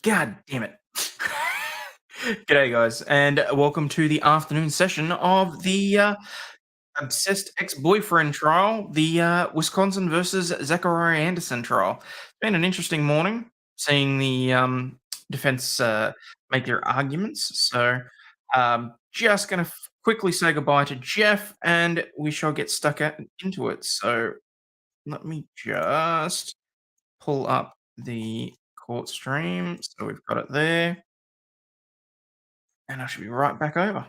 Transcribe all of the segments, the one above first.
God damn it. G'day, guys, and welcome to the afternoon session of the obsessed ex-boyfriend trial, the Wisconsin versus Zachariah Anderson trial. It's been an interesting morning seeing the defense make their arguments. So, just going to quickly say goodbye to Jeff, and we shall get into it. So, let me just pull up the court stream. So, we've got it there. And I should be right back over.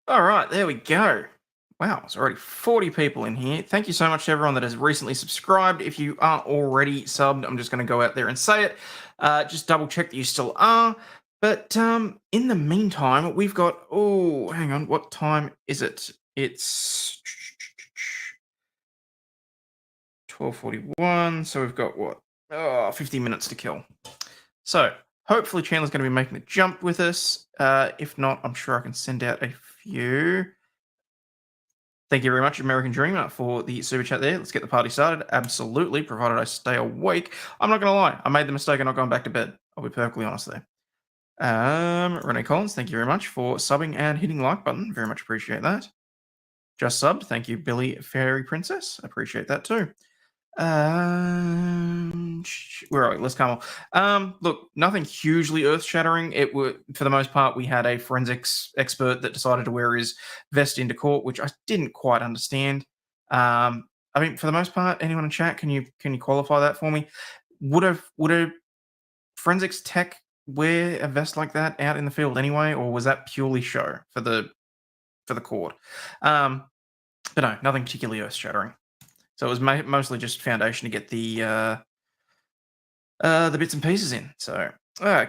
All right, there we go. Wow, it's already 40 people in here. Thank you so much to everyone that has recently subscribed. If you aren't already subbed, I'm just going to go out there and say it. Just double check that you still are. But in the meantime, we've got, oh, hang on, what time is it? It's 12:41, so we've got what? Oh, 50 minutes to kill. So hopefully Chandler's going to be making the jump with us. If not, I'm sure I can send out a few. Thank you very much, American Dreamer, for the super chat there. Let's get the party started. Absolutely, provided I stay awake. I'm not going to lie. I made the mistake of not going back to bed. I'll be perfectly honest there. Renee Collins, thank you very much for subbing and hitting the like button. Very much appreciate that. Just subbed. Thank you, Billy Fairy Princess. Appreciate that too. Where are we? Let's come on. Look, nothing hugely earth-shattering. It would, for the most part, we had a forensics expert that decided to wear his vest into court, which I didn't quite understand. I mean, for the most part, anyone in chat, can you qualify that for me? Would a forensics tech wear a vest like that out in the field anyway, or was that purely show for the court? But no, nothing particularly earth-shattering. So it was mostly just foundation to get the bits and pieces in. So,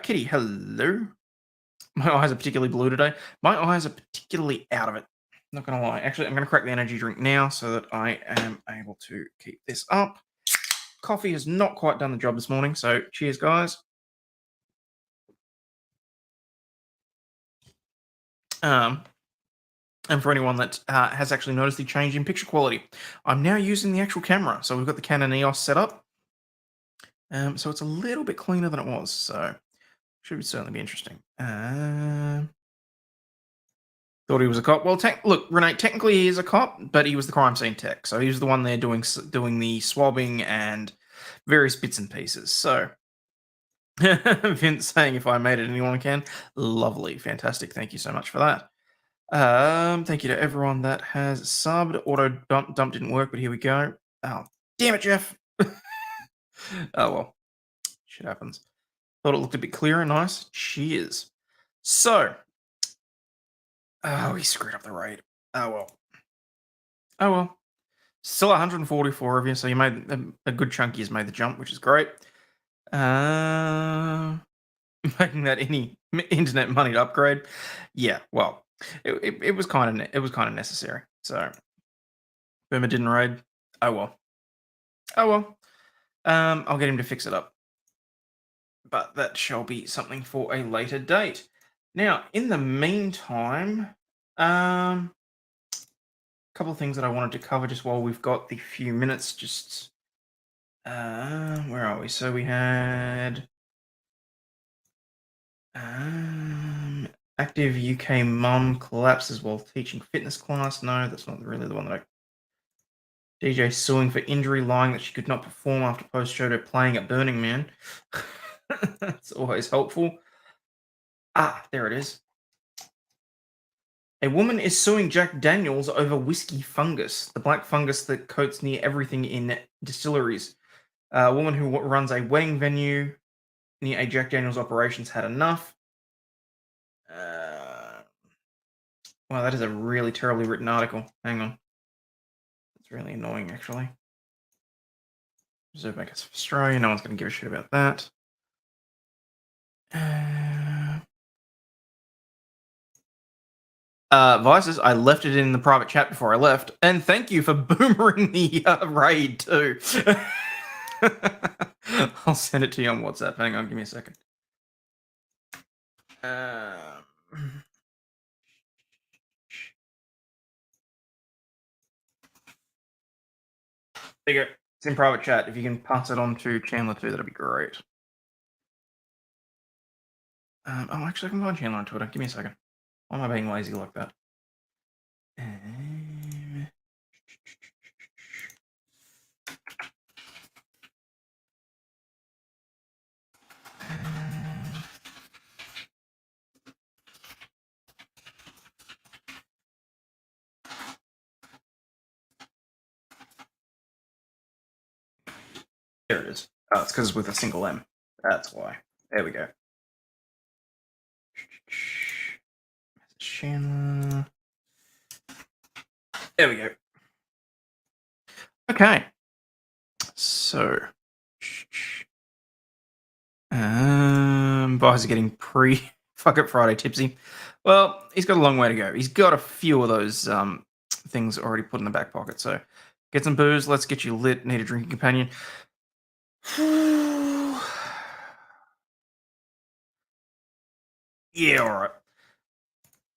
Kitty, hello. My eyes are particularly blue today. My eyes are particularly out of it. Not going to lie. Actually, I'm going to crack the energy drink now so that I am able to keep this up. Coffee has not quite done the job this morning, so cheers, guys. And for anyone that has actually noticed the change in picture quality, I'm now using the actual camera. So we've got the Canon EOS set up. So it's a little bit cleaner than it was. So should certainly be interesting. Thought he was a cop. Well, look, Renee, technically he is a cop, but he was the crime scene tech. So he was the one there doing the swabbing and various bits and pieces. So Vince saying, if I made it, anyone can. Lovely. Fantastic. Thank you so much for that. Thank you to everyone that has subbed. Auto dump didn't work, but here we go. Oh, damn it, Jeff. Oh, well. Shit happens. Thought it looked a bit clearer. Nice. Cheers. So. Oh, he screwed up the raid. Oh, well. Oh, well. Still 144 of you, so you made a good chunk. You's made the jump, which is great. Making that any internet money to upgrade. Yeah, well, it was kind of necessary. So, Burma didn't raid. Oh well. Oh well. I'll get him to fix it up. But that shall be something for a later date. Now, in the meantime, a couple of things that I wanted to cover just while we've got the few minutes. Just where are we? So we had active UK mum collapses while teaching fitness class. No, that's not really the one that I. DJ suing for injury, lying that she could not perform after post-show playing at Burning Man. That's always helpful. Ah, there it is. A woman is suing Jack Daniels over whiskey fungus, the black fungus that coats near everything in distilleries. A woman who runs a wedding venue near a Jack Daniels operations had enough. Wow, that is a really terribly written article. Hang on. It's really annoying, actually. Reserve Bank of Australia. No one's going to give a shit about that. Vices, I left it in the private chat before I left, and thank you for boomering the raid too. I'll send it to you on WhatsApp. Hang on, give me a second. There you go. It's in private chat. If you can pass it on to Chandler too, that'd be great. Actually, I can find Chandler on Twitter. Give me a second. Why am I being lazy like that? There it is. Oh, it's because it's with a single M. That's why. There we go. Chandler. There we go. Okay. So. Boss is getting Fuck It Friday tipsy. Well, he's got a long way to go. He's got a few of those things already put in the back pocket. So get some booze. Let's get you lit. Need a drinking companion. Yeah, all right.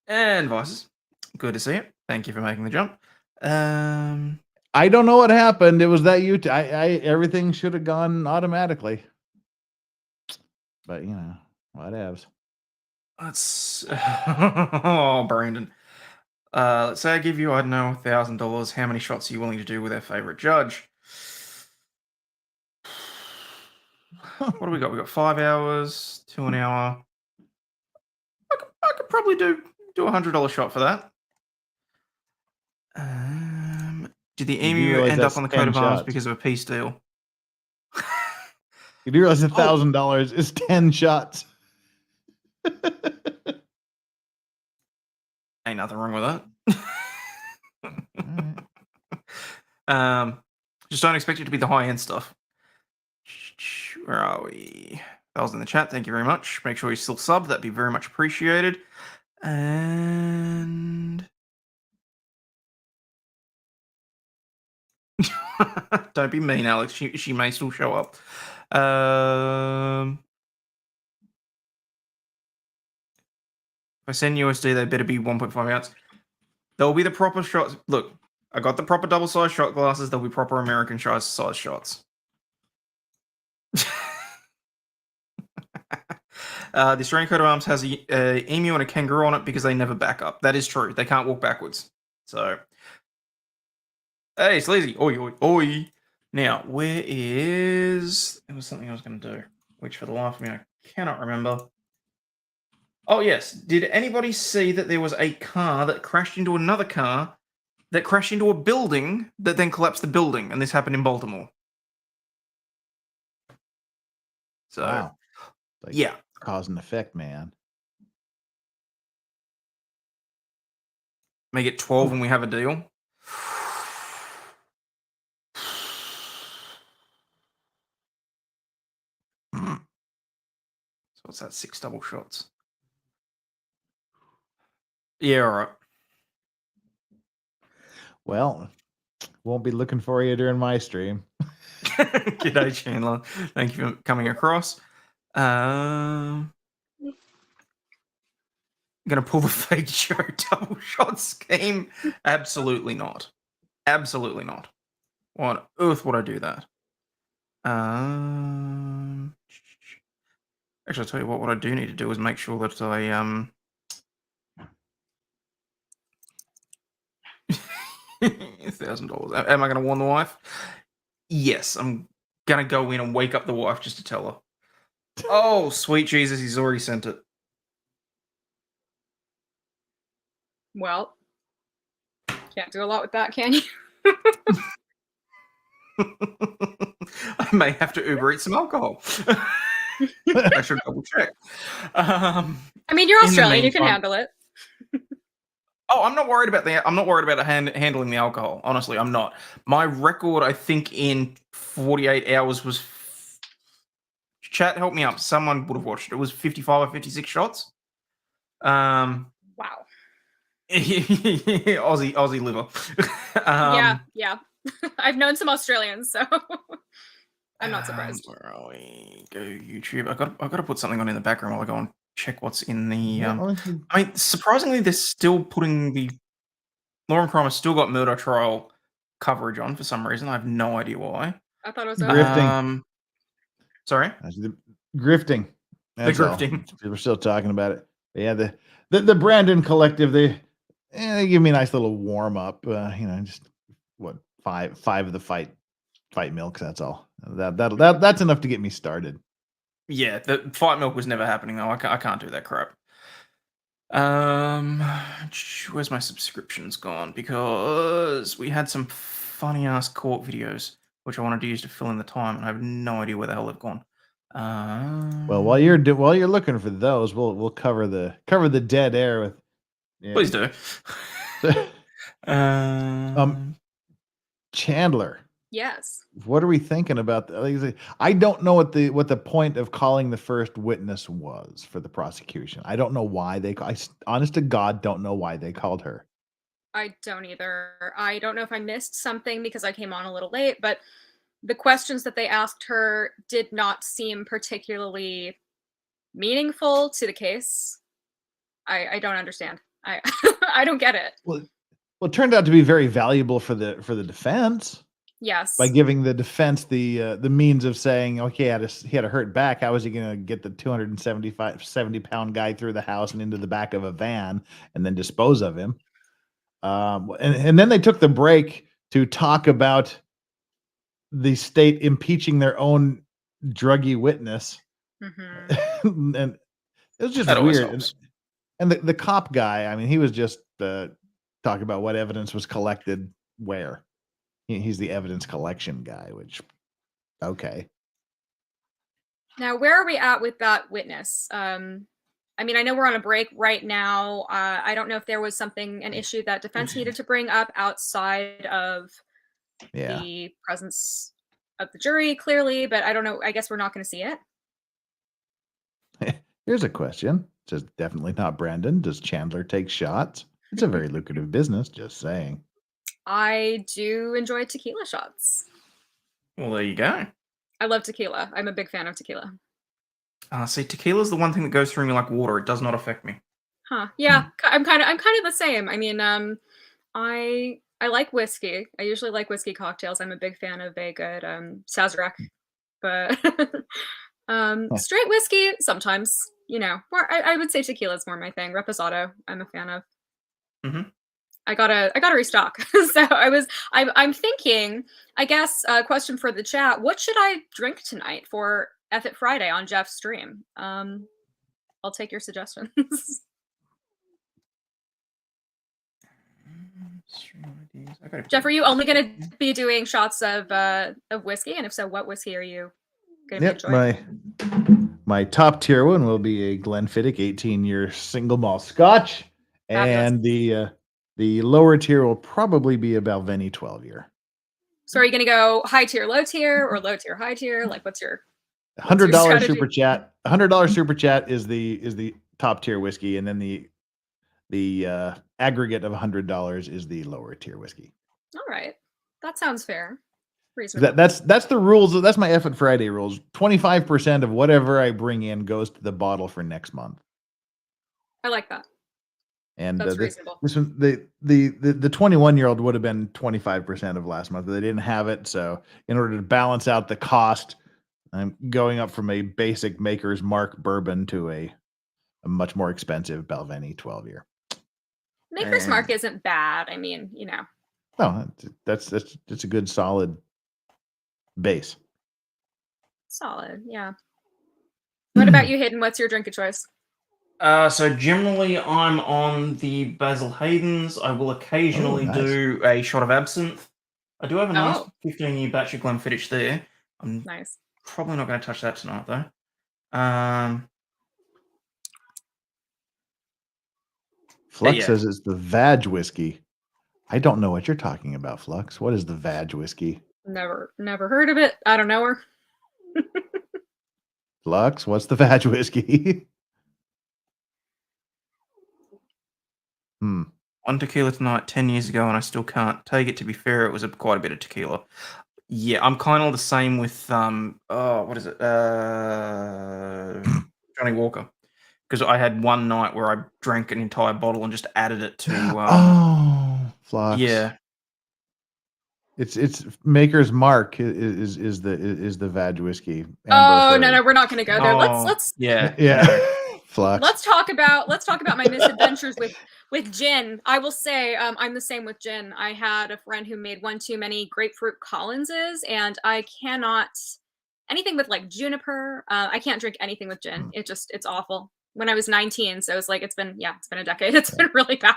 And Vices, good to see you. Thank you for making the jump. I don't know what happened. It was that everything should have gone automatically. But you know, whatevs. Let's oh, Brandon. Let's say I give you, I don't know, $1,000. How many shots are you willing to do with our favorite judge? What do we got? We got 5 hours, 2 an hour. I could probably do a $100 shot for that. Did the emu end up on the coat of arms because of a peace deal? You do realize $1,000 is 10 shots. Ain't nothing wrong with that. Just don't expect it to be the high end stuff. Where are we? That was in the chat. Thank you very much. Make sure you still sub. That'd be very much appreciated. And don't be mean, Alex. She may still show up. If I send USD, they better be 1.5 ounce. There'll be the proper shots. Look, I got the proper double-sized shot glasses. There'll be proper American size shots. The Australian coat of arms has a emu and a kangaroo on it because they never back up. That is true. They can't walk backwards. So, hey, Sleazy. Oi, oi, oi. Now, where is... There was something I was going to do, which for the life of me, I cannot remember. Oh, yes. Did anybody see that there was a car that crashed into another car that crashed into a building that then collapsed the building? And this happened in Baltimore. So, wow. Like, yeah. Cause and effect, man. Make it 12 and we have a deal. So what's that? 6 double shots. Yeah, all right. Well, won't be looking for you during my stream. G'day, Chandler. Thank you for coming across. Gonna pull the fake show double shot scheme? Absolutely not. Absolutely not. Why on earth would I do that? Actually, I'll tell you what I do need to do is make sure that I $1,000. Am I going to warn the wife? Yes, I'm going to go in and wake up the wife just to tell her. Oh, sweet Jesus, he's already sent it. Well, can't do a lot with that, can you? I may have to Uber eat some alcohol. I should double check. I mean, you're Australian; you can handle it. Oh, I'm not worried about handling the alcohol. Honestly, I'm not. My record, I think, in 48 hours was. Chat, help me up. Someone would have watched it. It was 55 or 56 shots. Wow. Aussie liver. Yeah. I've known some Australians, so I'm not surprised. Where are we? Go YouTube. I got to put something on in the background while I go and check what's in the. I mean, surprisingly, they're still putting the Law and Crime has still got murder trial coverage on for some reason. I have no idea why. I thought it was grifting. Sorry, grifting. That's the grifting. All. People are still talking about it. But yeah, the Brandon Collective. They give me a nice little warm up. Just what five of the fight milks. That's all. That's enough to get me started. Yeah, the fight milk was never happening though. I can't do that crap. Where's my subscriptions gone? Because we had some funny ass court videos which I wanted to use to fill in the time, and I have no idea where the hell they've gone. Well, while you're looking for those, we'll cover the dead air with. Yeah. Please do. Chandler. Yes. What are we thinking about? I don't know what the point of calling the first witness was for the prosecution. I don't know why I honest to God don't know why they called her. I don't either. I don't know if I missed something because I came on a little late, but the questions that they asked her did not seem particularly meaningful to the case. I don't understand. I don't get it. Well, it turned out to be very valuable for the defense. Yes. By giving the defense the means of saying, okay, he had a hurt back. How was he going to get the 70-pound guy through the house and into the back of a van and then dispose of him? And then they took the break to talk about the state impeaching their own druggy witness. Mm-hmm. And it was just weird. And the cop guy, I mean, he was just talking about what evidence was collected where. He's the evidence collection guy, which, okay. Now, where are we at with that witness? I mean, I know we're on a break right now. I don't know if there was an issue that defense needed to bring up outside of the presence of the jury, clearly, but I don't know. I guess we're not going to see it. Here's a question. It says, definitely not Brandon. Does Chandler take shots? It's a very lucrative business, just saying. I do enjoy tequila shots. Well, there you go. I love tequila. I'm a big fan of tequila. See, tequila's the one thing that goes through me like water. It does not affect me. Huh. Yeah, I'm kind of the same. I mean, I like whiskey. I usually like whiskey cocktails. I'm a big fan of a good Sazerac, but straight whiskey sometimes. More, I would say tequila is more my thing. Reposado, I'm a fan of. Mm-hmm. I gotta restock. So I'm thinking, I guess, a question for the chat. What should I drink tonight for F It Friday on Jeff's stream? I'll take your suggestions. Jeff, are you only gonna be doing shots of whiskey? And if so, what whiskey are you gonna be enjoying? My top tier one will be a Glenfiddich 18-year single malt Scotch. And the lower tier will probably be a Balvenie 12-year. So are you going to go high tier, low tier, or low tier, high tier? Like, what's your $100 super chat? $100 super chat is the top tier whiskey, and then the aggregate of $100 is the lower tier whiskey. All right, that sounds fair. Reasonable. That's the rules. That's my F It Friday rules. 25% of whatever I bring in goes to the bottle for next month. I like that. And that's reasonable. This one, the 21-year-old would have been 25% of last month, but they didn't have it. So in order to balance out the cost, I'm going up from a basic Maker's Mark bourbon to a much more expensive Balvenie 12-year. Maker's Mark isn't bad. I mean, No, that's a good solid base. Solid, yeah. What about you, Hayden? What's your drink of choice? So generally, I'm on the Basil Hayden's. I will occasionally do a shot of absinthe. I do have a nice 15-year batch of Glenfiddich there. I'm probably not going to touch that tonight, though. Flux says it's the Vag whiskey. I don't know what you're talking about, Flux. What is the Vag whiskey? Never heard of it. I don't know her. Flux, what's the Vag whiskey? One tequila tonight, 10 years ago, and I still can't take it. To be fair, it was quite a bit of tequila. Yeah, I'm kind of the same with what is it? Johnny Walker. Because I had one night where I drank an entire bottle and just added it to Flux. yeah. It's Maker's Mark is the Vag whiskey. Oh no, we're not going to go there. Let's yeah. Flux. Let's talk about my misadventures with gin. I will say I'm the same with gin. I had a friend who made one too many grapefruit Collinses, and I cannot anything with like juniper. I can't drink anything with gin. It's awful. When I was 19, so it's like it's been a decade. It's been really bad.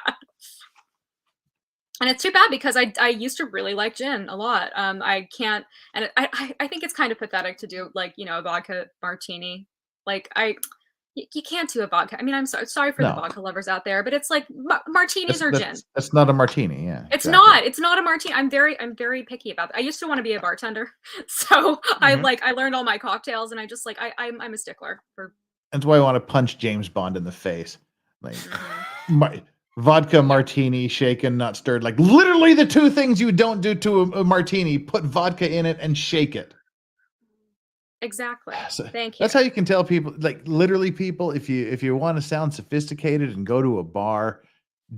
And it's too bad because I used to really like gin a lot. I can't, and I think it's kind of pathetic to do like a vodka martini. Like you can't do a vodka. I mean, I'm sorry for the vodka lovers out there, but it's like martinis or gin. That's not a martini. Yeah, it's not. It's not a martini. I'm very picky about that. I used to want to be a bartender, so I learned all my cocktails, and I just I'm a stickler for. That's why I want to punch James Bond in the face, like. Vodka martini, shaken, not stirred. Like literally the two things you don't do to a martini: put vodka in it and shake it. Exactly. Thank you. That's how you can tell people. Like literally, people, if you want to sound sophisticated and go to a bar,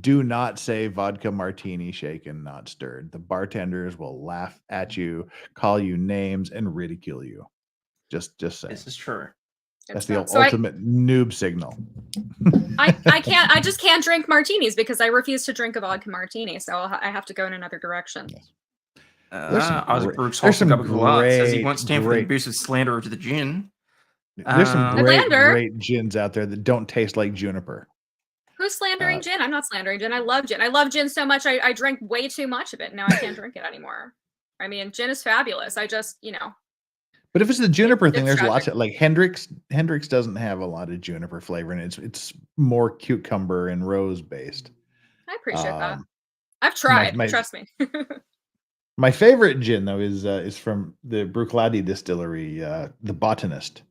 do not say vodka martini, shaken, not stirred. The bartenders will laugh at you, call you names, and ridicule you. Just say this is true. That's the ultimate noob signal. I just can't drink martinis because I refuse to drink a vodka martini, so I have to go in another direction. Yes. Isaac Brooks says he won't stand for the abusive slander to the gin. There's some great gins out there that don't taste like juniper. Who's slandering gin? I'm not slandering gin. I love gin. I love gin so much. I drank way too much of it. Now I can't drink it anymore. I mean, gin is fabulous. I just, But if it's the juniper thing, there's lots of like Hendrix doesn't have a lot of juniper flavor, and it's more cucumber and rose based. I appreciate that. I've tried. Trust me. My favorite gin though is from the Bruichladdich distillery, the Botanist.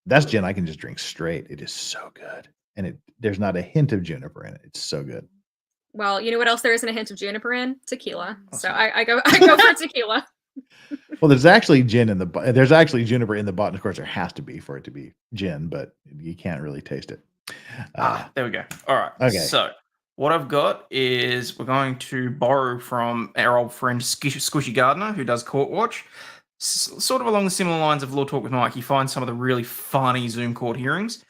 That's gin I can just drink straight. It is so good, and there's not a hint of juniper in it. It's so good. Well, you know what else there isn't a hint of juniper in? Tequila. Awesome. So I go for tequila. Well, there's actually juniper in the Botanist. Of course, there has to be for it to be gin, but you can't really taste it. There we go. All right. Okay. So what I've got is we're going to borrow from our old friend Squishy Gardner, who does Court Watch. Sort of along the similar lines of Law Talk with Mike, he finds some of the really funny Zoom court hearings.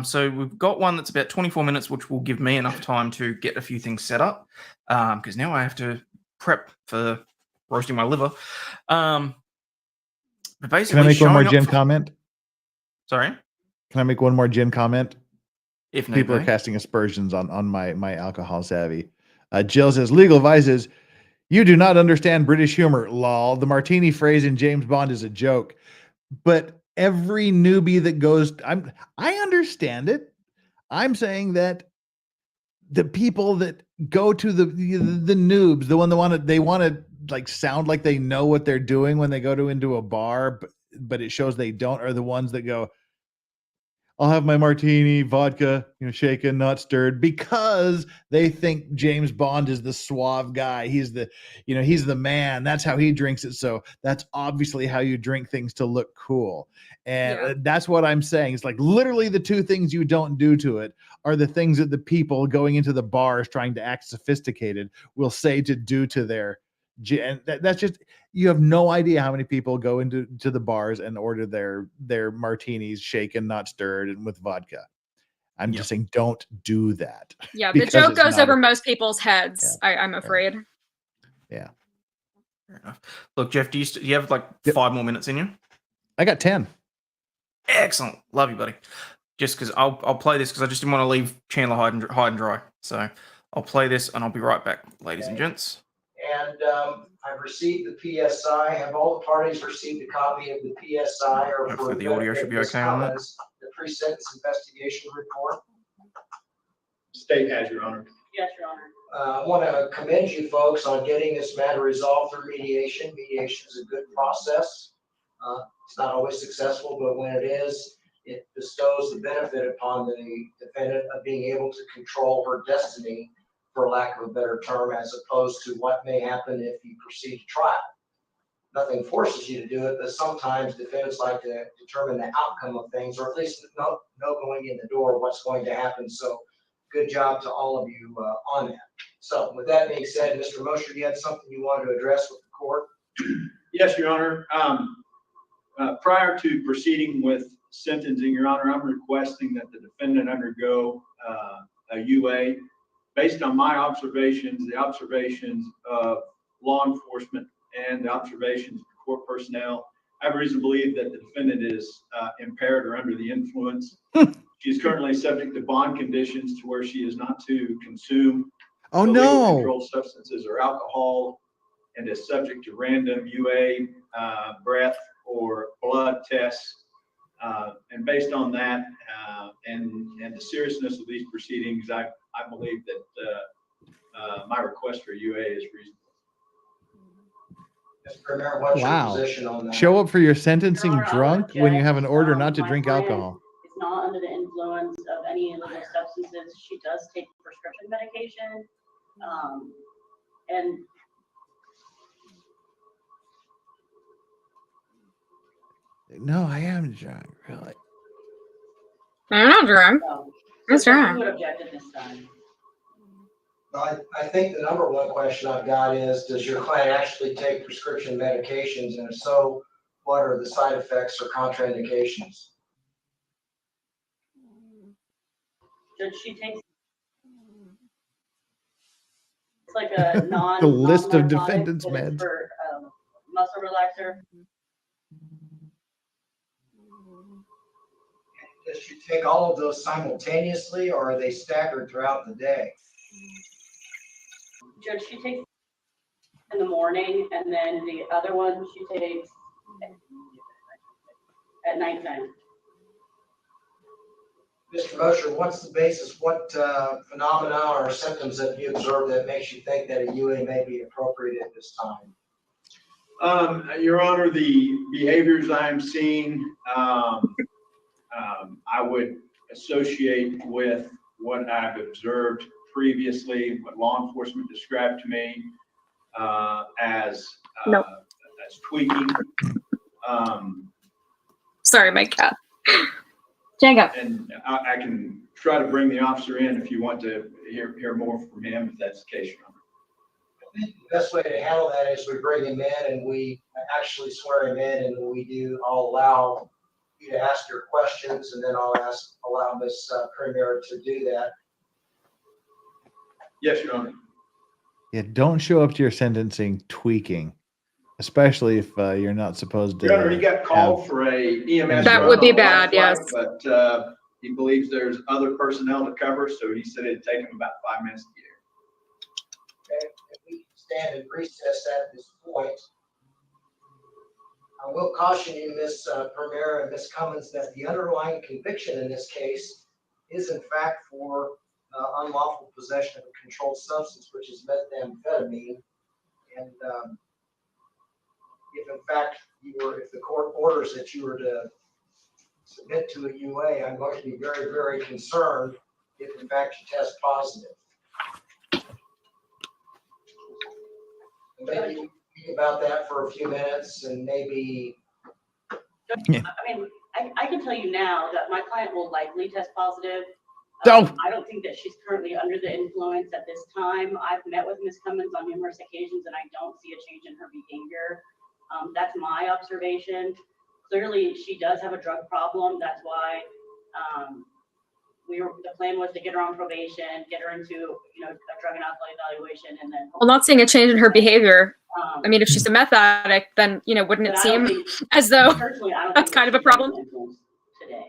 So we've got one that's about 24 minutes, which will give me enough time to get a few things set up, because now I have to prep for roasting my liver. But basically, can I make one more gin comment? Sorry? Can I make one more gin comment? If people are casting aspersions on my alcohol savvy. Jill says, legal advises, you do not understand British humor, lol. The martini phrase in James Bond is a joke. But every newbie that goes, I understand it. I'm saying that the people that go to the noobs, the one that they want to like sound like they know what they're doing when they go into a bar, but it shows they don't, are the ones that go, I'll have my martini, vodka, shaken, not stirred, because they think James Bond is the suave guy. He's the man. That's how he drinks it. So that's obviously how you drink things to look cool. And that's what I'm saying. It's like literally the two things you don't do to it are the things that the people going into the bars trying to act sophisticated will say to do to their. And that's just, you have no idea how many people go into the bars and order their martinis shaken, not stirred, and with vodka. I'm just saying, don't do that. Yeah, the joke goes over most people's heads. Yeah. I'm afraid. Yeah. Fair enough. Look, Jeff, do you have like 5 more minutes in you? I got 10. Excellent, love you, buddy. Just because I'll play this because I just didn't want to leave Chandler high and dry. So I'll play this and I'll be right back, ladies and gents. And I've received the PSI. Have all the parties received a copy of the PSI? Or hopefully the audio should be okay on that. The pre-sentence investigation report. State has, Your Honor. Yes, Your Honor. I want to commend you folks on getting this matter resolved through mediation. Mediation is a good process. It's not always successful, but when it is, it bestows the benefit upon the defendant of being able to control her destiny for lack of a better term, as opposed to what may happen if you proceed to trial. Nothing forces you to do it, but sometimes defendants like to determine the outcome of things, or at least know going in the door what's going to happen. So good job to all of you on that. So with that being said, Mr. Mosher, you had something you wanted to address with the court? Yes, Your Honor. Prior to proceeding with sentencing, Your Honor, I'm requesting that the defendant undergo a UA. Based on my observations, the observations of law enforcement, and the observations of court personnel, I have reason to believe that the defendant is impaired or under the influence. She is currently subject to bond conditions to where she is not to consume illegal controlled substances or alcohol, and is subject to random UA, breath, or blood tests. And based on that and the seriousness of these proceedings, I believe that my request for UA is reasonable. Mr. Premier, what's your Wow. position on that? Show up for your sentencing Your Honor, I drunk would when you have an object. order not to My drink client alcohol. is not under the influence of any illegal substances. She does take prescription medication. And No, I am drunk, really. I'm not drunk. so, That's so right. we would object at this time. I think the number one question I've got is, does your client actually take prescription medications? And if so, what are the side effects or contraindications? Judge, she takes, it's like a The list of non-narcotic, defendants' but it's meds. for muscle relaxer. Does she take all of those simultaneously, or are they staggered throughout the day? Judge, she takes in the morning, and then the other one she takes at nighttime. Mr. Mosher, what's the basis? What phenomena or symptoms have you observed that makes you think that a UA may be appropriate at this time? Your Honor, the behaviors I'm seeing, I would associate with what I've observed previously, what law enforcement described to me as tweaking. Sorry, my cat. Jacob. And I can try to bring the officer in if you want to hear more from him, if that's the case, Your Honor. I think the best way to handle that is we bring him in and we actually swear him in, and I'll allow you to ask your questions, and then I'll allow Ms. Premier to do that. Yes, Your Honor. Yeah, don't show up to your sentencing tweaking, especially if you're not supposed to. Your Honor, he got called for a EMS. That would be bad, flight, yes. But he believes there's other personnel to cover, so he said it'd take him about 5 minutes to get here. Okay, if we can stand in recess at this point. I will caution you, Ms. Premier and Ms. Cummins, that the underlying conviction in this case is in fact for unlawful possession of a controlled substance, which is methamphetamine. And if in fact if the court orders that you were to submit to a UA, I'm going to be very, very concerned if in fact you test positive. And maybe think about that for a few minutes, and maybe. Yeah. I mean, I can tell you now that my client will likely test positive. Don't. I don't think that she's currently under the influence at this time. I've met with Ms. Cummins on numerous occasions, and I don't see a change in her behavior. That's my observation. Clearly, she does have a drug problem. That's why the plan was to get her on probation, get her into a drug and alcohol evaluation, and then. Well, not seeing a change in her behavior. I mean, if she's a meth addict, then wouldn't it seem as though that's kind of a problem? Today.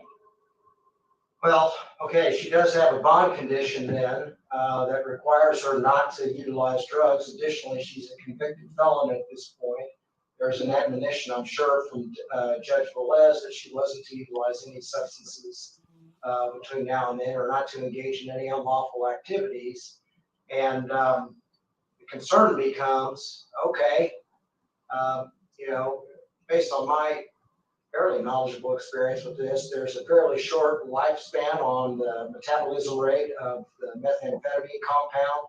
Well, okay, she does have a bond condition then that requires her not to utilize drugs. Additionally, she's a convicted felon at this point. There's an admonition, I'm sure, from Judge Velez that she wasn't to utilize any substances between now and then, or not to engage in any unlawful activities. And the concern becomes, okay, based on my fairly knowledgeable experience with this, there's a fairly short lifespan on the metabolism rate of the methamphetamine compound.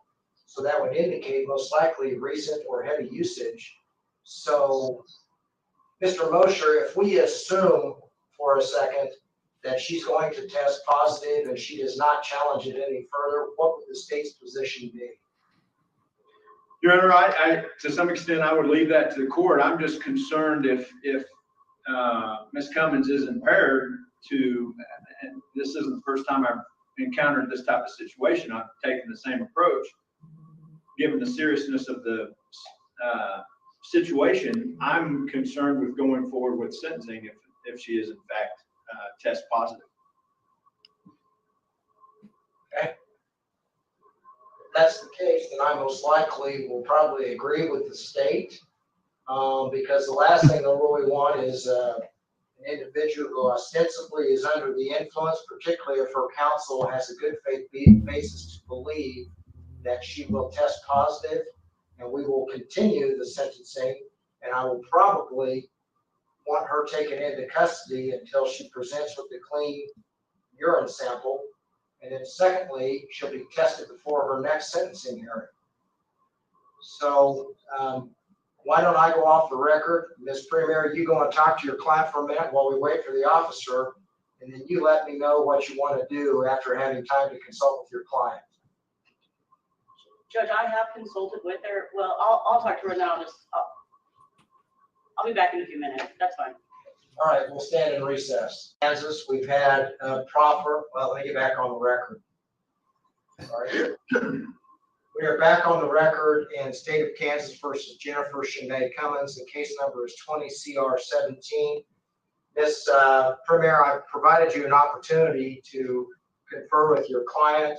So that would indicate most likely recent or heavy usage. So, Mr. Mosher, if we assume for a second that she's going to test positive and she does not challenge it any further, what would the state's position be? Your Honor, I to some extent, I would leave that to the court. I'm just concerned if Ms. Cummins is impaired to, and this isn't the first time I've encountered this type of situation. I've taken the same approach. Given the seriousness of the situation, I'm concerned with going forward with sentencing if she is in fact test positive. Okay. If that's the case, then I most likely will probably agree with the state, because the last thing they'll really want is an individual who ostensibly is under the influence, particularly if her counsel has a good faith basis to believe that she will test positive, and we will continue the sentencing, and I will probably want her taken into custody until she presents with the clean urine sample. And then secondly, she'll be tested before her next sentencing hearing. So why don't I go off the record? Ms. Premier, you go and talk to your client for a minute while we wait for the officer, and then you let me know what you want to do after having time to consult with your client. Judge, I have consulted with her. Well, I'll talk to her now. I'll be back in a few minutes. That's fine. All right, we'll stand in recess. Kansas, we've had proper, well, let me get back on the record. Sorry. We are back on the record in State of Kansas versus Jennifer Shanae Cummins. The case number is 20 CR 17. Ms. Premier, I've provided you an opportunity to confer with your client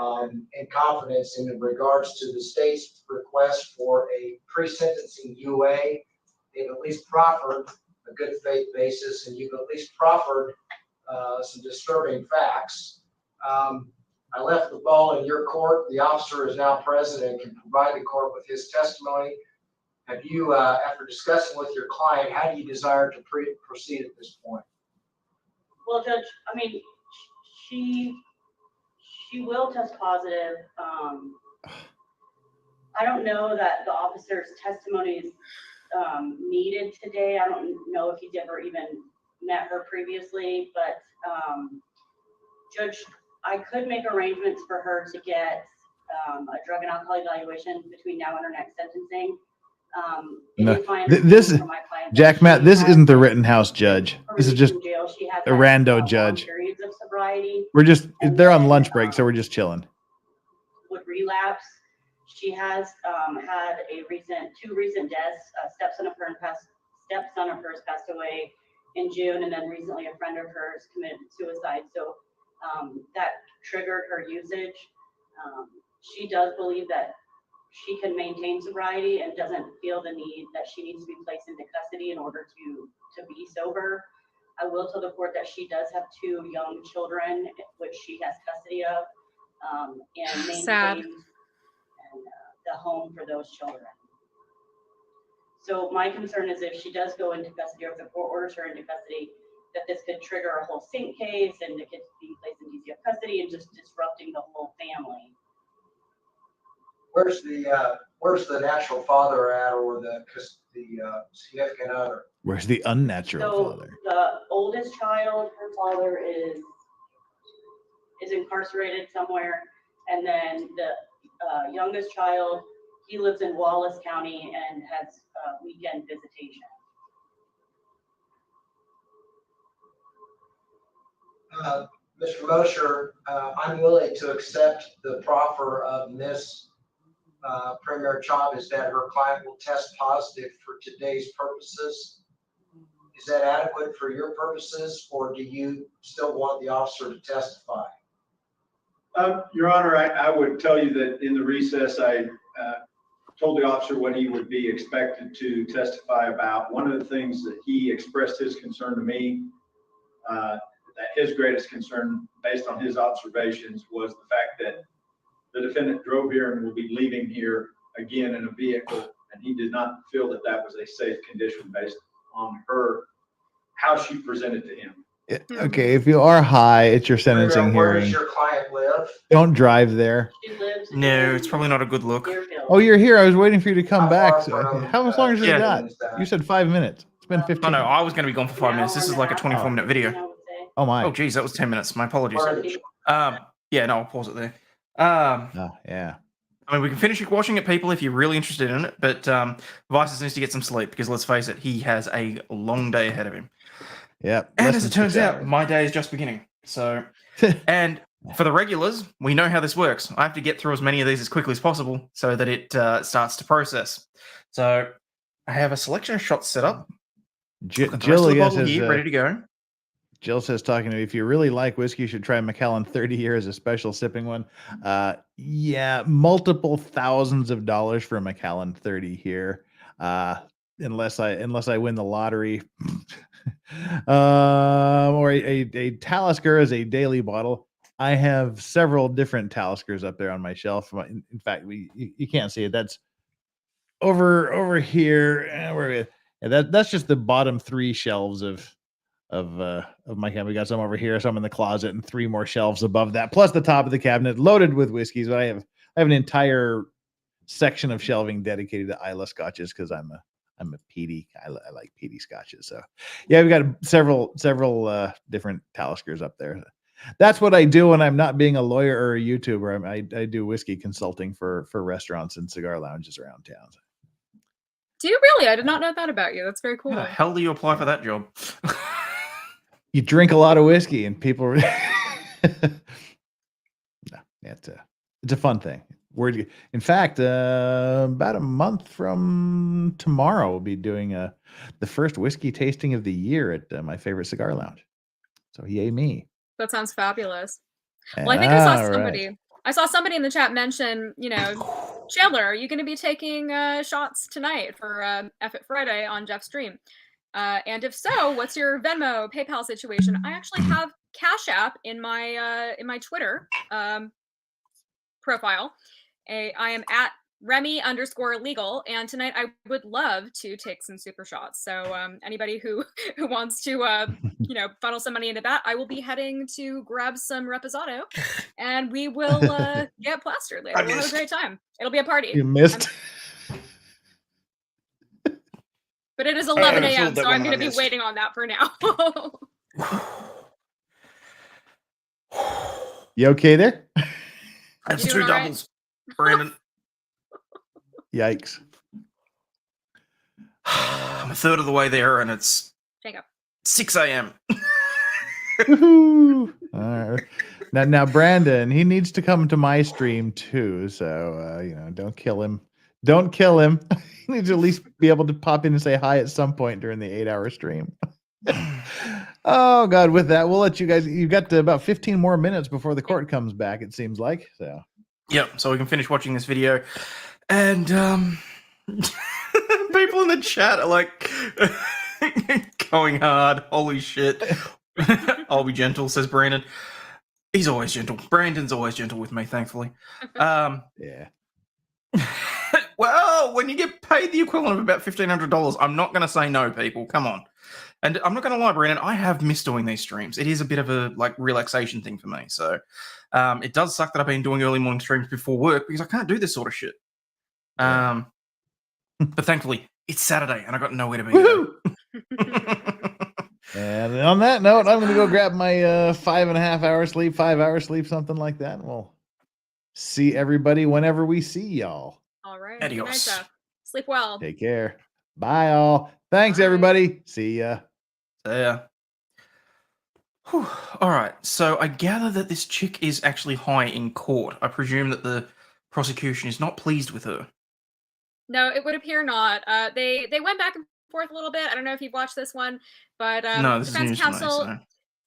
in confidence in regards to the state's request for a pre-sentencing UA. They've at least proffered a good faith basis, and you've at least proffered some disturbing facts. I left the ball in your court. The officer is now present and can provide the court with his testimony. Have you, after discussing with your client, how do you desire to proceed at this point? Well, Judge, I mean, she will test positive. I don't know that the officer's testimony is needed today. I don't know if he's ever even met her previously, but Judge, I could make arrangements for her to get a drug and alcohol evaluation between now and her next sentencing. No, this is Jack Matt. This isn't the Rittenhouse judge. This is just a rando judge. Periods of sobriety. They're on lunch break, so we're just chilling. Would relapse. She has had two recent deaths. A stepson of hers passed away in June, and then recently a friend of hers committed suicide. So that triggered her usage. She does believe that she can maintain sobriety and doesn't feel the need that she needs to be placed into custody in order to be sober. I will tell the court that she does have 2 young children, which she has custody of, and maintains the home for those children. So my concern is if she does go into custody, or if the court orders her into custody, that this could trigger a whole sink case and it could be placed in DCF custody and just disrupting the whole family. Where's the natural father at, or the significant other? Where's the unnatural father? The oldest child, her father is incarcerated somewhere, and then the youngest child, he lives in Wallace County and has weekend visitation. Mr. Mosher, I'm willing to accept the proffer of Ms. Premier Chavez that her client will test positive for today's purposes. Is that adequate for your purposes, or do you still want the officer to testify? Your Honor, I would tell you that in the recess, I told the officer what he would be expected to testify about. One of the things that he expressed his concern to me, that his greatest concern based on his observations was the fact that the defendant drove here and will be leaving here again in a vehicle, and he did not feel that that was a safe condition based on how she presented to him. Okay, if you are high, it's your sentencing Where does hearing. your client live? Don't drive there. She lives No, it's in probably not a good look. Deerfield. Oh, you're here. I was waiting for you to come How back. far So, from, how much longer has Yeah. it got? is that? You said 5 minutes. It's been No, 15. No, I was going to be gone for 5 An minutes. hour This is and a like a half, 24-minute video. I would say. Oh my. Oh, geez, that was 10 minutes. My apologies. Where are the- Yeah, no, I'll pause it there. Oh, yeah. I mean, we can finish watching it, people, if you're really interested in it. But Vices needs to get some sleep because let's face it, he has a long day ahead of him. Yep. And less as than it turns 6 out, hours. my day is just beginning. So, and for the regulars, we know how this works. I have to get through as many of these as quickly as possible so that it starts to process. So, I have a selection of shots set up. I've got the rest of the bottle here, ready to go. Jill says, talking to me, if you really like whiskey, you should try Macallan 30 year as a special sipping one. Yeah, multiple thousands of dollars for a Macallan 30 here. Unless I win the lottery. Or a Talisker as a daily bottle. I have several different Taliskers up there on my shelf. In fact, you can't see it. That's over here. That's just the bottom 3 shelves of my cabinet. We got some over here, some in the closet, and 3 more shelves above that, plus the top of the cabinet loaded with whiskeys. But I have an entire section of shelving dedicated to Isla scotches because I'm a peaty. I like peaty scotches. So yeah, we've got several different Taliskers up there. That's what I do when I'm not being a lawyer or a YouTuber. I do whiskey consulting for restaurants and cigar lounges around town. Do you really? I did not know that about you. That's very cool. How the hell do you apply for that job? You drink a lot of whiskey and people no, it's a fun thing. In fact, about a month from tomorrow, we'll be doing the first whiskey tasting of the year at my favorite cigar lounge. So yay me. That sounds fabulous. Well, I think I saw somebody. Right. I saw somebody in the chat mention, Chandler, are you going to be taking shots tonight for F It Friday on Jeff's stream? And if so, what's your Venmo, PayPal situation? I actually have Cash App in my Twitter profile. I am at Remy_legal, and tonight I would love to take some super shots. So anybody who wants to funnel some money into that, I will be heading to grab some Reposado, and we will get plastered later. We'll have a great time. It'll be a party. You missed. But it is 11 a.m., that so I'm one going to I be missed. waiting on that for now. You okay there? That's You 2 doing all right? doubles, Brandon. Yikes. I'm a third of the way there, and it's Jacob. 6 a.m. Woohoo! All right. Now, Brandon, he needs to come to my stream too. So, don't kill him. Don't kill him. He needs to at least be able to pop in and say hi at some point during the 8-hour stream. Oh God! With that, we'll let you guys. You've got about 15 more minutes before the court comes back. It seems like so. Yep, so we can finish watching this video. And people in the chat are like going hard. Holy shit. I'll be gentle, says Brandon. He's always gentle. Brandon's always gentle with me, thankfully. Yeah. Well, when you get paid the equivalent of about $1,500, I'm not going to say no, people. Come on. And I'm not going to lie, Brandon, I have missed doing these streams. It is a bit of a relaxation thing for me. So it does suck that I've been doing early morning streams before work because I can't do this sort of shit. But thankfully, it's Saturday and I got nowhere to be. And on that note, I'm going to go grab my 5.5 hour sleep, 5 hour sleep, something like that. And we'll see everybody whenever we see y'all. All right. Adios. Good night, Jeff. Sleep well. Take care. Bye, all. Thanks, Bye. everybody. See ya. Yeah. Whew. All right. So I gather that this chick is actually high in court. I presume that the prosecution is not pleased with her. No, it would appear not. They went back and forth a little bit. I don't know if you've watched this one, but No, this is news defense to me, counsel so.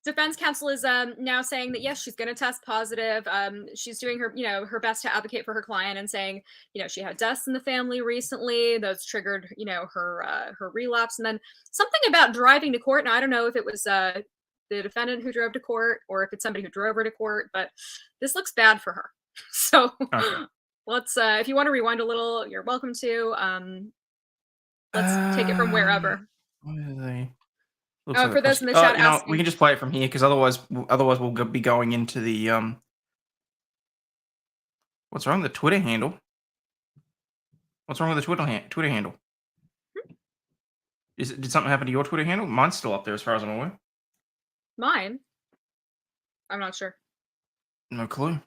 defense counsel is now saying that yes, she's going to test positive. She's doing her her best to advocate for her client and saying she had deaths in the family recently. Those triggered her relapse, and then something about driving to court. Now I don't know if it was the defendant who drove to court or if it's somebody who drove her to court, but this looks bad for her. So Okay. let's if you want to rewind a little, you're welcome to. Let's take it from wherever. Where are they? Looks Oh, like for a those in the question. chat You know, we asking. can just play it from here because otherwise we'll be going into the What's wrong with the Twitter handle? What's wrong with the Twitter handle? Did something happen to your Twitter handle? Mine's still up there as far as I'm aware. Mine? I'm not sure. No clue.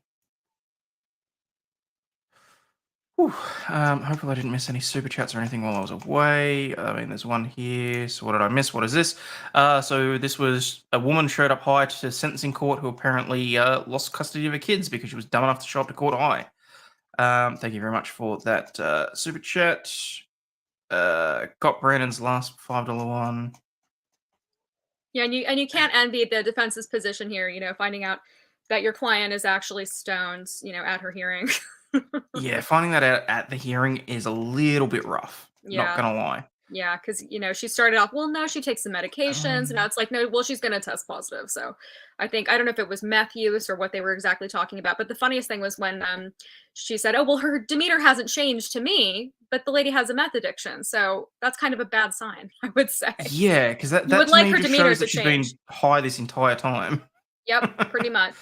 Whew. Hopefully I didn't miss any super chats or anything while I was away. I mean, there's one here. So what did I miss? What is this? So this was a woman showed up high to sentencing court who apparently lost custody of her kids because she was dumb enough to show up to court high. Thank you very much for that super chat. Got Brandon's last $5 one. Yeah, and you can't envy the defense's position here, finding out that your client is actually stoned, at her hearing. Yeah, finding that out at the hearing is a little bit rough. Yeah. Not gonna lie. Yeah, because she started off, well, no, she takes some medications, and now it's like, no, well, she's gonna test positive. So I don't know if it was meth use or what they were exactly talking about. But the funniest thing was when she said, oh, well, her demeanor hasn't changed to me, but the lady has a meth addiction. So that's kind of a bad sign, I would say. Yeah, because that would to like me her just demeanor shows to that she's been change. high this entire time. Yep, pretty much.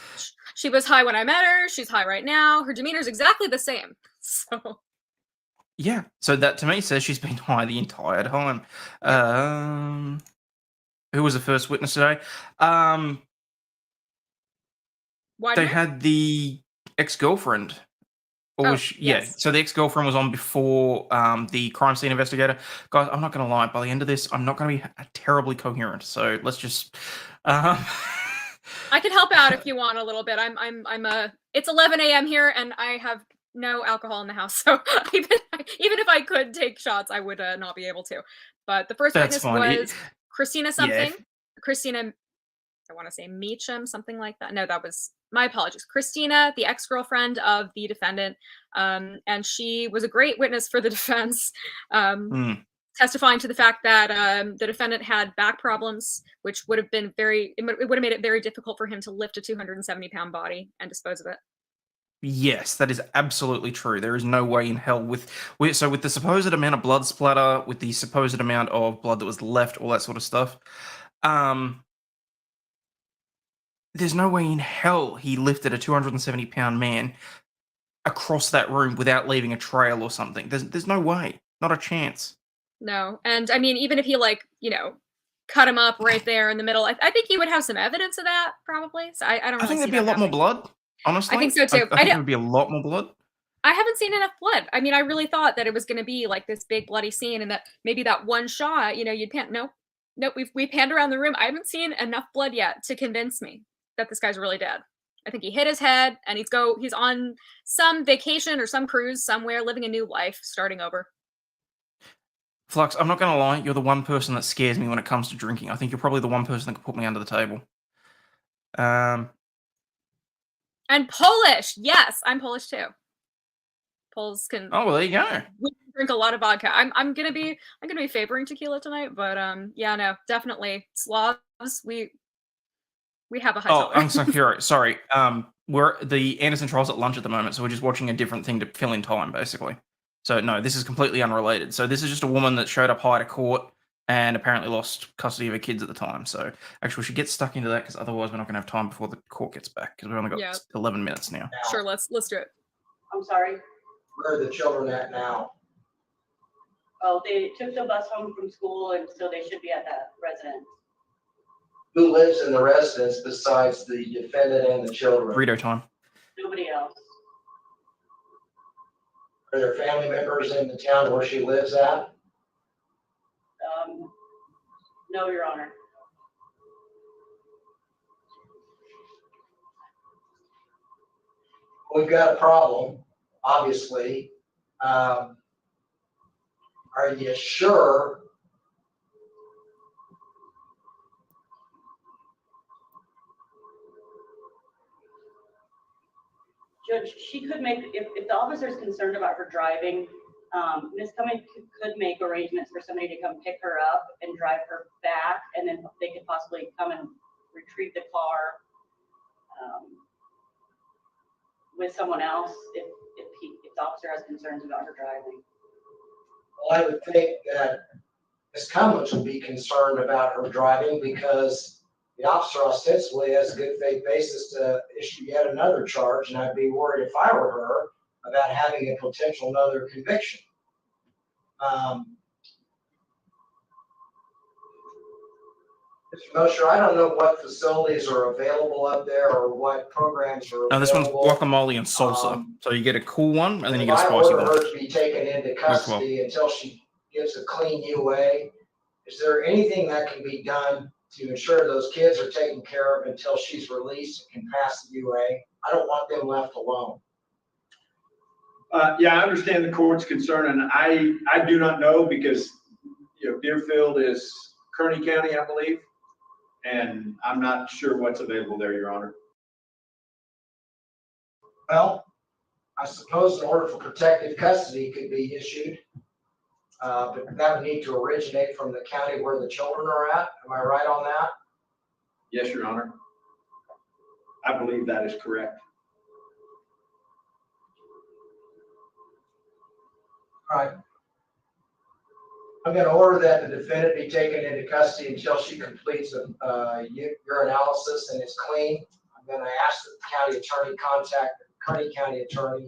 She was high when I met her. She's high right now. Her demeanor's exactly the same. So Yeah, so that to me says she's been high the entire time. Who was the first witness today? They Weidman? had the ex-girlfriend. Or was she, yeah, yes. so the ex-girlfriend was on before the crime scene investigator. Guys, I'm not going to lie. By the end of this, I'm not going to be terribly coherent. So let's just... I can help out if you want a little bit. It's 11 a.m. here, and I have no alcohol in the house. So even if I could take shots, I would not be able to. But the first That's witness fine. was Christina something. Yeah. Christina, I want to say Meacham, something like that. No, that was, my apologies. Christina, the ex-girlfriend of the defendant. And she was a great witness for the defense. Testifying to the fact that the defendant had back problems, which would have been it would have made it very difficult for him to lift a 270-pound body and dispose of it. Yes, that is absolutely true. There is no way in hell with the supposed amount of blood splatter, with the supposed amount of blood that was left, all that sort of stuff. There's no way in hell he lifted a 270-pound man across that room without leaving a trail or something. There's no way. Not a chance. No. And I mean, even if he cut him up right there in the middle, I think he would have some evidence of that probably. So I don't really I think see there'd be a lot more blood, honestly. I think so too. I think there would be a lot more blood. I haven't seen enough blood. I mean, I really thought that it was going to be like this big bloody scene and that maybe that one shot, you'd pan. Nope. We panned around the room. I haven't seen enough blood yet to convince me that this guy's really dead. I think he hit his head and he's on some vacation or some cruise somewhere, living a new life, starting over. Flux, I'm not going to lie, you're the one person that scares me when it comes to drinking. I think you're probably the one person that can put me under the table. And Polish. Yes, I'm Polish too. Poles can. Oh, well, there you go. We drink a lot of vodka. I'm gonna be favoring tequila tonight, but yeah, no, definitely Slavs. We have a high tolerance. I'm sorry. We're the Anderson trial's at lunch at the moment, so we're just watching a different thing to fill in time, basically. So no, this is completely unrelated. So this is just a woman that showed up high to court and apparently lost custody of her kids at the time. So actually, we should get stuck into that because otherwise we're not going to have time before the court gets back because we've only got 11 minutes now. Sure, let's do it. I'm sorry. Where are the children at now? Oh, they took the bus home from school, and so they should be at that residence. Who lives in the residence besides the defendant and the children? Burrito time. Nobody else. Are there family members in the town where she lives at? No, Your Honor. We've got a problem, obviously. Are you sure? Judge, she could make, if the officer is concerned about her driving, Ms. Cummings could make arrangements for somebody to come pick her up and drive her back, and then they could possibly come and retrieve the car with someone else if the officer has concerns about her driving. Well, I would think that Ms. Cummins would be concerned about her driving because the officer ostensibly has a good faith basis to issue yet another charge, and I'd be worried if I were her about having a potential another conviction. Mr. Mosher, I don't know what facilities are available up there or what programs are available. No, this one's guacamole and salsa. So you get a cool one, and then you get a spicy If I order one. her to be taken into custody until she gives a clean UA, is there anything that can be done to ensure those kids are taken care of until she's released and can pass the UA? I don't want them left alone. Yeah, I understand the court's concern, and I do not know because, you know, Deerfield is Kearney County, I believe, and I'm not sure what's available there, Your Honor. Well, I suppose an order for protective custody could be issued, but that would need to originate from the county where the children are at. Am I right on that? Yes, Your Honor. I believe that is correct. All right. I'm going to order that the defendant be taken into custody until she completes a urinalysis and is clean. I'm going to ask that the county attorney contact the Kearney County attorney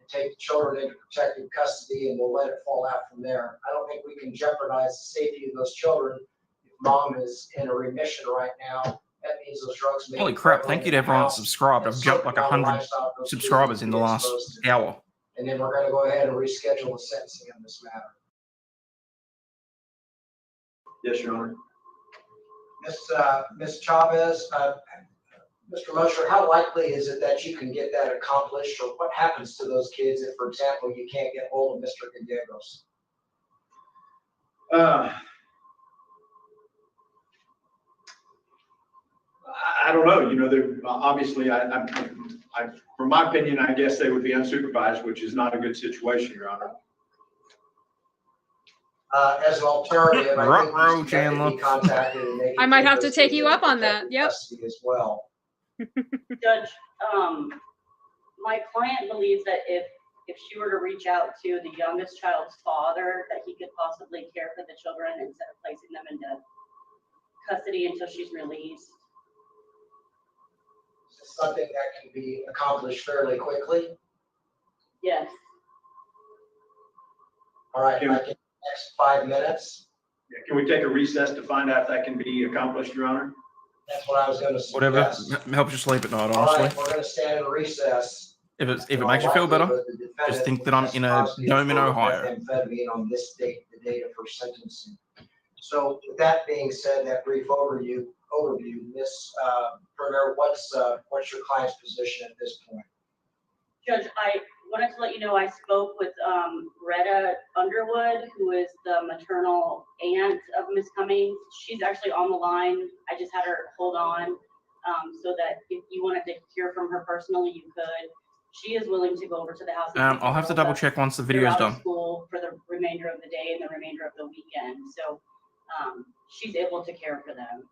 and take the children into protective custody, and we'll let it fall out from there. I don't think we can jeopardize the safety of those children if mom is in a remission right now. That means those drugs may Holy crap, thank you to everyone that subscribed. I've jumped like 100 subscribers in the last hour. And then we're going to go ahead and reschedule the sentencing on this matter. Yes, Your Honor. Ms. Chavez, Mr. Mosher, how likely is it that you can get that accomplished, or what happens to those kids if, for example, you can't get hold of Mr. Gallegos? I don't know. You know, they're obviously, from my opinion, I guess they would be unsupervised, which is not a good situation, Your Honor. As an alternative, I think these kids can be contacted and maybe I might have to take you up on that. Yep. As well. Judge, my client believes that if she were to reach out to the youngest child's father, that he could possibly care for the children instead of placing them into custody until she's released. Something that can be accomplished fairly quickly. Yes. All right, next 5 minutes. Yeah, can we take a recess to find out if that can be accomplished, Your Honor? That's what I was going to suggest. Whatever helps you sleep at night, All honestly. right, we're going to stand in recess. If it makes you feel better, just think that I'm in a dome in Ohio. Methamphetamine on this date, the date of her sentencing. So with that being said, that brief overview, Ms. Schroeder, what's your client's position at this point? Judge, I wanted to let you know I spoke with Retta Underwood, who is the maternal aunt of Miss Cummings. She's actually on the line. I just had her hold on so that if you wanted to hear from her personally, you could. She is willing to go over to the house. I'll have to double check once the video is done. School for the remainder of the day and the remainder of the weekend. So she's able to care for them.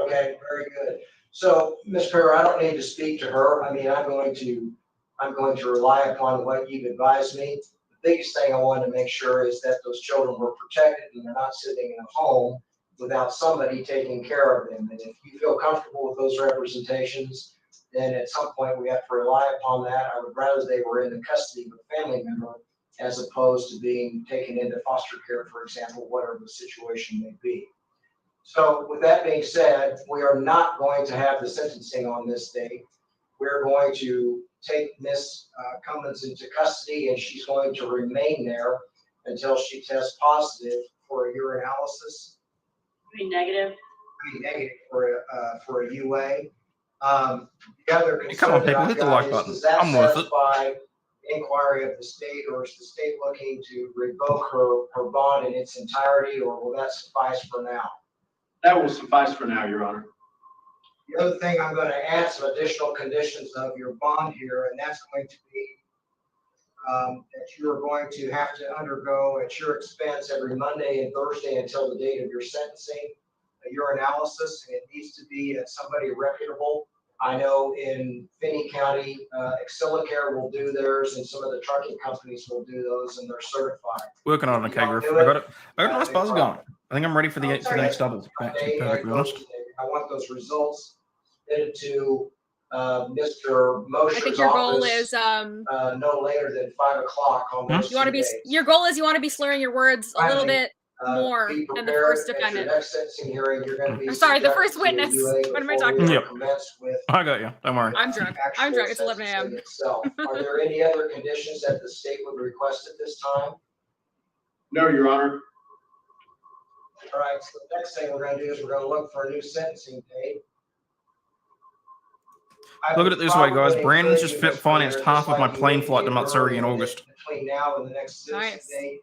Okay, very good. So, Ms. Schroeder, I don't need to speak to her. I mean, I'm going to rely upon what you've advised me. The biggest thing I wanted to make sure is that those children were protected and they're not sitting in a home without somebody taking care of them. And if you feel comfortable with those representations, then at some point we have to rely upon that. I would rather they were in the custody of a family member as opposed to being taken into foster care, for example, whatever the situation may be. So with that being said, we are not going to have the sentencing on this date. We're going to take Miss Cummins into custody, and she's going to remain there until she tests positive for a urinalysis. You mean negative? Negative for a UA. The other concern come on, people, hit the like button. Does that I'm worth it. satisfy the inquiry of the state, or is the state looking to revoke her bond in its entirety, or will that suffice for now? That will suffice for now, Your Honor. The other thing, I'm going to add some additional conditions of your bond here, and that's going to be that you are going to have to undergo at your expense every Monday and Thursday until the date of your sentencing a urinalysis, and it needs to be at somebody reputable. I know in Finney County, Excelicare will do theirs, and some of the trucking companies will do those, and they're certified. Working on it, okay, Griff. I got it. I got a nice buzz going. I think I'm ready for the next double. To be perfectly honest. I want those results submitted to Mr. Mosher's I think your goal office is no later than 5 o'clock on those you want to be your goal is you want to be slurring your words a little bit more than the first defendant. Next sentencing hearing, you're going to be Sorry, the first witness. What am I talking about? I got you. Don't worry. I'm drunk. I'm drunk. It's 11 a.m. Are there any other conditions that the state would request at this time? No, Your Honor. All right, so the next thing we're going to do is we're going to look for a new sentencing date. Look at it this way, guys. Brandon's just financed half of my plane flight to Matsuri in August. Between now and the next sentencing date,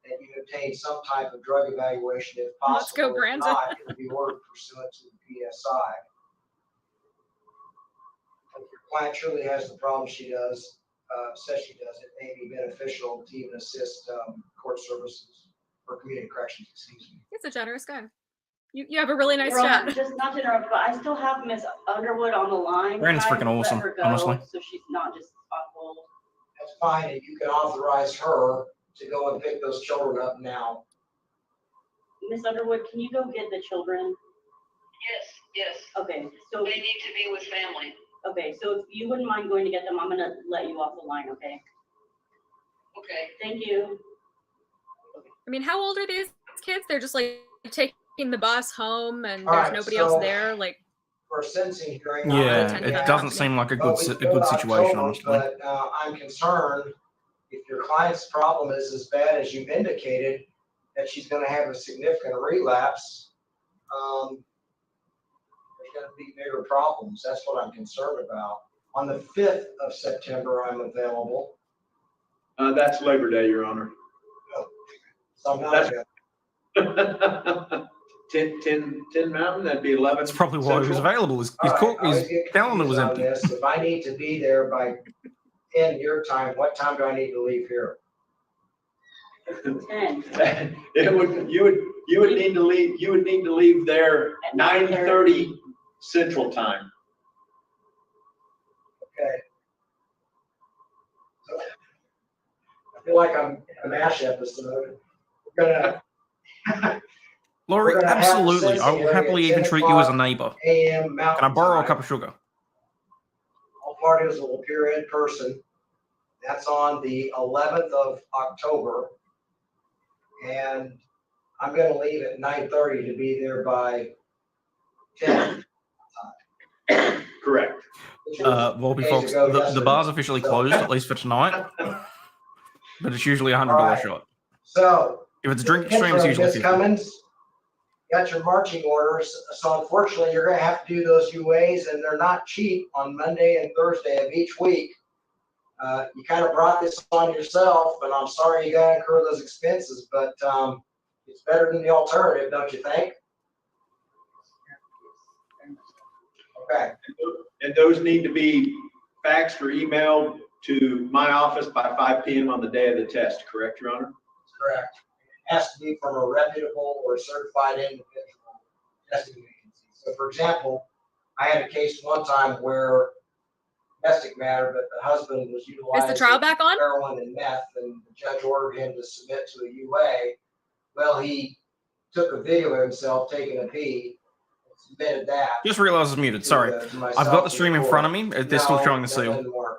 that you obtain some type of drug evaluation if possible. Let's go, Brandon. If not, it will be ordered pursuant to the PSI. If your client truly has the problem she does, says she does, it may be beneficial to even assist court services or community corrections, excuse me. He's a generous guy. You have a really nice Your Honor, chat. just not to interrupt, but I still have Miss Underwood on the line. Brandon's Can I freaking let awesome, her go honestly. So she's not just on hold. That's fine, and you can authorize her to go and pick those children up now. Miss Underwood, can you go get the children? Yes. Okay, so They need to be with family. okay, so if you wouldn't mind going to get them, I'm gonna let you off the line, okay? Okay. Thank you. I mean, how old are these kids? They're just like taking the bus home, and All there's right, nobody so else there. Like, for a sentencing hearing. Yeah, it it doesn't seem like a good Well, we situation, go to October, honestly. But I'm concerned if your client's problem is as bad as you've indicated, that she's going to have a significant relapse. There's going to be bigger problems. That's what I'm concerned about. On the 5th of September, I'm available. That's Labor Day, Your Honor. So I'm not That's- available. 10 Mountain, that'd be 11. That's probably why he was Central. available. His All right, I always his get calendar was confused on empty. this. If I need to be there by 10 your time, what time do I need to leave here? 10. You would need to leave there At 9:30 Central Time. Okay. So, I feel like I'm in a MASH episode. We're gonna Laurie, We're gonna have absolutely. the I will sentencing happily hearing even at treat you as a 10 neighbor. a.m. Mountain Can I borrow a Time. cup of sugar? All parties will appear in person. That's on the 11th of October. And I'm gonna leave at 9:30 to be there by 10. Correct. Volpe Days folks, ago the yesterday. bar's officially closed, at least for tonight. But it's usually $100 Alright. shot. So, If it's a drink extreme, it's usually Ms. 50. Cummins, got your marching orders, so unfortunately, you're gonna have to do those UAs, and they're not cheap on Monday and Thursday of each week. You kind of brought this on yourself, and I'm sorry you gotta incur those expenses, but it's better than the alternative, don't you think? Okay, And those need to be faxed or emailed to my office by 5 p.m. on the day of the test, correct, Your Honor? correct. It has to be from a reputable or certified individual testing agency. So for example, I had a case one time where domestic matter, but the husband was is utilizing the trial back on? heroin and meth, and the judge ordered him to submit to a UA. Well, he took a video of himself taking a pee, submitted that. Just realized it's muted. Sorry. I've got the stream in front of me. They're still showing the That seal. doesn't work.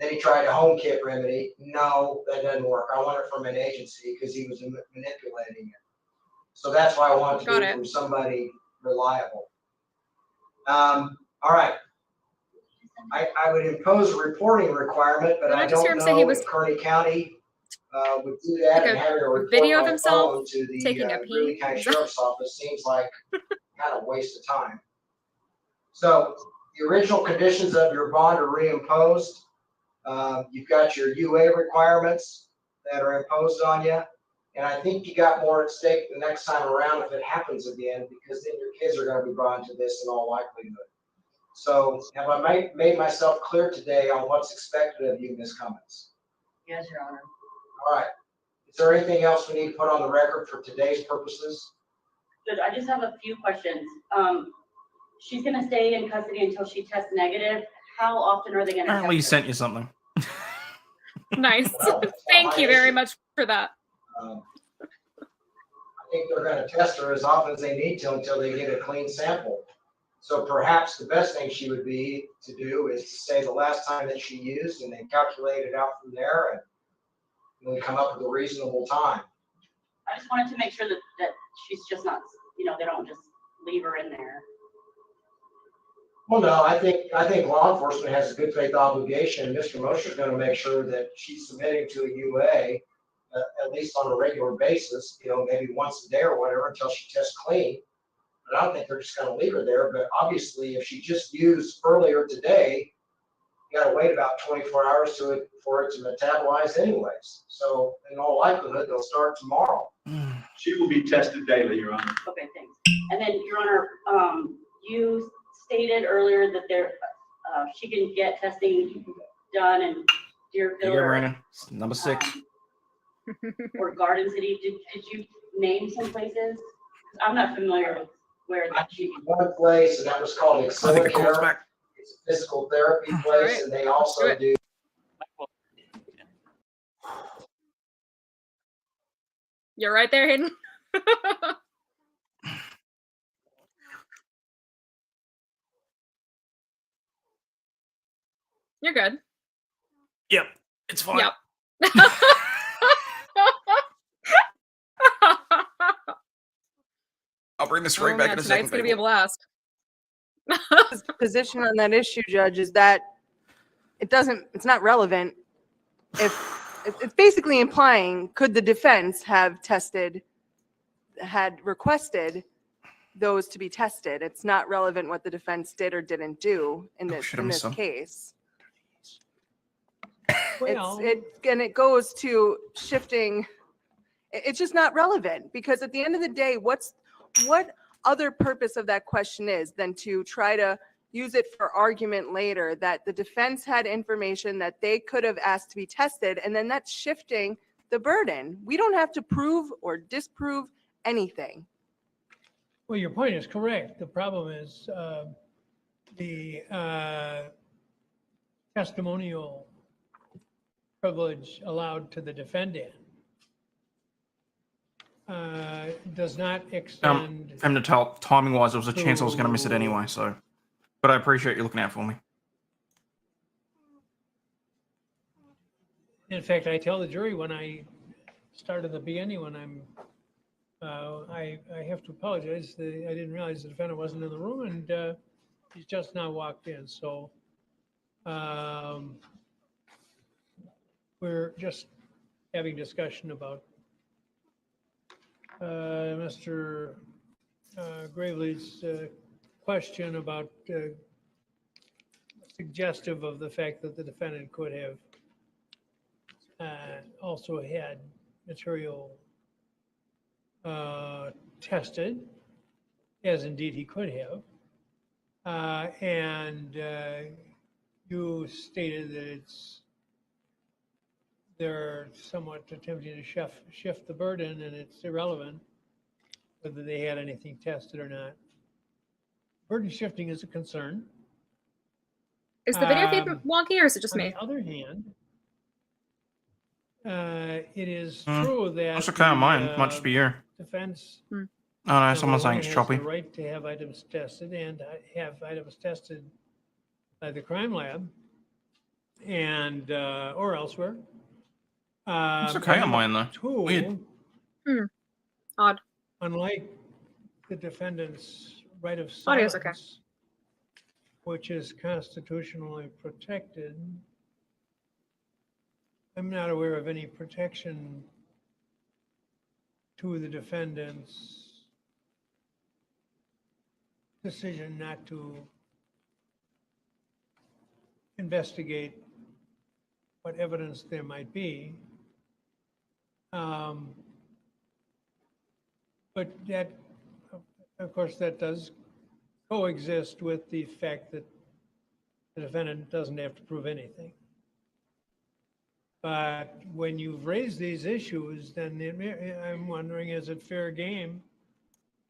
Then he tried a home kit remedy. No, that doesn't work. I want it from an agency because he was manipulating it. So that's why I want it to Got be it. from somebody reliable. All right. I would impose a reporting requirement, but Did I I just hear don't him say he know was- if Kearney County would do that, Like and a having a report video of by himself phone to the taking a Greeley pee? County Sheriff's Office seems like kind of a waste of time. So the original conditions of your bond are reimposed. You've got your UA requirements that are imposed on you. And I think you got more at stake the next time around if it happens again, because then your kids are going to be brought into this in all likelihood. So have I made myself clear today on what's expected of you, Ms. Cummins? Yes, Your Honor. All right. Is there anything else we need to put on the record for today's purposes? Judge, I just have a few questions. She's gonna stay in custody until she tests negative. How often are they gonna Apparently he test her? sent you something. Nice. Well, that's not Thank my you very issue. much for that. I'm think they're gonna test her as often as they need to until they get a clean sample. So perhaps the best thing she would be to do is to say the last time that she used and then calculate it out from there and then come up with a reasonable time. I just wanted to make sure that she's just not, they don't just leave her in there. Well, no, I think law enforcement has a good faith obligation. Mr. Mosher's gonna make sure that she's submitting to a UA, at least on a regular basis, maybe once a day or whatever until she tests clean. But I don't think they're just gonna leave her there, but obviously if she just used earlier today, you gotta wait about 24 hours for it to metabolize anyways. So in all likelihood, they'll start tomorrow. She will be tested daily, Your Honor. Okay, thanks. And then, Your Honor, you stated earlier that she can get testing done in Deerfield Yeah, Brandon. Number 6. or Garden City. Did you name some places? I'm not familiar with where that she can. One place, and that was called I think the call's Accelerate. back. It's a physical therapy place, right. and they also Do do. You're right there, Hayden. You're good. Yep, it's fine. Yep. I'll bring this right Oh, back man, in a tonight's second. gonna be a people. blast. His position on that issue, Judge, is that it's not relevant. If it's basically implying, could the defense had requested those to be tested? It's not relevant what the defense did or didn't do in this shit, I missed some. case. Well, It goes to shifting. It's just not relevant because at the end of the day, what other purpose of that question is than to try to use it for argument later that the defense had information that they could have asked to be tested, and then that's shifting the burden. We don't have to prove or disprove anything. well, your point is correct. The problem is the testimonial privilege allowed to the defendant does not extend. And to tell, timing wise, there was a chance I was going to miss it anyway. So, but I appreciate you looking out for me. In fact, I tell the jury when I start at the beginning, when I have to apologize. I didn't realize the defendant wasn't in the room, and he's just now walked in. So we're just having discussion about Mr. Gravely's question about suggestive of the fact that the defendant could have also had material tested, as indeed he could have. And you stated that they're somewhat attempting to shift the burden, and it's irrelevant whether they had anything tested or not. Burden shifting is a concern. Is the video feed Um, wonky or is it just On me? the other hand, it is true that That's okay on mine. Might just be you. defense. Oh no, number someone's saying one, it's has choppy. the right to have items tested and have items tested by the crime lab and or elsewhere. It's okay on mine though. Two, Weird. Odd. unlike the defendant's right of Audio's silence, okay. which is constitutionally protected, I'm not aware of any protection to the defendant's decision not to investigate what evidence there might be. But that, of course, that does coexist with the fact that the defendant doesn't have to prove anything. But when you've raised these issues, then I'm wondering, is it fair game?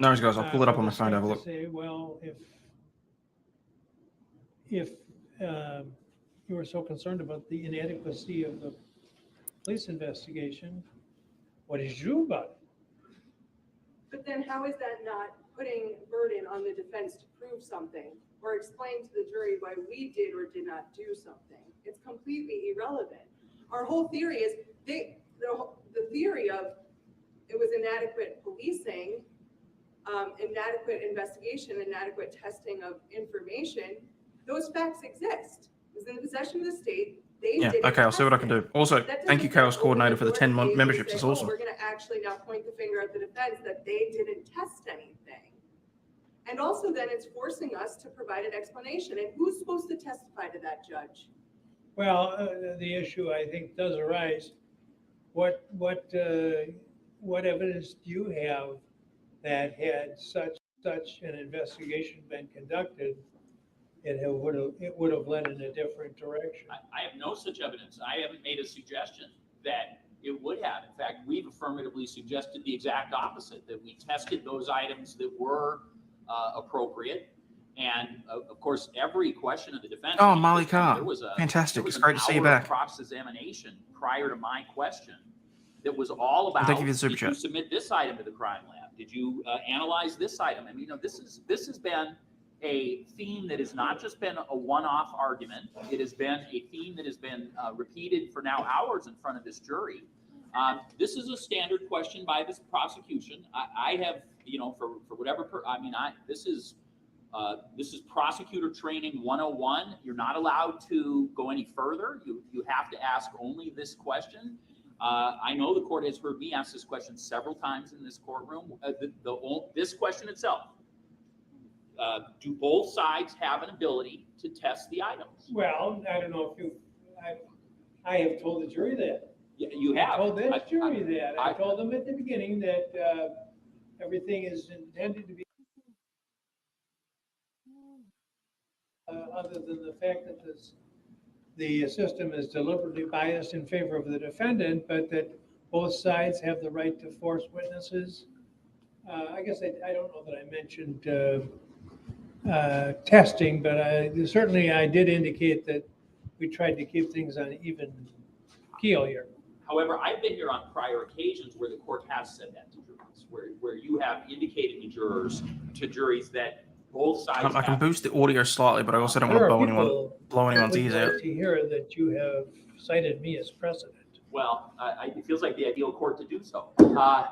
No worries, guys. I'll pull it up for on my the phone to have a state look. Say, well, if you were so concerned about the inadequacy of the police investigation, what did you do about it? But then how is that not putting burden on the defense to prove something or explain to the jury why we did or did not do something? It's completely irrelevant. Our whole theory is the theory of it was inadequate policing, inadequate investigation, inadequate testing of information. Those facts exist. It was in the possession of the state. They Yeah, didn't okay, I'll see what I test can it. do. Also, That thank you, doesn't Chaos then Coordinator, open for the the 10 door to memberships. say, That's oh, awesome. we're going to actually now point the finger at the defense that they didn't test anything. And also then it's forcing us to provide an explanation. And who's supposed to testify to that, Judge? Well, the issue I think does arise. What evidence do you have that had such an investigation been conducted, it would have led in a different direction? I have no such evidence. I haven't made a suggestion that it would have. In fact, we've affirmatively suggested the exact opposite, that we tested those items that were appropriate. And of course, every question of the defense. Oh, Molly Carr. There was Fantastic. there was It's great an to see you hour back. of cross-examination prior to my question that was all about, Thank you for the super did you chat. submit this item to the crime lab? Did you analyze this item? I mean, this has been a theme that has not just been a one-off argument. It has been a theme that has been repeated for now hours in front of this jury. This is a standard question by this prosecution. I have, for whatever, this is prosecutor training 101. You're not allowed to go any further. You have to ask only this question. I know the court has heard me ask this question several times in this courtroom. This question itself, do both sides have an ability to test the items? Well, I don't know if I have told the jury that. Yeah, you have. I told this jury that. I told them at the beginning that everything is intended to be other than the fact that the system is deliberately biased in favor of the defendant, but that both sides have the right to force witnesses. I guess I don't know that I mentioned testing, but certainly I did indicate that we tried to keep things on even keel here. However, I've been here on prior occasions where the court has said that to jurors, where you have indicated to juries that both sides. I can boost the audio slightly, but I also don't want to blow anyone's ears out. To hear that you have cited me as precedent. Well, it feels like the ideal court to do so. But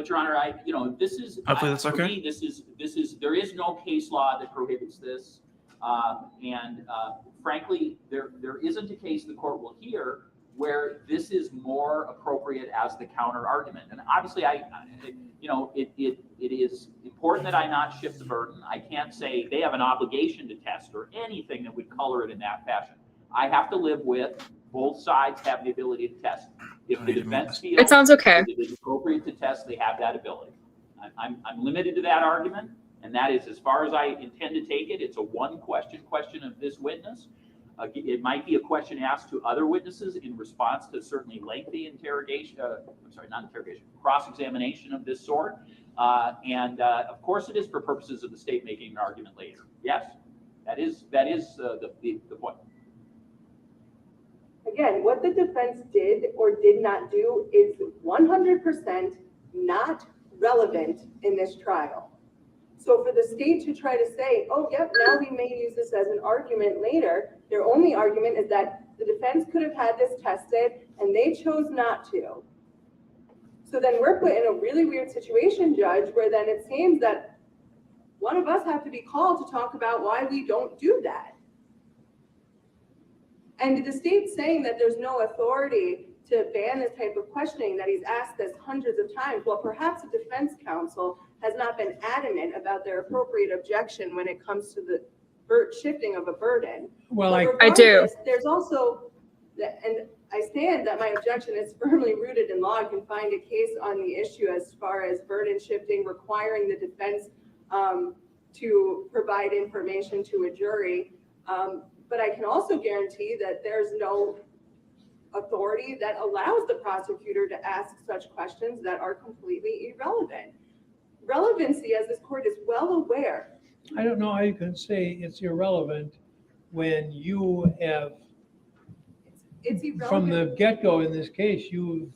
Your Honor, this is hopefully that's okay. For me, this is there is no case law that prohibits this, and frankly, there isn't a case the court will hear where this is more appropriate as the counter argument. And obviously, it is important that I not shift the burden. I can't say they have an obligation to test or anything that would color it in that fashion. I have to live with both sides have the ability to test. If the defense feels it sounds okay. it is appropriate to test, they have that ability. I'm limited to that argument, and that is as far as I intend to take it. It's a one question of this witness. It might be a question asked to other witnesses in response to certainly lengthy interrogation, cross-examination of this sort. And of course it is for purposes of the state making an argument later. Yes, that is the point. Again, what the defense did or did not do is 100% not relevant in this trial. So for the state to try to say, oh, yep, now we may use this as an argument later, their only argument is that the defense could have had this tested and they chose not to. So then we're put in a really weird situation, Judge, where then it seems that one of us have to be called to talk about why we don't do that. And the state's saying that there's no authority to ban this type of questioning, that he's asked this hundreds of times. Well, perhaps the defense counsel has not been adamant about their appropriate objection when it comes to the shifting of a burden. Well, I do. There's also, and I stand that my objection is firmly rooted in law. I can find a case on the issue as far as burden shifting, requiring the defense to provide information to a jury. But I can also guarantee that there's no authority that allows the prosecutor to ask such questions that are completely irrelevant. Relevancy, as this court is well aware. I don't know how you can say it's irrelevant when you have, it's irrelevant. from the get-go in this case, you've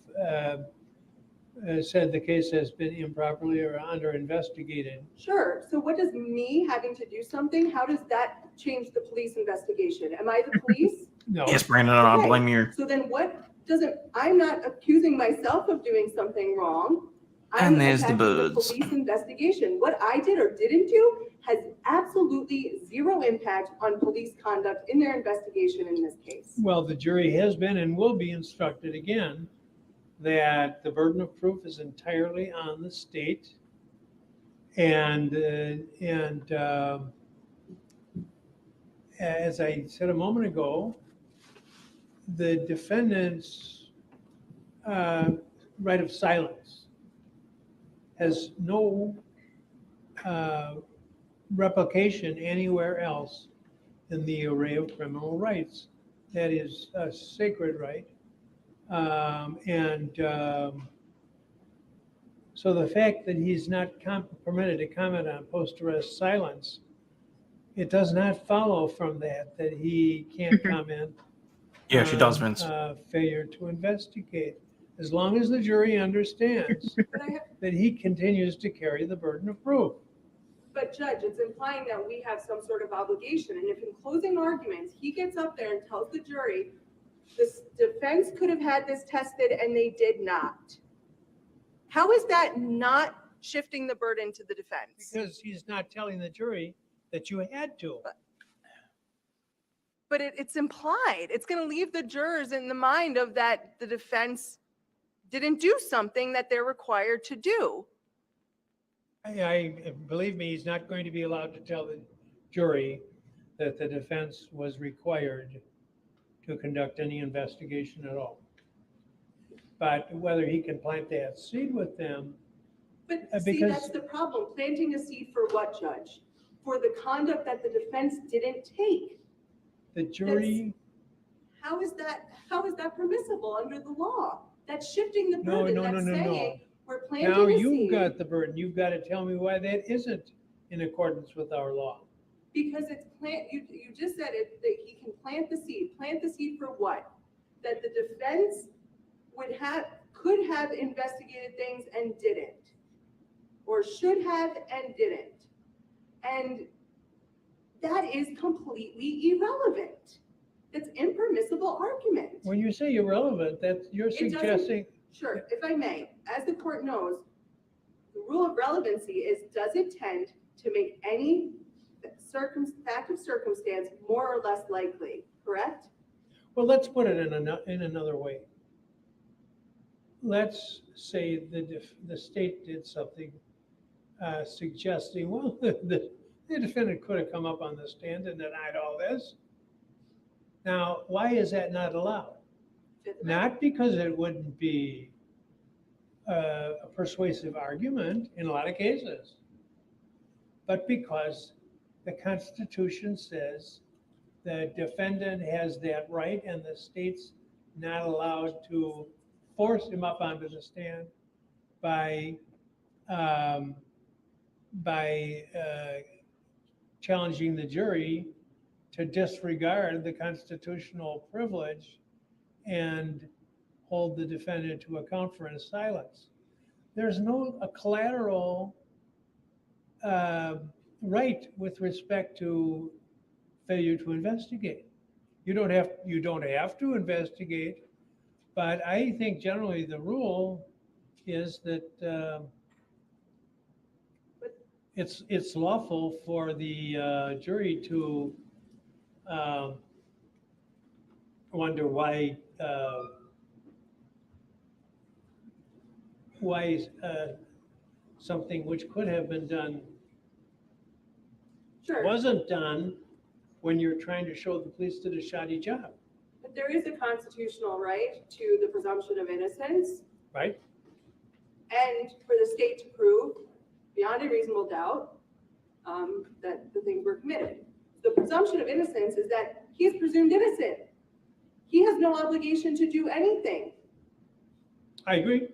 said the case has been improperly or under investigated. Sure. So what does me having to do something, how does that change the police investigation? Am I the police? No. Yes, Brandon, I Okay. blame you. So then what doesn't, I'm not accusing myself of doing something wrong. And I'm there's the attacking birds. police investigation. What I did or didn't do has absolutely zero impact on police conduct in their investigation in this case. Well, the jury has been and will be instructed again that the burden of proof is entirely on the state. And as I said a moment ago, the defendant's right of silence has no replication anywhere else in the array of criminal rights. That is a sacred right. So the fact that he's not permitted to comment on post-arrest silence, it does not follow from that he can't comment. Yeah, she does, Vince. Failure to investigate, as long as the jury understands that he continues to carry the burden of proof. But Judge, it's implying that we have some sort of obligation. And if in closing arguments, he gets up there and tells the jury, this defense could have had this tested and they did not. How is that not shifting the burden to the defense? Because he's not telling the jury that you had to. But it's implied. It's going to leave the jurors in the mind of that the defense didn't do something that they're required to do. I believe me, he's not going to be allowed to tell the jury that the defense was required to conduct any investigation at all. But whether he can plant that seed with them. But see, that's the problem. Planting a seed for what, Judge? For the conduct that the defense didn't take. The jury. How is that permissible under the law? That's shifting the burden. No. We're planting Now a seed. you've got the burden. You've got to tell me why that isn't in accordance with our law. Because it's you just said it, that he can plant the seed. Plant the seed for what? That the defense could have investigated things and didn't. Or should have and didn't. And that is completely irrelevant. That's impermissible argument. When you say irrelevant, you're suggesting. Sure, if I may, as the court knows, the rule of relevancy is, does it tend to make any fact of circumstance more or less likely, correct? Well, let's put it in another way. Let's say the state did something suggesting, well, the defendant could have come up on the stand and denied all this. Now, why is that not allowed? Not because it wouldn't be a persuasive argument in a lot of cases, but because the Constitution says the defendant has that right and the state's not allowed to force him up onto the stand by challenging the jury to disregard the constitutional privilege and hold the defendant to account for his silence. There's a collateral right with respect to failure to investigate. You don't have to investigate, but I think generally the rule is that it's lawful for the jury to wonder why something which could have been done wasn't done when you're trying to show the police did a shoddy job. But there is a constitutional right to the presumption of innocence. Right. And for the state to prove beyond a reasonable doubt that the things were committed. The presumption of innocence is that he is presumed innocent. He has no obligation to do anything. I agree.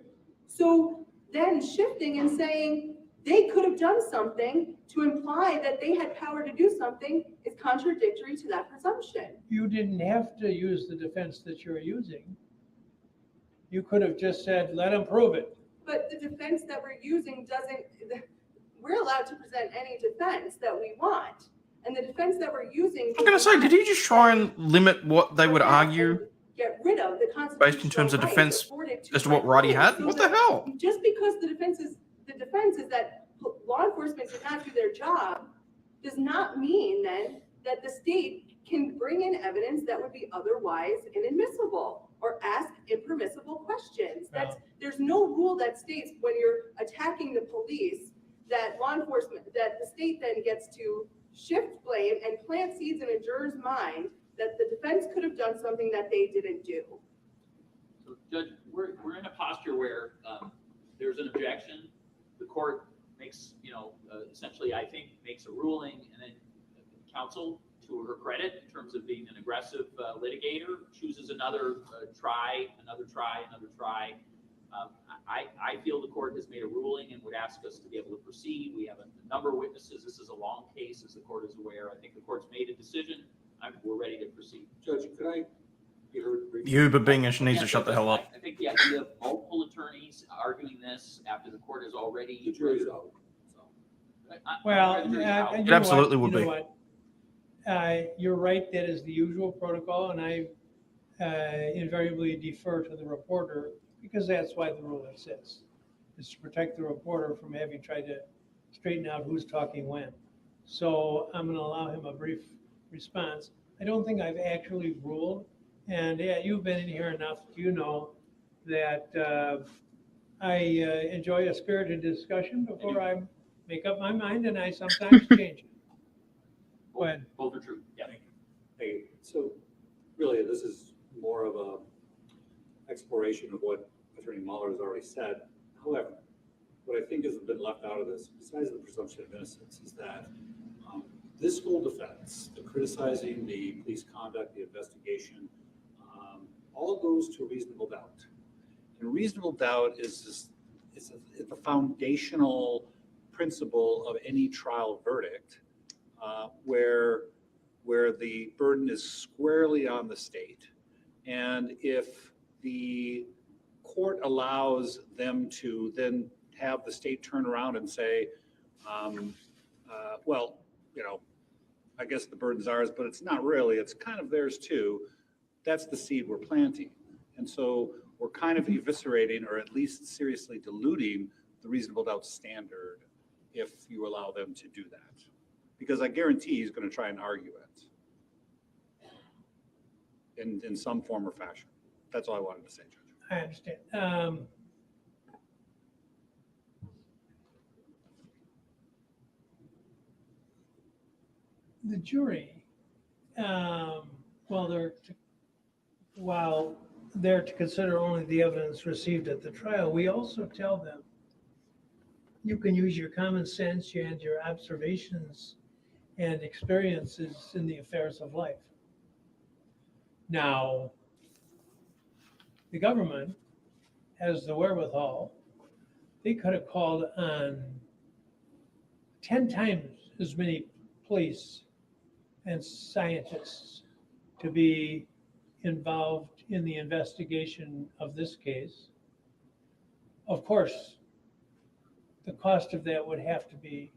So then shifting and saying they could have done something to imply that they had power to do something is contradictory to that presumption. You didn't have to use the defense that you're using. You could have just said, let him prove it. but the defense that we're using doesn't, we're allowed to present any defense that we want. And the defense that we're using. I'm going to say, did he just try and limit what they would argue get rid of the based in terms of defense as to what right he had? What the hell? Just because the defense is that law enforcement did not do their job does not mean then that the state can bring in evidence that would be otherwise inadmissible or ask impermissible questions. There's no rule that states when you're attacking the police that law enforcement, that the state then gets to shift blame and plant seeds in a juror's mind that the defense could have done something that they didn't do. So, Judge, we're in a posture where there's an objection. The court makes, essentially, I think, makes a ruling, and then counsel, to her credit, in terms of being an aggressive litigator, chooses another try. I feel the court has made a ruling and would ask us to be able to proceed. We have a number of witnesses. This is a long case, as the court is aware. I think the court's made a decision. We're ready to proceed. Judge, could I be heard briefly? You, but being needs to shut the hell up. I think the idea of multiple attorneys arguing this after the court has already. The jury's out. Well, It absolutely would be. You're right, that is the usual protocol, and I invariably defer to the reporter because that's why the rule exists, is to protect the reporter from having tried to straighten out who's talking when. So I'm going to allow him a brief response. I don't think I've actually ruled, and yeah, you've been in here enough, you know that I enjoy a spirited discussion before I make up my mind, and I sometimes change it. Go ahead. Both are true. Yeah. Hey, so really, this is more of a exploration of what Attorney Mueller has already said. However, what I think has been left out of this, besides the presumption of innocence, is that this whole defense, the criticizing the police conduct, the investigation, all goes to reasonable doubt. And reasonable doubt is the foundational principle of any trial verdict, where the burden is squarely on the state. And if the court allows them to then have the state turn around and say, well, I guess the burden's ours, but it's not really, it's kind of theirs too. That's the seed we're planting. And so we're kind of eviscerating, or at least seriously diluting, the reasonable doubt standard if you allow them to do that. Because I guarantee he's going to try and argue it in some form or fashion. That's all I wanted to say, Judge. I understand. The jury, while they're to consider only the evidence received at the trial, we also tell them you can use your common sense and your observations and experiences in the affairs of life. Now, the government has the wherewithal. They could have called on 10 times as many police and scientists to be involved in the investigation of this case. Of course, the cost of that would have to be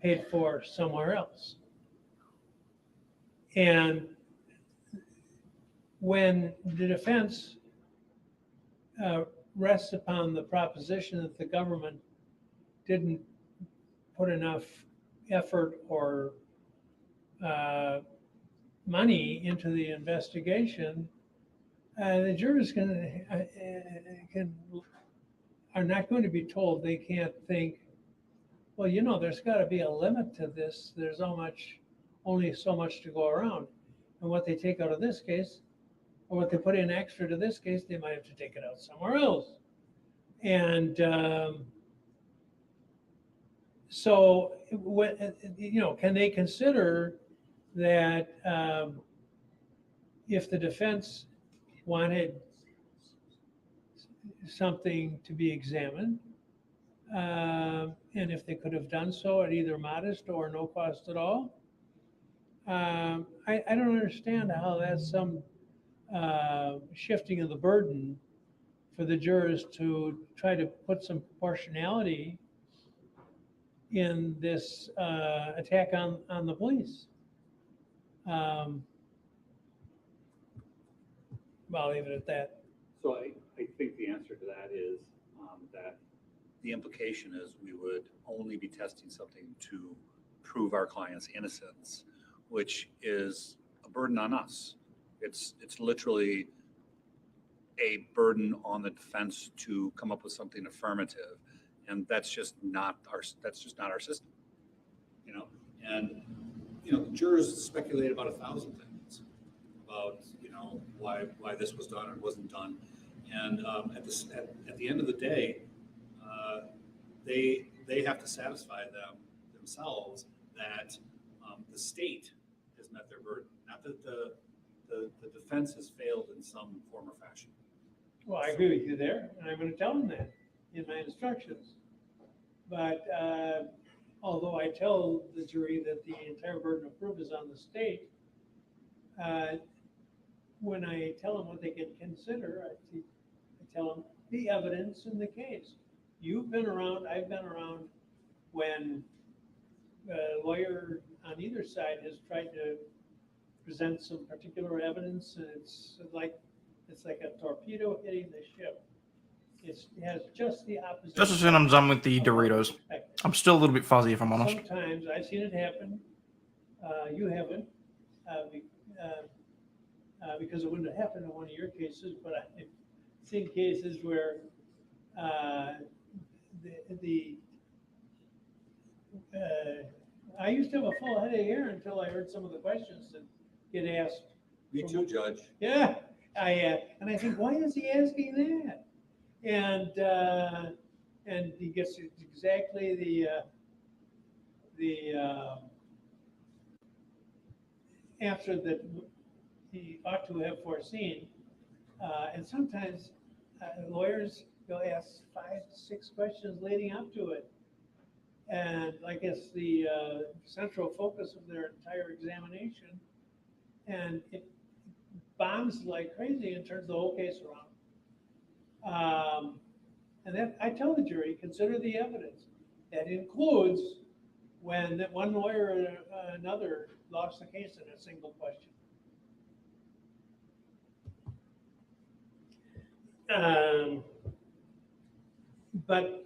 paid for somewhere else. And when the defense rests upon the proposition that the government didn't put enough effort or money into the investigation, the jurors are not going to be told they can't think, well, there's got to be a limit to this. There's only so much to go around. And what they take out of this case, or what they put in extra to this case, they might have to take it out somewhere else. And so, can they consider that if the defense wanted something to be examined, and if they could have done so at either modest or no cost at all, I don't understand how that's some shifting of the burden for the jurors to try to put some proportionality in this attack on the police. Well, I'll leave it at that. So I think the answer to that is that the implication is we would only be testing something to prove our client's innocence, which is a burden on us. It's literally a burden on the defense to come up with something affirmative, and that's just not our system, you know. And you know, the jurors speculate about 1,000 things about, you know, why this was done or wasn't done, and at the end of the day, they have to satisfy themselves that the state has met their burden, not that the defense has failed in some form or fashion. Well, I agree with you there, and I'm going to tell them that in my instructions. But although I tell the jury that the entire burden of proof is on the state, when I tell them what they can consider, I tell them the evidence in the case. You've been around, I've been around when a lawyer on either side has tried to present some particular evidence, and it's like a torpedo hitting the ship. It has just the opposite. Just as soon as I'm done with the Doritos. I'm still a little bit fuzzy, if I'm honest. Sometimes I've seen it happen. You haven't, because it wouldn't have happened in one of your cases, but I've seen cases where I used to have a full head of hair until I heard some of the questions that get asked. Me too, Judge. Yeah, and I think, why is he asking that? And he gets exactly the answer that he ought to have foreseen. And sometimes lawyers will ask 5-6 questions leading up to it. And I guess the central focus of their entire examination, and it bombs like crazy and turns the whole case around. And then I tell the jury, consider the evidence. That includes when that one lawyer or another lost the case in a single question. But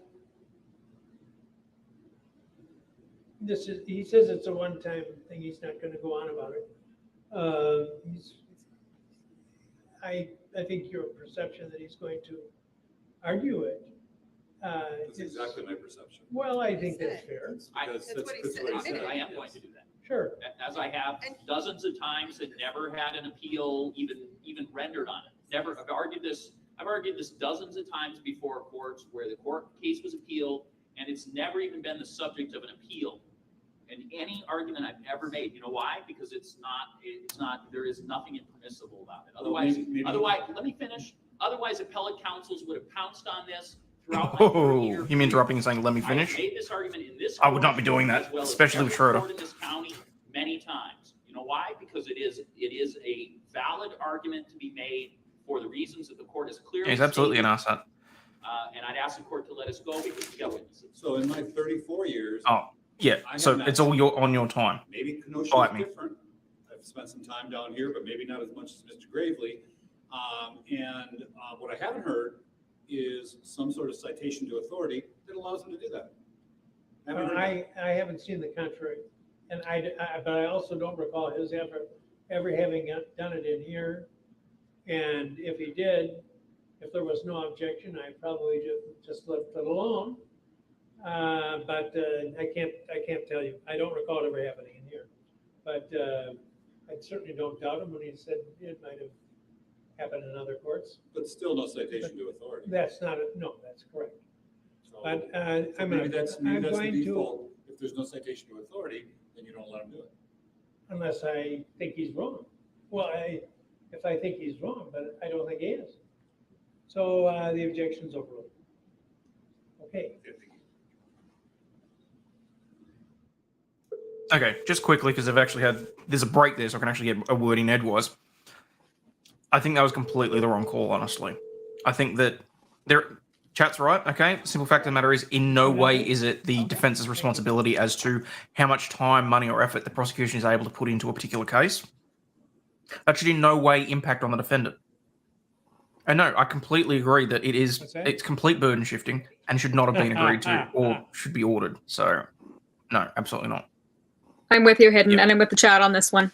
this is, he says it's a one-time thing. He's not going to go on about it. I think your perception that he's going to argue it. That's exactly my perception. Well, I think that's fair. That's what he said. I am going to do that. Sure. As I have dozens of times and never had an appeal even rendered on it. Never. I've argued this dozens of times before courts where the court case was appealed and it's never even been the subject of an appeal. And any argument I've ever made, you know why? Because it's not, there is nothing impermissible about it. Otherwise, let me finish. Otherwise, appellate counsels would have pounced on this throughout my career. You mean interrupting and saying, let me finish? I made this argument in this I would not be doing that, as well as especially with every Schroeder. court in this county many times. You know why? Because it is a valid argument to be made for the reasons that the court has clearly He's absolutely an stated. asset. And I'd ask the court to let us go because we got witnesses. So in my 34 years, Oh, yeah. So it's all on your time. maybe Kenosha Bite is me. different. I've spent some time down here, but maybe not as much as Mr. Gravely. What I haven't heard is some sort of citation to authority that allows him to do that. I haven't seen the contrary, and but I also don't recall his ever having done it in here. And if he did, if there was no objection, I probably just left it alone. But I can't tell you. I don't recall it ever happening in here. But I certainly don't doubt him when he said it might have happened in other courts. But still no citation to authority. That's not no, that's correct. So, But so I'm maybe that's the going to, default. If there's no citation to authority, then you don't let him do it. unless I think he's wrong. Well, if I think he's wrong, but I don't think he is. So the objection's overruled. Okay. Okay, just quickly, because there's a break there, so I can actually get a word in edgewise. I think that was completely the wrong call, honestly. I think that Chat's right. Okay. Simple fact of the matter is, in no way is it the defense's responsibility as to how much time, money, or effort the prosecution is able to put into a particular case. That should in no way impact on the defendant. And no, I completely agree that it's complete burden shifting and should not have been agreed to or should be ordered. So, no, absolutely not. I'm with you, Hidden, and I'm with the chat on this one.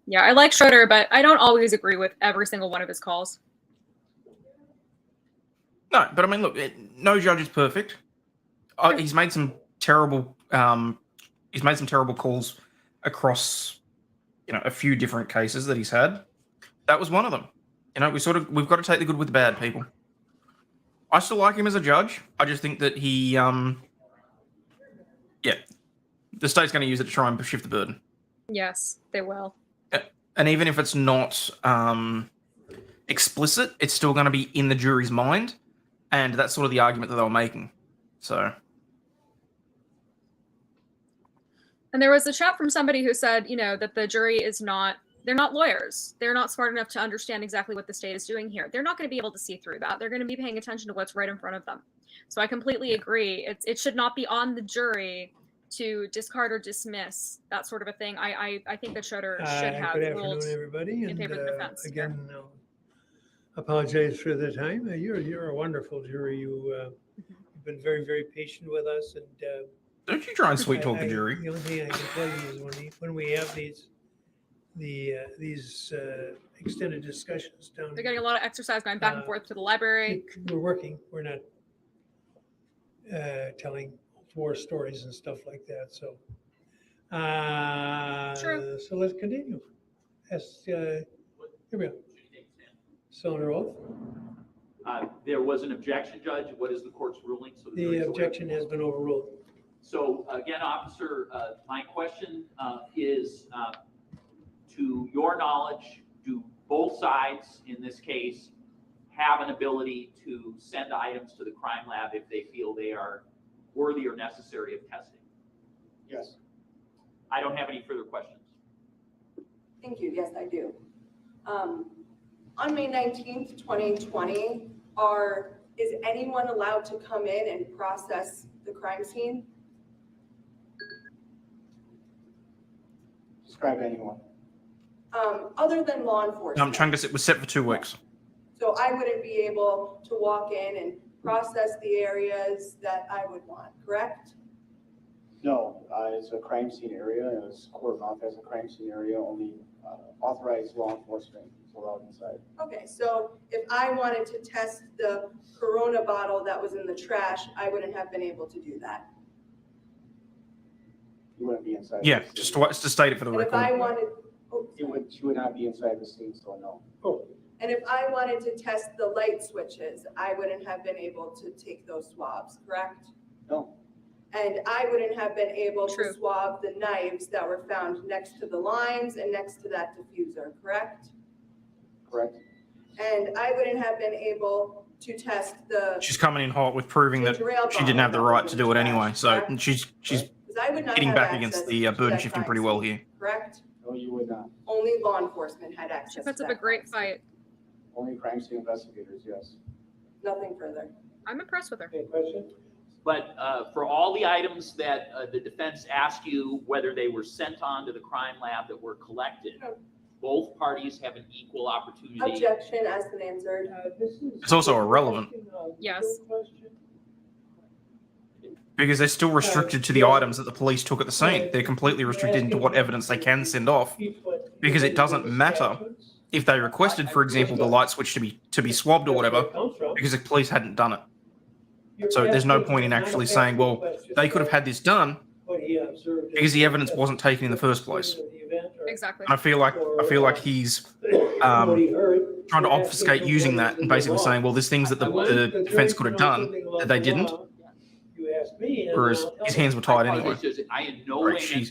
Yeah, I like Schroeder, but I don't always agree with every single one of his calls. No, but I mean, look, no judge is perfect. He's made some terrible. He's made some terrible calls across, a few different cases that he's had. That was one of them. We've got to take the good with the bad, people. I still like him as a judge. I just think that he, the state's going to use it to try and shift the burden. Yes, they will. And even if it's not explicit, it's still going to be in the jury's mind. And that's sort of the argument that they were making. So. And there was a chat from somebody who said, that the jury they're not lawyers. They're not smart enough to understand exactly what the state is doing here. They're not going to be able to see through that. They're going to be paying attention to what's right in front of them. So I completely agree. It should not be on the jury to discard or dismiss that sort of a thing. I think that Schroeder should have Good ruled afternoon, everybody. in favor of the defense. Again, apologize for the time. You're a wonderful jury. You've been very, very patient with us. And don't you try and sweet talk the jury. The only thing I can tell you is when we have these extended discussions down. They're getting a lot of exercise going back and forth to the library. We're working. We're not telling war stories and stuff like that. So, True. So let's continue. Here we go. So under oath. There was an objection, Judge. What is the court's ruling? So The objection has been overruled. So again, officer, my question is, to your knowledge, do both sides in this case have an ability to send items to the crime lab if they feel they are worthy or necessary of testing? Yes. I don't have any further questions. Thank you. Yes, I do. On May 19th, 2020, is anyone allowed to come in and process the crime scene? Describe anyone. Other than law enforcement. Chungus, it was set for 2 weeks. So I wouldn't be able to walk in and process the areas that I would want, correct? No, it's a crime scene area, and it's cordoned off as a crime scene area. Only authorized law enforcement is allowed inside. Okay, so if I wanted to test the Corona bottle that was in the trash, I wouldn't have been able to do that. You wouldn't be inside. Yeah, just to state it for the And if record. I wanted, She would not be inside the scene, so no. oh, and if I wanted to test the light switches, I wouldn't have been able to take those swabs, correct? No. And I wouldn't have been able True. to swab the knives that were found next to the lines and next to that diffuser, correct? Correct. And I wouldn't have been able to test the. She's coming in hot with proving that ginger ale she didn't have the bottle right that to was do it in the anyway. trash, So correct? she's 'Cause I would not hitting have back access against the to burden that shifting crime pretty well scene, here. Correct? No, you would not. Only law enforcement had She access puts to up a that great crime scene. fight. Only crime scene investigators, yes. Nothing further. I'm impressed with her. Okay, question? But for all the items that the defense asked you, whether they were sent on to the crime lab that were collected, both parties have an equal opportunity. Objection has been answered. It's also irrelevant. Yes. Because they're still restricted to the items that the police took at the scene. They're completely restricted into what evidence they can send off. Because it doesn't matter if they requested, for example, the light switch to be swabbed or whatever, because the police hadn't done it. So there's no point in actually saying, well, they could have had this done because the evidence wasn't taken in the first place. Exactly. And I feel like he's trying to obfuscate using that and basically saying, well, there's things that the defense could have done that they didn't. Whereas his hands were tied anyway. I in no Or way her meant to hands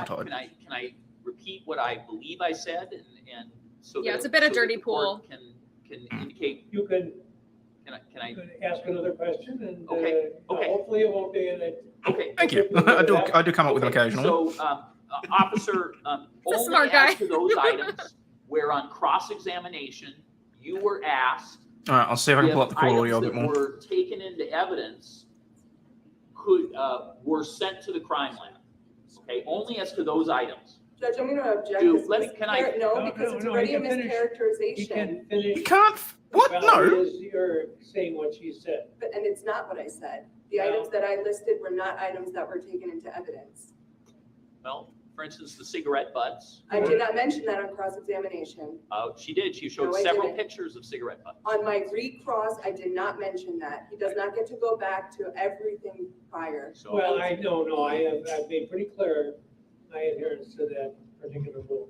do were that. tied. Can I repeat what I believe I said and so Yeah, that, it's a bit of so that dirty the court pool. Can indicate. You can Can I ask another question and Okay, okay. hopefully it won't be in it. Okay. Thank you. I do come up with them occasionally. So, officer, a only smart guy. as to those items where on cross-examination, you were asked All right, I'll see if I can pull up the court audio a bit items that more. were taken into evidence were sent to the crime lab. Okay, only as to those items. Judge, I'm going to object. Do- this let me- mis- can I- No, No, because no, it's no, already he a can finish. He mischaracterization, can finish. You can't. What? Well, No. it is you're saying what she said. and it's not what I said. The No. items that I listed were not items that were taken into evidence. Well, for instance, the cigarette butts. I did not mention that on cross-examination. She did. She showed No, I several didn't. pictures of cigarette butts. On my recross, I did not mention that. He does not get to go back to everything prior. So, Well, I've made pretty clear my adherence to that particular rule.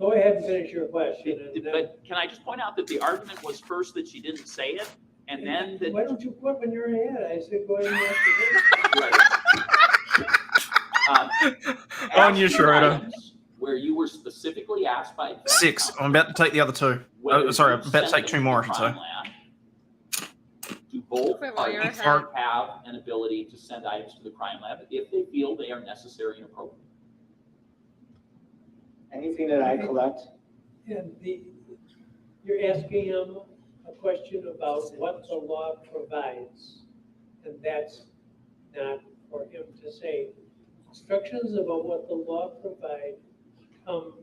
Go ahead and finish your question. And then- but can I just point out that the argument was first that she didn't say it, and then that. Why don't you quit when you're ahead? I said, go ahead and ask your On you, as to Schroeder. items Where you were specifically asked by. 6. I'm about to take the other 2. whether Oh, sorry, you I'm about to sent take them 2 more, I to should the say. crime lab. Do both Wait, while you're parties ahead. have an ability to send items to the crime lab if they feel they are necessary and appropriate? Anything that I collect, And you're asking him a question about what the law provides, and that's not for him to say. Instructions about what the law provides come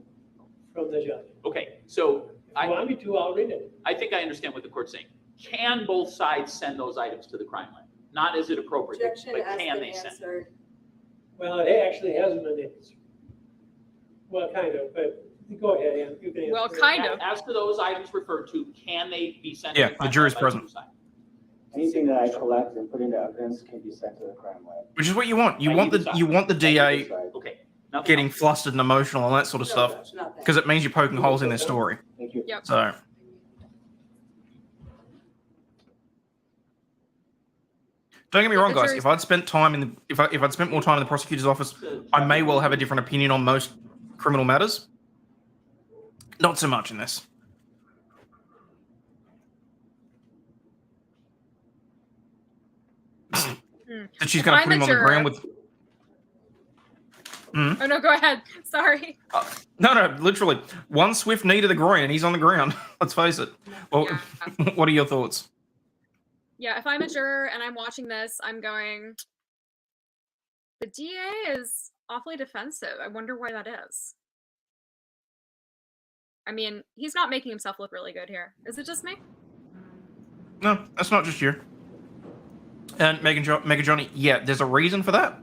from the judge. Okay, so If you want me to, I'll read it. I think I understand what the court's saying. Can both sides send those items to the crime lab? Not is it appropriate, Objection but has can been they send? answered. Well, it actually hasn't been answered. Well, kind of, but go ahead, Ann, you can answer. Well, it. kind of. As to those items referred to, can they be sent? Yeah, to the crime jury's lab by present. either side? anything that I collect and put into evidence can be sent to the crime lab. Which is what you want. You By want either the side. you want the DA Okay. nothing getting else. flustered and emotional and that sort of No, stuff Judge, not that. because it means you're poking holes in their story. Thank you. Yep. So don't get me wrong, The guys. jury's- If I'd spent time in the if I'd spent more time in the prosecutor's office, I may well have a different opinion on most criminal matters. Not so much in this. That she's If going to I'm put him a on the ground juror- with. Hmm? Oh no, go ahead. Sorry. No, literally one swift knee to the groin and he's on the ground. Let's face it. Well, Yeah. what are your thoughts? Yeah, if I'm a juror and I'm watching this, I'm going, the DA is awfully defensive. I wonder why that is. I mean, he's not making himself look really good here. Is it just me? No, that's not just you. And Megan Johnny, yeah, there's a reason for that.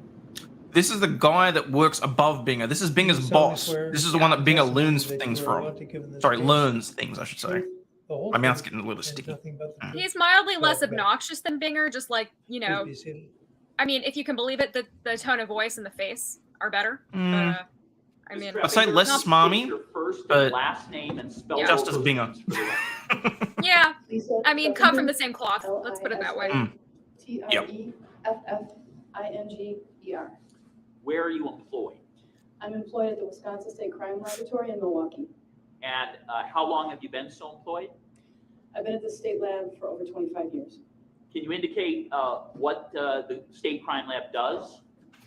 This is the guy that works above Binger. This is Binger's boss. This is the one that Binger learns things from. Sorry, learns things, I should say. My mouth's getting a little sticky. He's mildly less okay. obnoxious than Binger, just like, you know, I mean, if you can believe it, the tone of voice and the face are better. Mm. But, I mean, I'd say less not- smarmy, Your first and but last name and spell Yeah. just as both Binger. names for the record. yeah, I mean, cut from the same cloth. Let's put it that way. Mm. TREFFINGER. Where are you employed? I'm employed at the Wisconsin State Crime Laboratory in Milwaukee. And how long have you been so employed? I've been at the state lab for over 25 years. Can you indicate what the state crime lab does?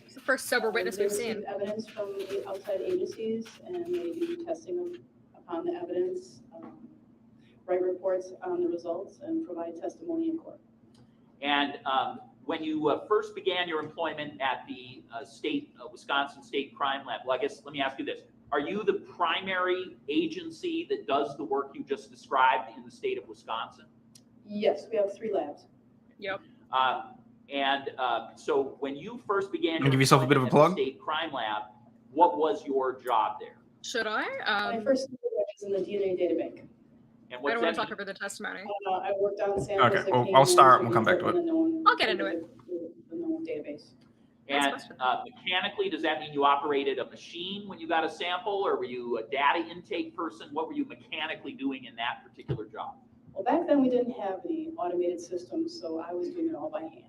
It's the first sober witness They we've receive seen. evidence from the outside agencies, and they do testing upon the evidence, write reports on the results, and provide testimony in court. And when you first began your employment at the Wisconsin State Crime Lab, well, I guess let me ask you this. Are you the primary agency that does the work you just described in the state of Wisconsin? Yes, we have 3 labs. Yep. So when you first began Wanna give yourself a bit of a employment at plug? the State Crime Lab, what was your job there? Should I? When I first started, I was in the DNA databank. And I what's don't want that to talk mean? over the testimony. I worked on samples Okay, that well, came I'll in start and from we'll come back to the it. known- I'll get into it. The known database. And Next question. mechanically, does that mean you operated a machine when you got a sample, or were you a data intake person? What were you mechanically doing in that particular job? Well, back then we didn't have any automated systems, so I was doing it all by hand.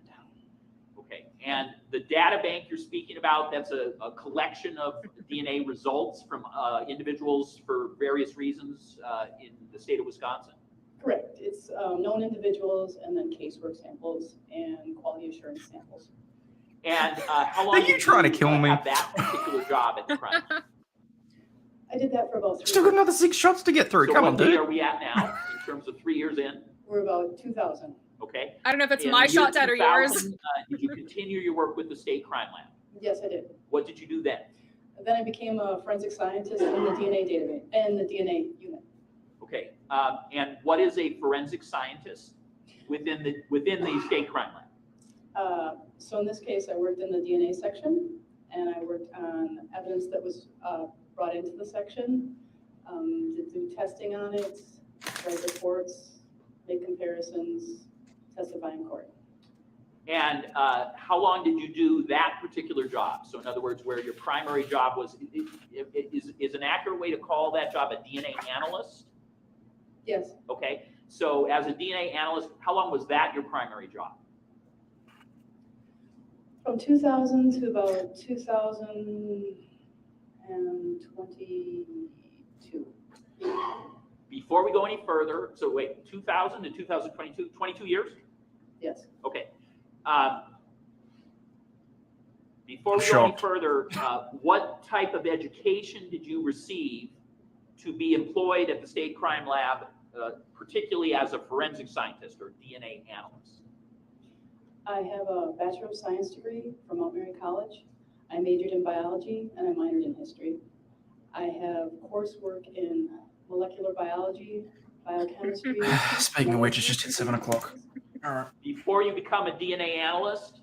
Okay, and the data bank you're speaking about, that's a collection of DNA results from individuals for various reasons in the state of Wisconsin? Correct. It's known individuals and then casework samples and quality assurance samples. And how long Are you did trying to kill me? have that particular job at the crime? I did that for about 3 Still got years. another 6 shots to get through. So Come on, what day dude. are we at now in terms of 3 years in? We're about 2,000. Okay. I don't know if it's In my the year shot dead or yours. 2000, did you continue your work with the state crime lab? Yes, I did. What did you do then? Then I became a forensic scientist in the DNA database and the DNA unit. Okay. And what is a forensic scientist within the state crime lab? So in this case, I worked in the DNA section, and I worked on evidence that was brought into the section, to do testing on it, write reports, make comparisons, testify in court. And how long did you do that particular job? So in other words, where your primary job was, is an accurate way to call that job a DNA analyst? Yes. Okay. So as a DNA analyst, how long was that your primary job? From 2000 to about 2022. Before we go any further, so wait, 2000 to 2022, 22 years? Yes. Okay. Before we go any further, what type of education did you receive to be employed at the state crime lab, particularly as a forensic scientist or DNA analyst? I have a Bachelor of Science degree from Mount Mary College. I majored in biology and I minored in history. I have coursework in molecular biology, biochemistry. Speaking of which, it's just hit 7 o'clock. All right. Before you become a DNA analyst,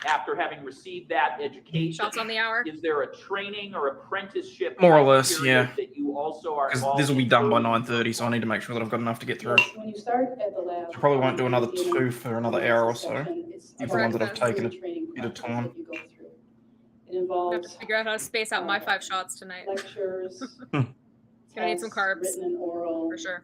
after having received that education, Shots on the hour. is there a training or apprenticeship? More or less, period yeah. That you also are Because involved this will be in done by early? 9:30, so I need to make sure that I've got enough to get through. Yes, when you start at the lab. I probably won't do another DNA 2 for another hour or so. section, it's Even the ones that I've Breakfast. taken a training bit of process time. that you go through. It I have involves to figure out how to space out my 5 shots tonight. lectures, Gonna need some tests, carbs. written and oral, For sure.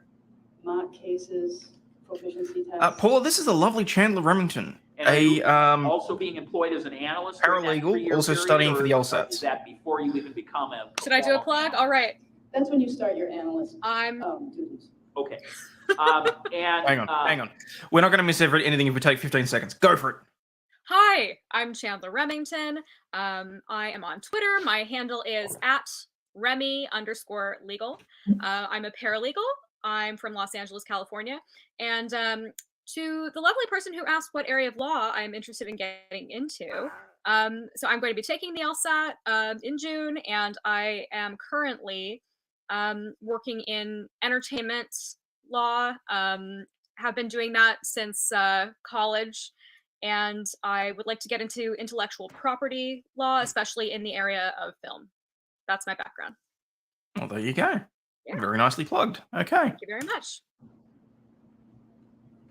mock cases, proficiency tests. Paula, this is the lovely Chandler Remington, And are you a also being employed as an analyst during that paralegal, 3-year also period, studying for or the LSATs. Is that before you even become a? Should I do a plug? All right. That's when you start your analyst I'm duties. Okay. And hang on. We're not going to miss anything if we take 15 seconds. Go for it. Hi, I'm Chandler Remington. I am on Twitter. My handle is @Remy_legal. I'm a paralegal. I'm from Los Angeles, California. And to the lovely person who asked what area of law I'm interested in getting into, so I'm going to be taking the LSAT in June, and I am currently working in entertainment law. Have been doing that since college. And I would like to get into intellectual property law, especially in the area of film. That's my background. Well, there you go. Yeah. Very nicely plugged. Okay. Thank you very much.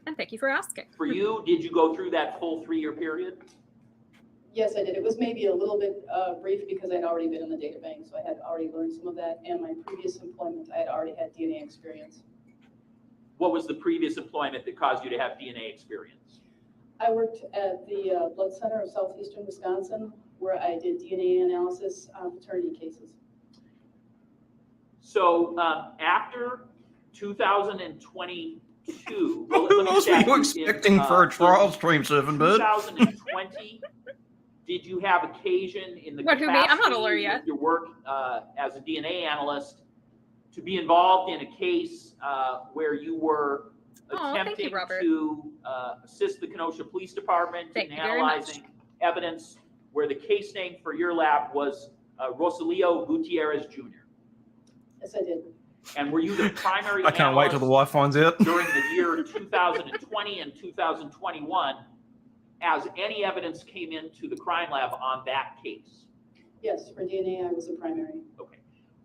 And thank you for asking. for you, did you go through that full 3-year period? Yes, I did. It was maybe a little bit brief because I'd already been in the data bank, so I had already learned some of that. And my previous employment, I had already had DNA experience. What was the previous employment that caused you to have DNA experience? I worked at the Blood Center of Southeastern Wisconsin, where I did DNA analysis on paternity cases. So after 2022, well, What let me else were ask you in, expecting for a trial stream, Seven Bird? 2020, did you have occasion in the What, who, me? I'm not a lawyer capacity yet. with your work as a DNA analyst to be involved in a case where you were Oh, thank you, attempting Robert. to assist the Kenosha Police Department Thank in you very much. analyzing evidence where the case name for your lab was Rosalio Gutierrez Jr.? Yes, I did. And were you the primary I can't wait till the analyst wife finds out. during the year 2020 and 2021 as any evidence came into the crime lab on that case? Yes, for DNA, I was a primary. Okay.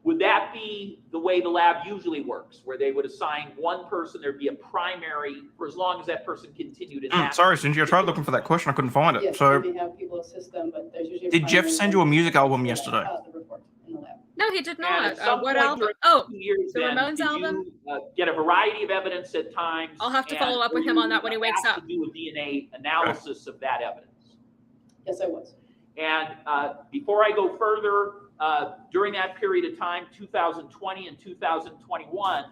Would that be the way the lab usually works, where they would assign one person, there'd be a primary for as long as that person continued in that? Sorry, Cindy, I tried looking for that question. I couldn't find it. Yes, So, they may have people assist them, but there's usually. did Jeff send you a music album yesterday? The report in the lab. No, he did And at not. some What point album? during Oh, 2 years the then, Ramones did album? you get a variety of evidence at times? I'll have to and follow up with were him on you that when he wakes asked up. to do a DNA analysis of that evidence? Yes, I was. And before I go further, during that period of time, 2020 and 2021,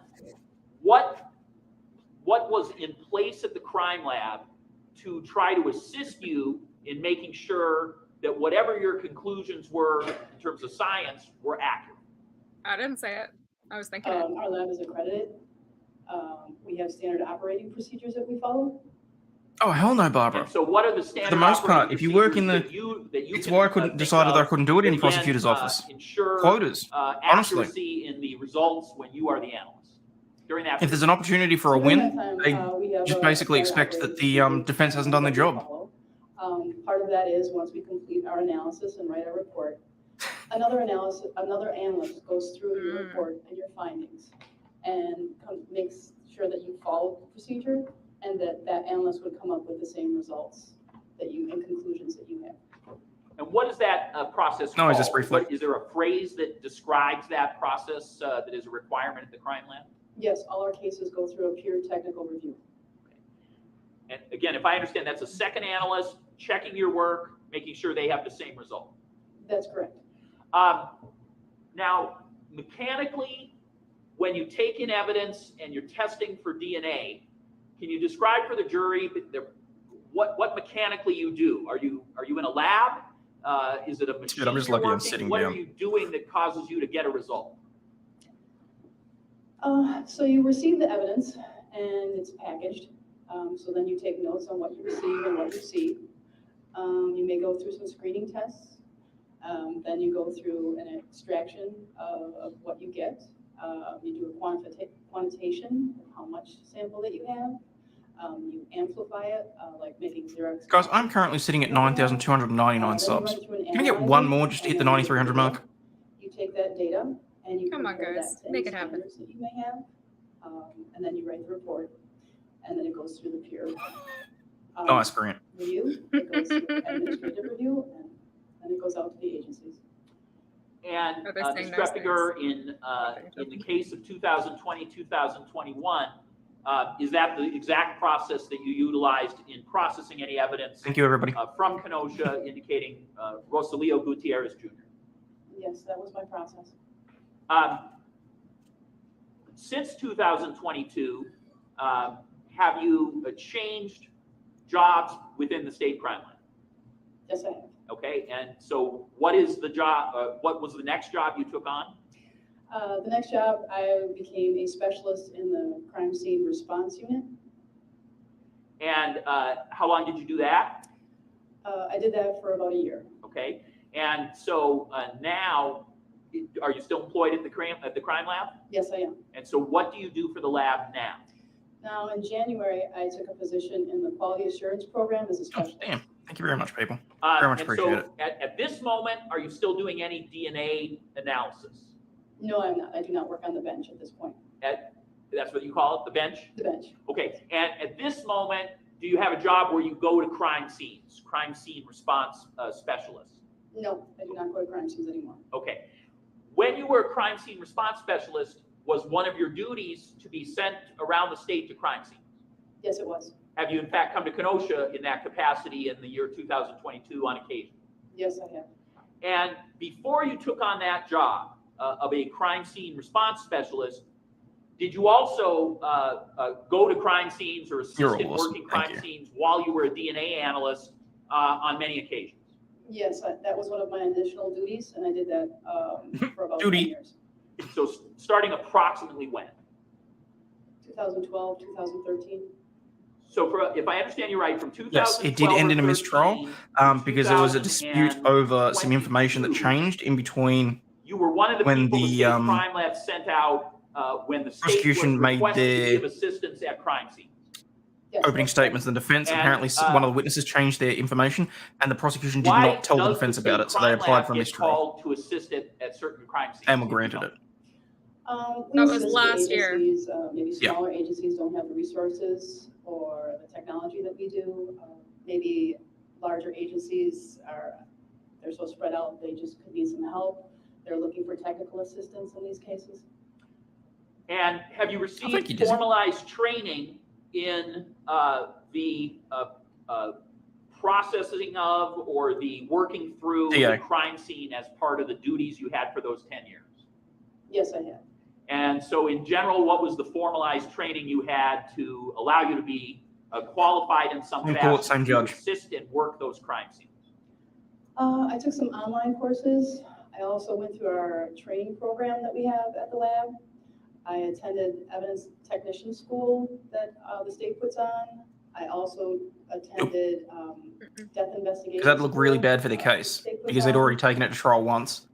what was in place at the crime lab to try to assist you in making sure that whatever your conclusions were in terms of science were accurate? I didn't say it. I was thinking it. Our lab is accredited. We have standard operating procedures that we follow. Oh, hell no, Barbara. And so what are the standard For the most part, operating if you work in the, procedures that you it's can, why I couldn't think decide that I of couldn't do it in that, the prosecutor's again, office. Ensure Quotas, honestly. accuracy in the results when you are the analyst during that. If there's an opportunity for a So during win, that time, they we have just a basically standard expect that operating the procedure, defense hasn't done their that we job. follow. Part of that is once we complete our analysis and write our report, another analyst goes through your report and your findings and makes sure that you follow the procedure and that analyst would come up with the same results and conclusions that you have. And what is that process No, called? just briefly. Is there a phrase that describes that process that is a requirement at the crime lab? Yes, all our cases go through a peer technical review. And again, if I understand, that's a second analyst checking your work, making sure they have the same result. That's correct. Now, mechanically, when you take in evidence and you're testing for DNA, can you describe for the jury what mechanically you do? Are you in a lab? Is it a machine? Shit, I'm just you're lucky I'm working? sitting What down. are you doing that causes you to get a result? So you receive the evidence and it's packaged. So then you take notes on what you receive and what you see. You may go through some screening tests. Then you go through an extraction of what you get. You do a quantitation of how much sample that you have. You amplify it, like making Xerox. Guys, I'm currently sitting at 9,299 subs. Can I get one more just to hit the 9,300 mark? You take that data and you Come on, compare guys. that to Make any it happen. standards that you may have. And then you write the report, and then it goes through the peer Nice, Grant. review. It goes through administrative review, and then it goes out to the agencies. And Are they saying Ms. nice Treppiger, in the case of 2020, 2021, is that the exact process that you utilized in processing any evidence? Thank you, everybody. From Kenosha indicating Rosalio Gutierrez Jr.? Yes, that was my process. Since 2022, have you changed jobs within the state crime lab? Yes, I have. Okay, and so what is the job? What was the next job you took on? The next job, I became a specialist in the crime scene response unit. And how long did you do that? I did that for about a year. Okay, and so now, are you still employed at the crime lab? Yes, I am. And so what do you do for the lab now? Now, in January, I took a position in the quality assurance program as a Oh, specialist. damn. Thank you very much, people. Very much And appreciate so at this moment, are you still doing any DNA analysis? No, I'm not. I do not work on the bench at this point. That's what you call it, the bench? The bench. Okay, and at this moment, do you have a job where you go to crime scenes, crime scene response specialist? No, I do not go to crime scenes anymore. Okay. When you were a crime scene response specialist, was one of your duties to be sent around the state to crime scenes? Yes, it was. Have you in fact come to Kenosha in that capacity in the year 2022 on occasion? Yes, I have. And before you took on that job of a crime scene response specialist, did you also go to crime scenes or assist in working crime scenes while you were a DNA analyst on many occasions? Yes, that was one of my additional duties, and I did that for about 10 years. So starting approximately when? 2012, 2013. So if I understand you right, from 2012 Yes, it did end in a mistrial because there was a dispute over some information that changed in between. You were one of the when people the the state crime lab sent out when the state prosecution was made requested to their give assistance at crime scenes. Yes, opening statements. The defense, And, apparently one of the witnesses changed their information, and the prosecution did Why not tell the does defense state about it, so they crime applied lab for a get mistrial called to assist at certain crime scenes? and were granted it. We That was assist last year. agencies, maybe Yeah. smaller agencies don't have the resources or the technology that we do. Maybe larger agencies they're so spread out, they just could need some help. They're looking for technical assistance in these cases. And have you think received he did. formalized training in the processing of or the working through DA. the crime scene as part of the duties you had for those 10 years? Yes, I have. And so in general, what was the formalized training you had to allow you to be qualified in some Same court, fashion same to judge. assist and work those crime scenes? I took some online courses. I also went through our training program that we have at the lab. I attended evidence technician school that the state puts on. I also attended death investigation. Because that'd look really school, bad for the the case, state puts because they'd on. already taken it to trial once.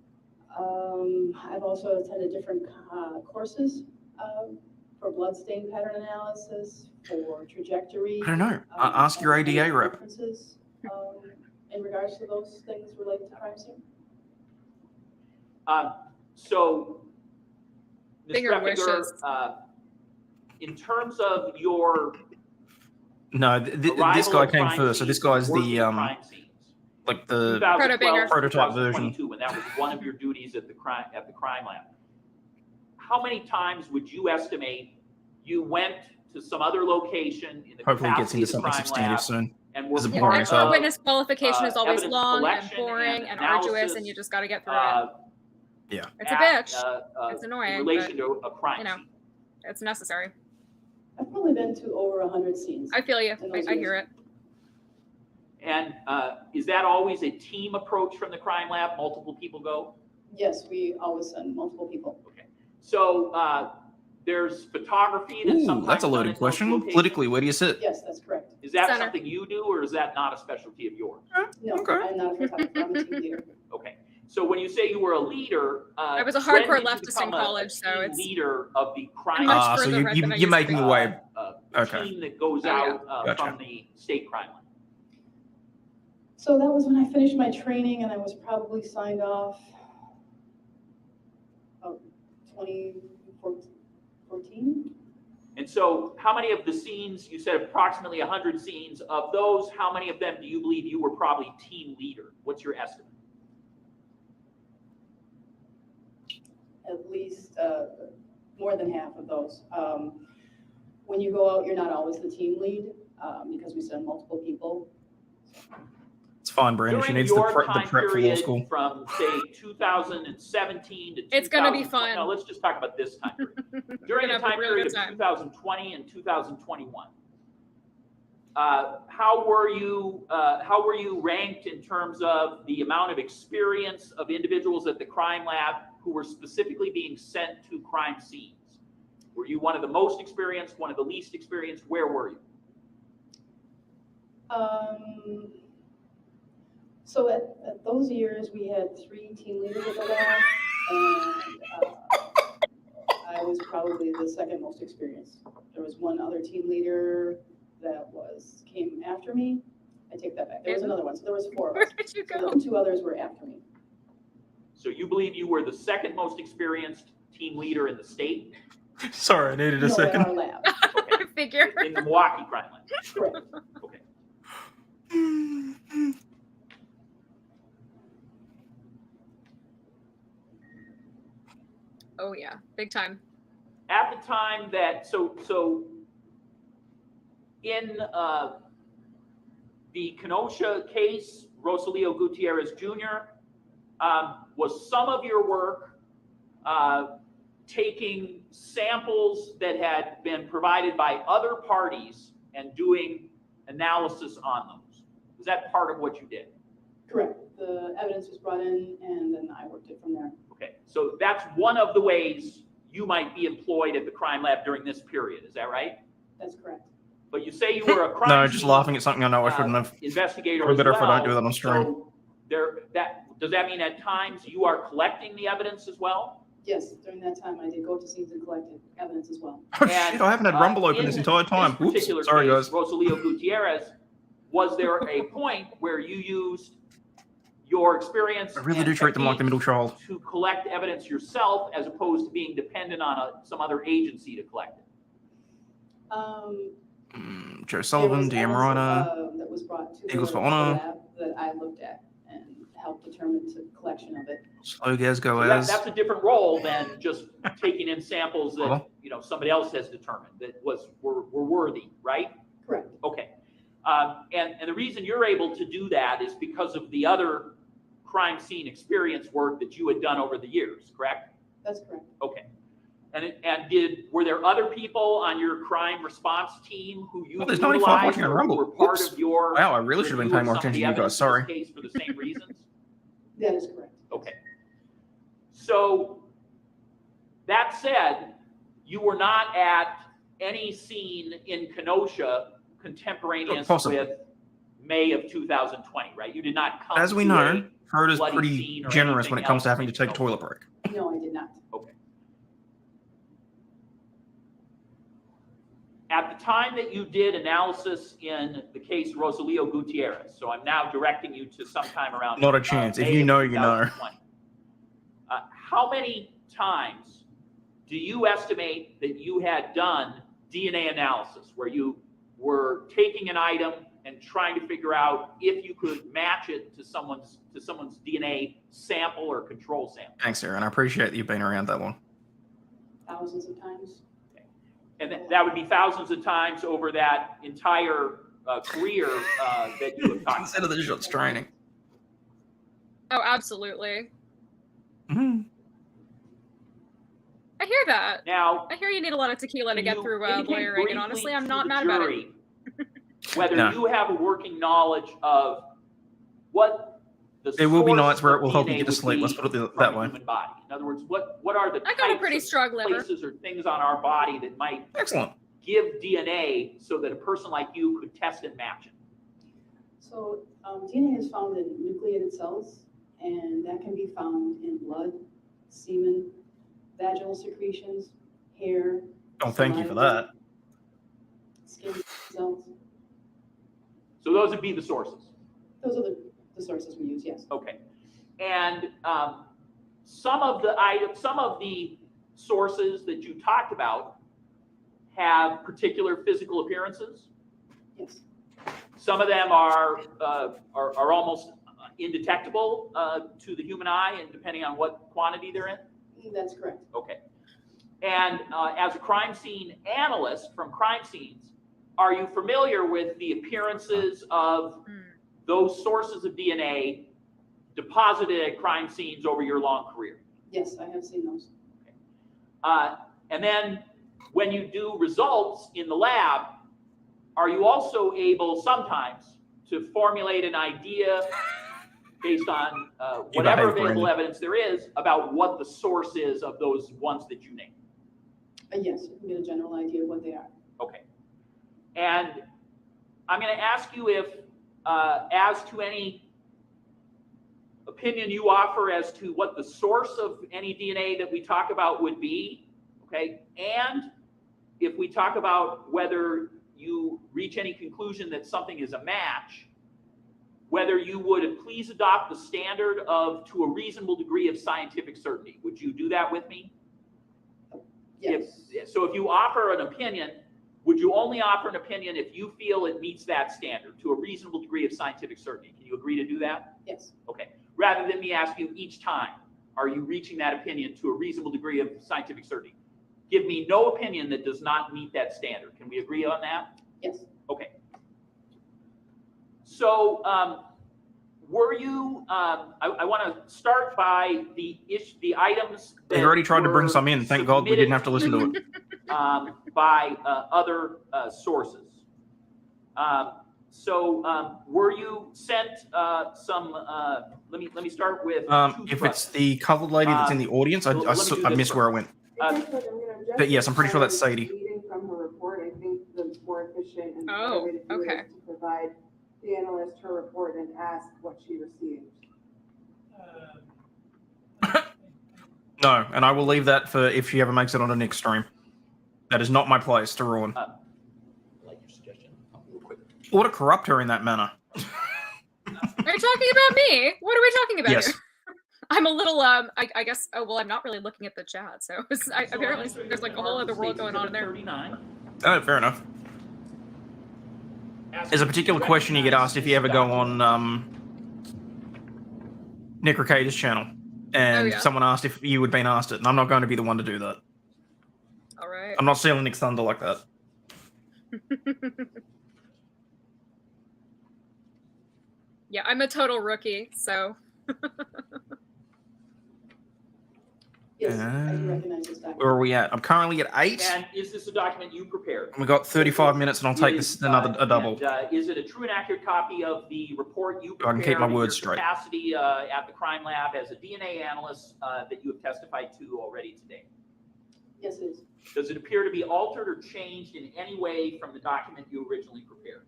I've also attended different courses for blood stain pattern analysis, for trajectory. I don't know. Ask your and ADA rep. differences, in regards to those things related to crime scene. So, Ms. Bigger Treffinger, wishes. in terms of your No, this arrival guy at came crime first. So this scenes, guy's working the crime scenes, like the 2012, prototype version. 2022, when that was one of your duties at the crime lab. How many times would you estimate you went to some other location in the Hopefully he gets capacity into of the something crime substantive lab soon. and were This is a Yeah, boring part expert sub. witness qualification is always evidence long and collection boring and analysis, arduous, and you just got to get through it. Yeah. It's a at, bitch. It's annoying, in relation but, to a crime you know. scene? It's necessary. I've probably been to over 100 scenes. I feel you. in those I years. hear it. And is that always a team approach from the crime lab? Multiple people go? Yes, we always send multiple people. Okay. So there's photography that's Ooh, sometimes that's a done loaded at those question. locations. Politically, where do you sit? Yes, that's correct. Is that Center. something you do, or is that not a specialty of yours? No, Okay. I'm not a photographer, I'm a team leader. Okay. So when you say you were a leader, I was a when hardcore did you leftist in become a college, so team it's leader of the crime much Ah, so further ahead than I you're used to making be. your way. Okay. team that goes Oh, yeah. out Gotcha. from the state crime lab? So that was when I finished my training and I was probably signed off 2014. And so how many of the scenes, you said approximately 100 scenes, of those, how many of them do you believe you were probably team leader? What's your estimate? At least more than half of those. When you go out, you're not always the team lead because we send multiple people. It's fine, Brandon. She During needs the your prep time for law period school. from, say, 2017 to It's gonna be 2020 fun. No, let's just talk about this time period. We're During gonna the have a time real period good of time. 2020 and 2021, how were you ranked in terms of the amount of experience of individuals at the crime lab who were specifically being sent to crime scenes? Were you one of the most experienced, one of the least experienced? Where were you? So at those years, we had 3 team leaders at the lab, and I was probably the second most experienced. There was one other team leader that came after me. I take that back. There was another one, so there was 4 of us. Where did you So go? the 2 others were after me. So you believe you were the second most experienced team leader in the state? Sorry, I needed a No, at second. our lab. I figure. In the Milwaukee crime lab? Correct. Okay. Oh yeah, big time. At the time that, so in the Kenosha case, Rosalio Gutierrez Jr., was some of your work taking samples that had been provided by other parties and doing analysis on those? Was that part of what you did? Correct. The evidence was brought in, and then I worked it from there. Okay, so that's one of the ways you might be employed at the crime lab during this period, is that right? That's correct. But you say you were a crime No, just scene, laughing at something I know I shouldn't have. investigator Probably as better well. if I don't do that on stream. So does that mean at times you are collecting the evidence as well? Yes, during that time, I did go to scenes and collected evidence as well. Oh shit! I haven't had Rumble open in this entire time. This Whoops. particular Sorry, case, guys. Rosalio Gutierrez, was there a point where you used your experience I really and do treat them like the middle techniques child. to collect evidence yourself as opposed to being dependent on some other agency to collect it? Joe Sullivan, There DM was Ryder. evidence, that was brought to Eagles the for Honor. lab that I looked at and helped determine the collection of it. Slow Gaz Go So as. that's a different role than just taking in samples that Uh-huh. somebody else has determined that were worthy, right? Correct. Okay. And the reason you're able to do that is because of the other crime scene experience work that you had done over the years, correct? That's correct. Okay. Were there other people on your crime response team who you Oh, there's 95 utilized watching on or Rumble. were part Oops. of your Wow, I really should have been review paying more of some of attention the to you guys. evidence in this Sorry. case for the same reasons? That is correct. Okay. So that said, you were not at any scene in Kenosha contemporaneous Possibly. with May of 2020, right? You did not come As we to know, a Schroeder's bloody pretty scene or generous when anything it comes to else having to in take a Kenosha. toilet break. No, I did not. Okay. At the time that you did analysis in the case Rosalio Gutierrez, so I'm now directing you to sometime around Not a chance. If May you of know, you know. 2020. How many times do you estimate that you had done DNA analysis where you were taking an item and trying to figure out if you could match it to someone's DNA sample or control sample? Thanks, Aaron. I appreciate that you've been around that long. Thousands of times. And that would be thousands of times over that entire career that you have talked Instead of the shots training. Oh, absolutely. Mm-hmm. I hear that. Now, I hear you need a lot of tequila to get through indicate lawyering, and briefly honestly, I'm to not the mad about it. jury whether No. you have a working knowledge of what the There will be source nights where it of will help you DNA get to would sleep. be Let's put it from that a way. human body. In other words, what are the I got a types pretty of strong liver. places or things on our body that might Excellent. give DNA so that a person like you could test and match it? So DNA is found in nucleated cells, and that can be found in blood, semen, vaginal secretions, hair. Oh, thank you for saliva, that. Skin cells. So those would be the sources. Those are the sources we use, yes. Okay. And some of the sources that you talked about have particular physical appearances. Yes. Some of them are almost indetectable to the human eye, and depending on what quantity they're in. That's correct. Okay. And as a crime scene analyst from crime scenes, are you familiar with the appearances of those sources of DNA deposited at crime scenes over your long career? Yes, I have seen those. Okay. And then when you do results in the lab, are you also able sometimes to formulate an idea based on whatever available evidence there is about what the source is of those ones that you name? Yes, you can get a general idea of what they are. Okay. And I'm going to ask you if, as to any opinion you offer as to what the source of any DNA that we talk about would be, okay? And if we talk about whether you reach any conclusion that something is a match, whether you would please adopt the standard of to a reasonable degree of scientific certainty. Would you do that with me? Yes. So if you offer an opinion, would you only offer an opinion if you feel it meets that standard to a reasonable degree of scientific certainty? Can you agree to do that? Yes. Okay. Rather than me ask you each time, are you reaching that opinion to a reasonable degree of scientific certainty? Give me no opinion that does not meet that standard. Can we agree on that? Yes. Okay. So were you, I want to start by the items that They already tried to bring were some in. Thank God we didn't have to listen to it. by other sources. So were you sent some, let me start with. If it's the coloured lady that's in the audience, I missed where I went. But yes, I'm pretty sure that's Sadie. Reading from her report, I think the more efficient and better Oh, way to do it okay. is to provide the analyst her report and ask what she received. No, and I will leave that for if she ever makes it on a next stream. That is not my place to ruin. Like your suggestion, real quick. Or to corrupt her in that manner. Are you talking about me? What are we talking about Yes. here? I'm a little, I guess, oh, well, I'm not really looking at the chat, so apparently there's like a whole other world going on in there. Oh, fair enough. There's a particular question you get asked if you ever go on Nick Ricade's channel. And someone asked if you had been asked it, and I'm not going to be the one to do that. All right. I'm not stealing Nick's thunder like that. Yeah, I'm a total rookie, so. Yes, I do recognize this document. Where are we at? I'm currently at 8. And is this a document you prepared? And we got 35 minutes, and I'll take this a double. And, is it a true and accurate copy of the report you I can keep my prepared in words your straight. capacity at the crime lab as a DNA analyst that you have testified to already today? Yes, it is. Does it appear to be altered or changed in any way from the document you originally prepared?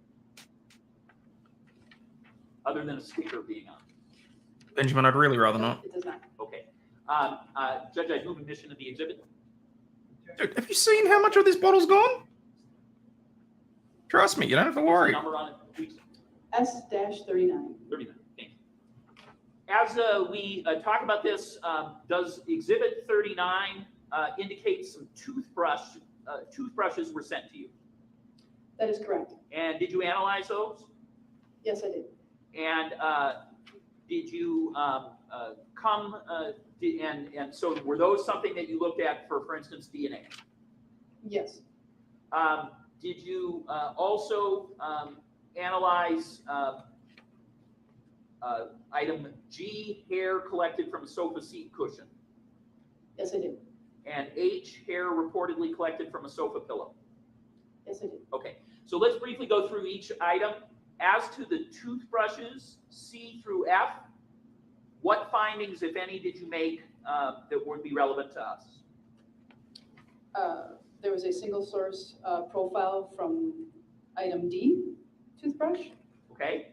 Other than a sticker being on. Benjamin, I'd really rather not. It does not. Okay. Judge, I move admission of the exhibit. Dude, have you seen how much of this bottle's gone? Trust me, you don't have to worry. Number on it, please. S-39. 39. Thank you. As we talk about this, does exhibit 39 indicate some toothbrushes were sent to you? That is correct. And did you analyze those? Yes, I did. And did you and so were those something that you looked at for instance, DNA? Yes. Did you also analyze item G, hair collected from a sofa seat cushion? Yes, I did. And H, hair reportedly collected from a sofa pillow? Yes, I did. Okay, so let's briefly go through each item. As to the toothbrushes, C through F, what findings, if any, did you make that would be relevant to us? There was a single source profile from item D, toothbrush. Okay.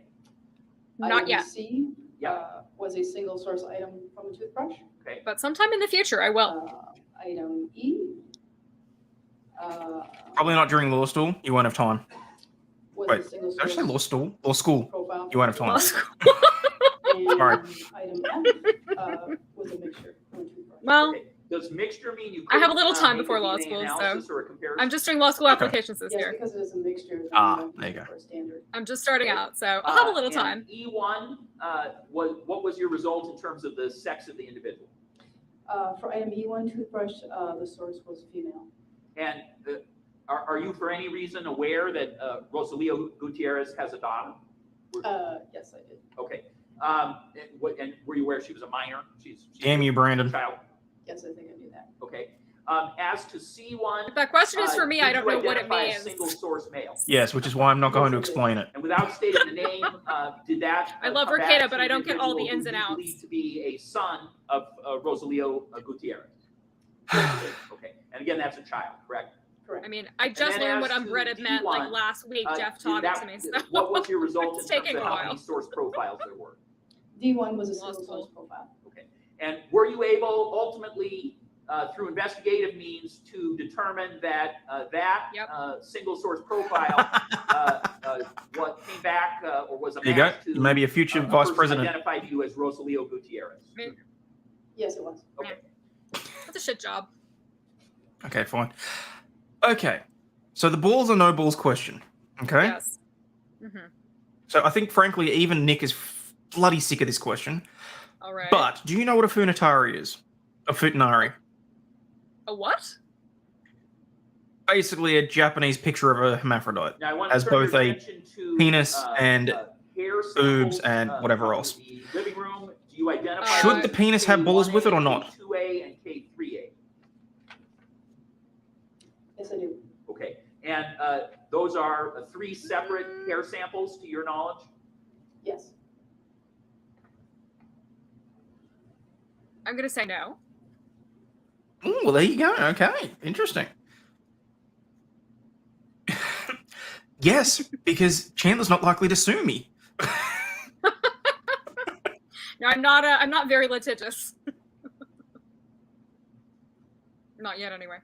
Not Item yet. C was a single source item from a toothbrush. Okay. But sometime in the future, I will. Item E. Probably not during law school. You won't have time. Was Wait, a single did I say source law school? Law school. profile. You won't have time. Law school. And Sorry. item F was a mixture from a toothbrush. Well, Okay. Does mixture mean you? I have a couldn't, little time make before a law DNA school, so analysis or a comparison? I'm just doing law school Okay. applications this Yes, year. because it is a mixture. There you go. For a standard. I'm just starting out, so I'll have a little And time. E1, what was your result in terms of the sex of the individual? For item E1 toothbrush, the source was female. And are you for any reason aware that Rosalio Gutierrez has a daughter? Yes, I did. Okay. And were you aware she was a minor? She's Damn you, a Brandon. child. Yes, I think I knew that. Okay. As to C1, If that question is for me, did I don't you know what it identify a means. single source male. Yes, which is why I'm not going to explain it. And without stating the name, did that? I love come back Ricada, to but I don't get all the individual ins and who you outs. believe to be a son of Rosalio Gutierrez. Okay. And again, that's a child, correct? Correct. I mean, I just then learned what as to unbreaded meant like D1, last week. Jeff did taught it that- to me. So What was your result it's in terms taking of a how while. many source profiles there were? D1 was a Law single school. source profile. Okay. And were you able ultimately, through investigative means, to determine that Yep. single source profile, what came back or was a There you go. match to Maybe a future a vice person president. identified you as Rosalio Gutierrez? Maybe. Yes, it was. Okay. That's a shit job. Okay, fine. Okay, so the balls or no balls question. Okay, Yes. Mm-hmm. so I think frankly, even Nick is bloody sick of this question. All right. But do you know what a funitari is? A futanari. A what? Basically, a Japanese picture of a hermaphrodite Now, I want to as turn your both a attention to, penis and hair boobs samples, and whatever from else. the living room. Do you identify? Should the penis have balls with it or not? K2A and K3A. Yes, I do. Okay, and those are 3 separate hair samples, to your knowledge. Yes. I'm gonna say no. Well, there you go. Okay, interesting. Yes, because Chandler's not likely to sue me. No, I'm not. I'm not very litigious. Not yet, anyway.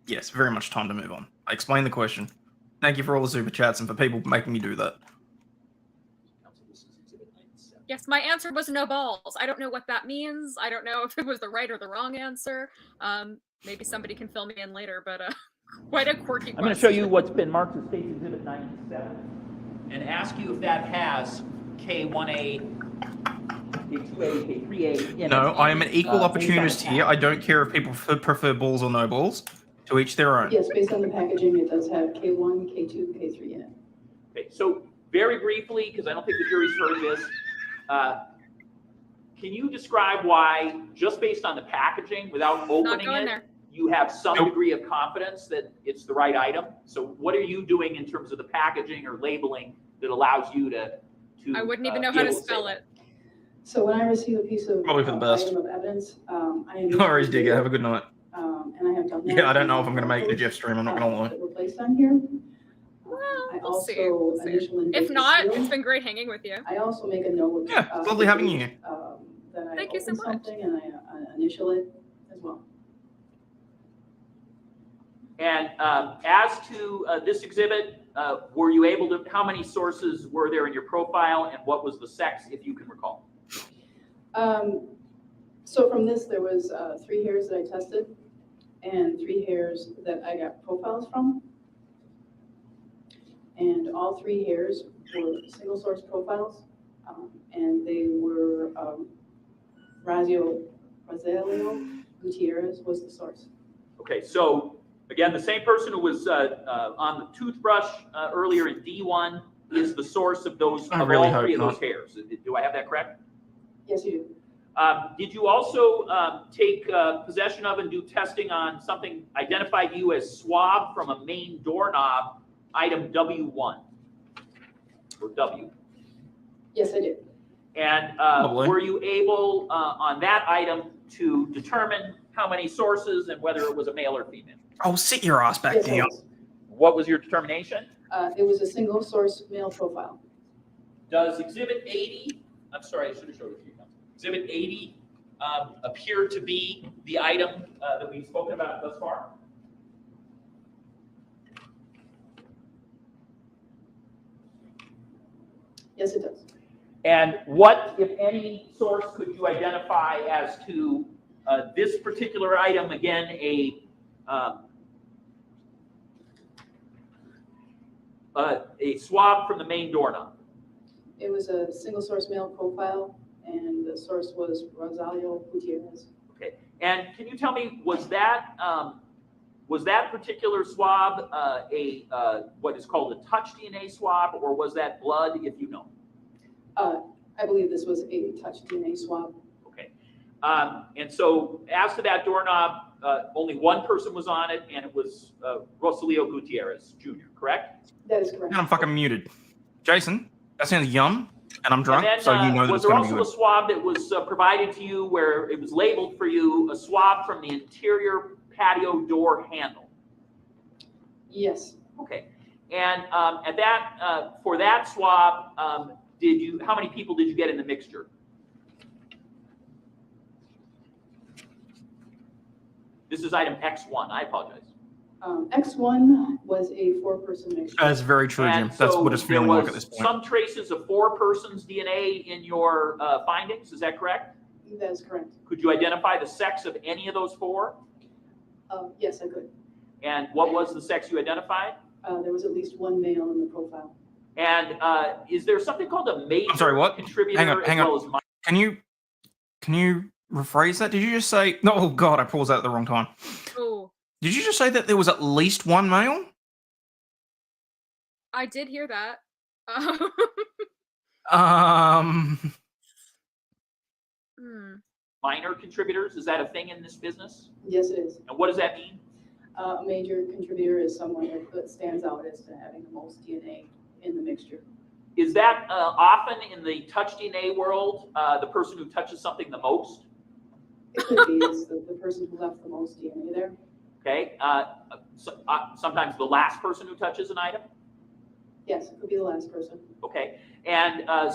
Yes, very much time to move on. I explained the question. Thank you for all the super chats and for people making me do that. Yes, my answer was no balls. I don't know what that means. I don't know if it was the right or the wrong answer. Maybe somebody can fill me in later, but quite a quirky question. I'm going to show you what's been marked as State's Exhibit 97 and ask you if that has K1A, K2A, K3A in it. No, I am an equal based on opportunist the here. I don't care if people prefer balls or no balls. To each their own. Yes, based on the packaging, it does have K1, K2, K3 in it. Okay, so very briefly, because I don't think the jury's heard this, can you describe why, just based on the packaging, without opening it, there. you have some degree of confidence that it's the right item? So what are you doing in terms of the packaging or labeling that allows you to I wouldn't even know be how to able say spell that? it. So when I receive a piece of Probably for the best. item of evidence, I No worries, Digger. Have a good night. And I have done that. Yeah, I don't know if I'm going to make it to Jeff's stream. I'm not going to lie. That were placed on here. Well, I we'll see. also We'll see. initial and If date not, the seal. it's been great hanging with you. I also make a note. Yeah, it's lovely having you here. That I Thank you so open much. something and I initial it as well. And as to this exhibit, were you able to, how many sources were there in your profile and what was the sex, if you can recall? So from this, there was 3 hairs that I tested and 3 hairs that I got profiles from. And all 3 hairs were single source profiles. And they were Rosalio Gutierrez was the source. Okay, so again, the same person who was on the toothbrush earlier in D1 is the source of those, I of really all hope 3 of those not. hairs. Do I have that correct? Yes, you do. Did you also take possession of and do testing on something identified you as swab from a main doorknob, item W1 or W? Yes, I did. And Lovely. were you able on that item to determine how many sources and whether it was a male or female? Oh, sit your ass back Yes, I down. was. What was your determination? It was a single source male profile. Does Exhibit 80, I'm sorry, I should have showed it to you. Exhibit 80 appear to be the item that we've spoken about thus far? Yes, it does. And what, if any, source could you identify as to this particular item? Again, a swab from the main doorknob. It was a single source male profile, and the source was Rosalio Gutierrez. Okay. And can you tell me, was that particular swab what is called a touch DNA swab, or was that blood, if you know? I believe this was a touch DNA swab. Okay. And so as to that doorknob, only one person was on it, and it was Rosalio Gutierrez Jr., correct? That is correct. And I'm fucking muted. Jason, that sounds yum, and I'm drunk, And then, so you know that was it's there going to be also good. a swab that was provided to you where it was labeled for you, a swab from the interior patio door handle? Yes. Okay. And at that, for that swab, how many people did you get in the mixture? This is item X1. I apologize. X1 was a 4-person mixture. That's very true, Jim. And That's so what it's there feeling like was at this point. some traces of 4 persons' DNA in your findings. Is that correct? That is correct. Could you identify the sex of any of those 4? Yes, I could. And what was the sex you identified? There was at least 1 male in the profile. And is there something called a major I'm sorry, what? contributor Hang on, as hang well on. as minor? Can you rephrase that? Did you just say? No, oh God, I paused that at the wrong time. Oh, Did you just say that there was at least 1 male? I did hear that. Minor contributors? Is that a thing in this business? Yes, it is. And what does that mean? A major contributor is someone that stands out as to having the most DNA in the mixture. Is that often in the touch DNA world, the person who touches something the most? It could be it's the person who left the most DNA there. Okay. Sometimes the last person who touches an item? Yes, it could be the last person. Okay. And and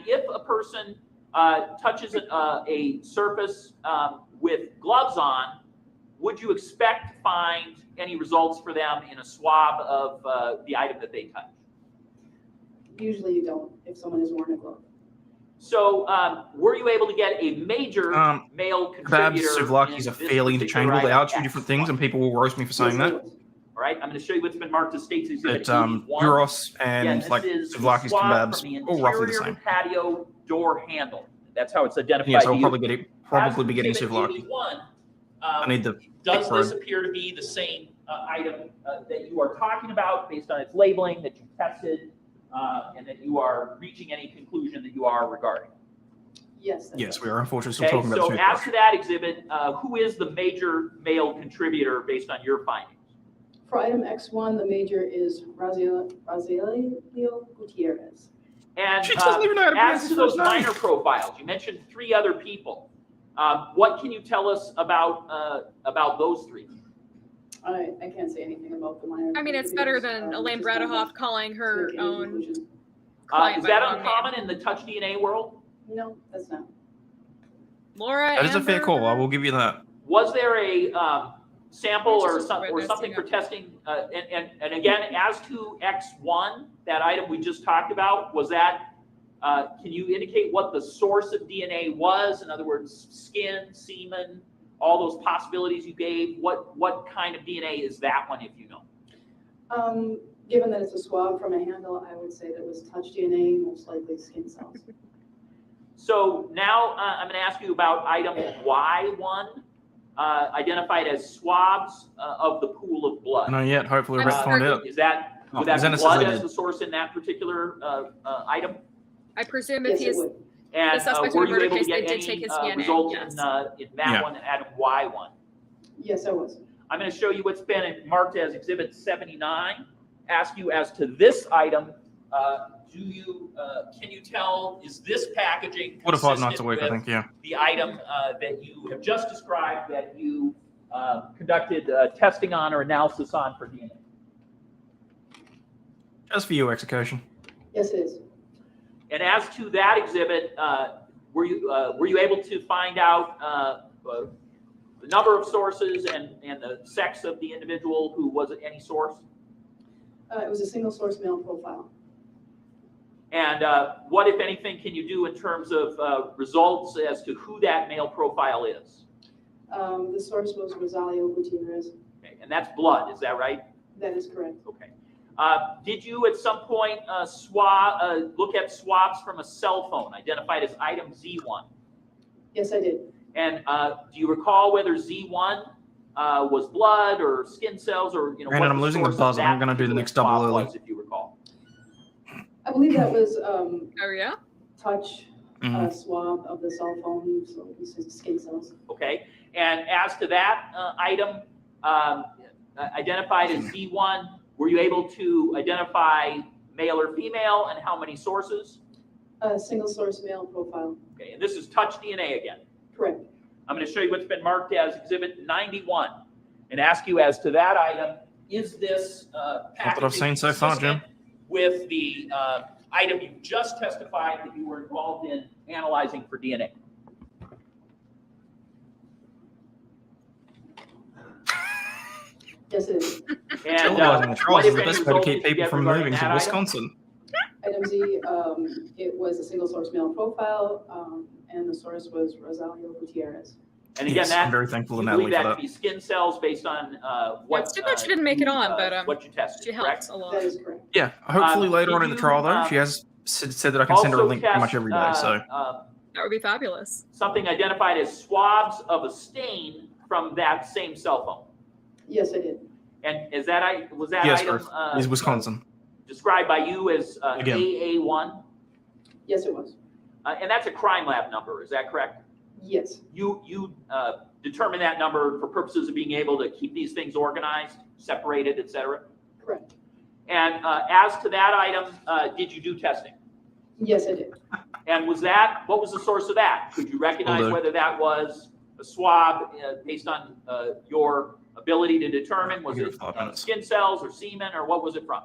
if a person touches a surface with gloves on, would you expect to find any results for them in a swab of the item that they touch? Usually you don't if someone has worn a glove. So were you able to get a major male Babs, contributor? souvlaki's are fairly interchangeable. They are 2 different things, and people will roast me for saying that. All right, I'm going to show you what's been marked as states exhibit. But gyros and like souvlaki's kebabs, all roughly the same. Patio door handle. That's how it's identified. Yes, I'll to you. probably be getting As souvlaki. exhibit 81, I need the does thick this bread. appear to be the same item that you are talking about based on its labeling, that you tested, and that you are reaching any conclusion that you are regarding? Yes. Yes, we are unfortunately still Okay, talking about so the as toothbrush. to that exhibit, who is the major male contributor based on your findings? For item X1, the major is Rosalio Gutierrez. And She doesn't even know how to pronounce as to his those first name. minor profiles, you mentioned 3 other people. What can you tell us about those 3? I can't say anything about the minor. I mean, it's better than Elaine Bradahoff calling her own Is client by that the wrong uncommon name. in the touch DNA world? No, that's not. Laura, That is a fair Amber, call. I will give you that. Was there a sample or Just something witnessing for it. testing? And again, as to X1, that item we just talked about, was that, can you indicate what the source of DNA was? In other words, skin, semen, all those possibilities you gave. What kind of DNA is that one, if you know? Given that it's a swab from a handle, I would say that was touch DNA, most likely skin cells. So now I'm going to ask you about item Y1, identified as swabs of the pool of blood. Not yet. Hopefully, we're about to find out. Is that, would that be blood as the source in that particular item? I presume if he's the And suspect in were a you murder able to case, they get did take any his DNA. results Yes. in that one, item Y1? Yes, I was. I'm going to show you what's been marked as Exhibit 79. Ask you as to this item, can you tell, is this packaging 4 to 5 nights a consistent week, I with think, yeah. the item that you have just described that you conducted testing on or analysis on for DNA? Just for you, execution. Yes, it is. And as to that exhibit, were you able to find out the number of sources and the sex of the individual who was any source? It was a single source male profile. And what, if anything, can you do in terms of results as to who that male profile is? The source was Rosalio Gutierrez. Okay. And that's blood, is that right? That is correct. Okay. Did you at some point look at swabs from a cell phone identified as item Z1? Yes, I did. And do you recall whether Z1 was blood or skin cells or, you know, Brandon, what I'm losing the source of buzz. I'm that going to do the next particular double swab early. was, if you recall? I believe that was Oh, yeah? touch swab of the cell phone, so this is skin cells. Okay. And as to that item identified as Z1, were you able to identify male or female and how many sources? Single source male profile. Okay. And this is touch DNA again. Correct. I'm going to show you what's been marked as Exhibit 91 and ask you as to that item, is this Not that I've seen so far, Jim. with the item you just testified that you were involved in analyzing for DNA? Yes, it is. And Televising the trials is the what, if best any, way to results keep did you people get from regarding moving that to item? Wisconsin. Item Z, it was a single source male profile, and the source was Rosalio Gutierrez. And again, Yes, that I'm very thankful to you Natalie believe for that that. to be skin cells based on what? It's too bad she didn't make it on, but what you tested, she correct? helped a lot. That is correct. Yeah, hopefully later did on in the you, trial, though, she has said that I can send her a Also link pretty much test, every day. So That would be fabulous. something identified as swabs of a stain from that same cell phone. Yes, I did. And was that yes, item Earth is Wisconsin. described by you as Again. AA1? Yes, it was. And that's a crime lab number, is that correct? Yes. You determine that number for purposes of being able to keep these things organized, separated, et cetera? Correct. And as to that item, did you do testing? Yes, I did. And what was the source of that? Could you recognize Although- whether that was a swab based on your ability to determine? Was it 5 minutes. skin cells or semen, or what was it from?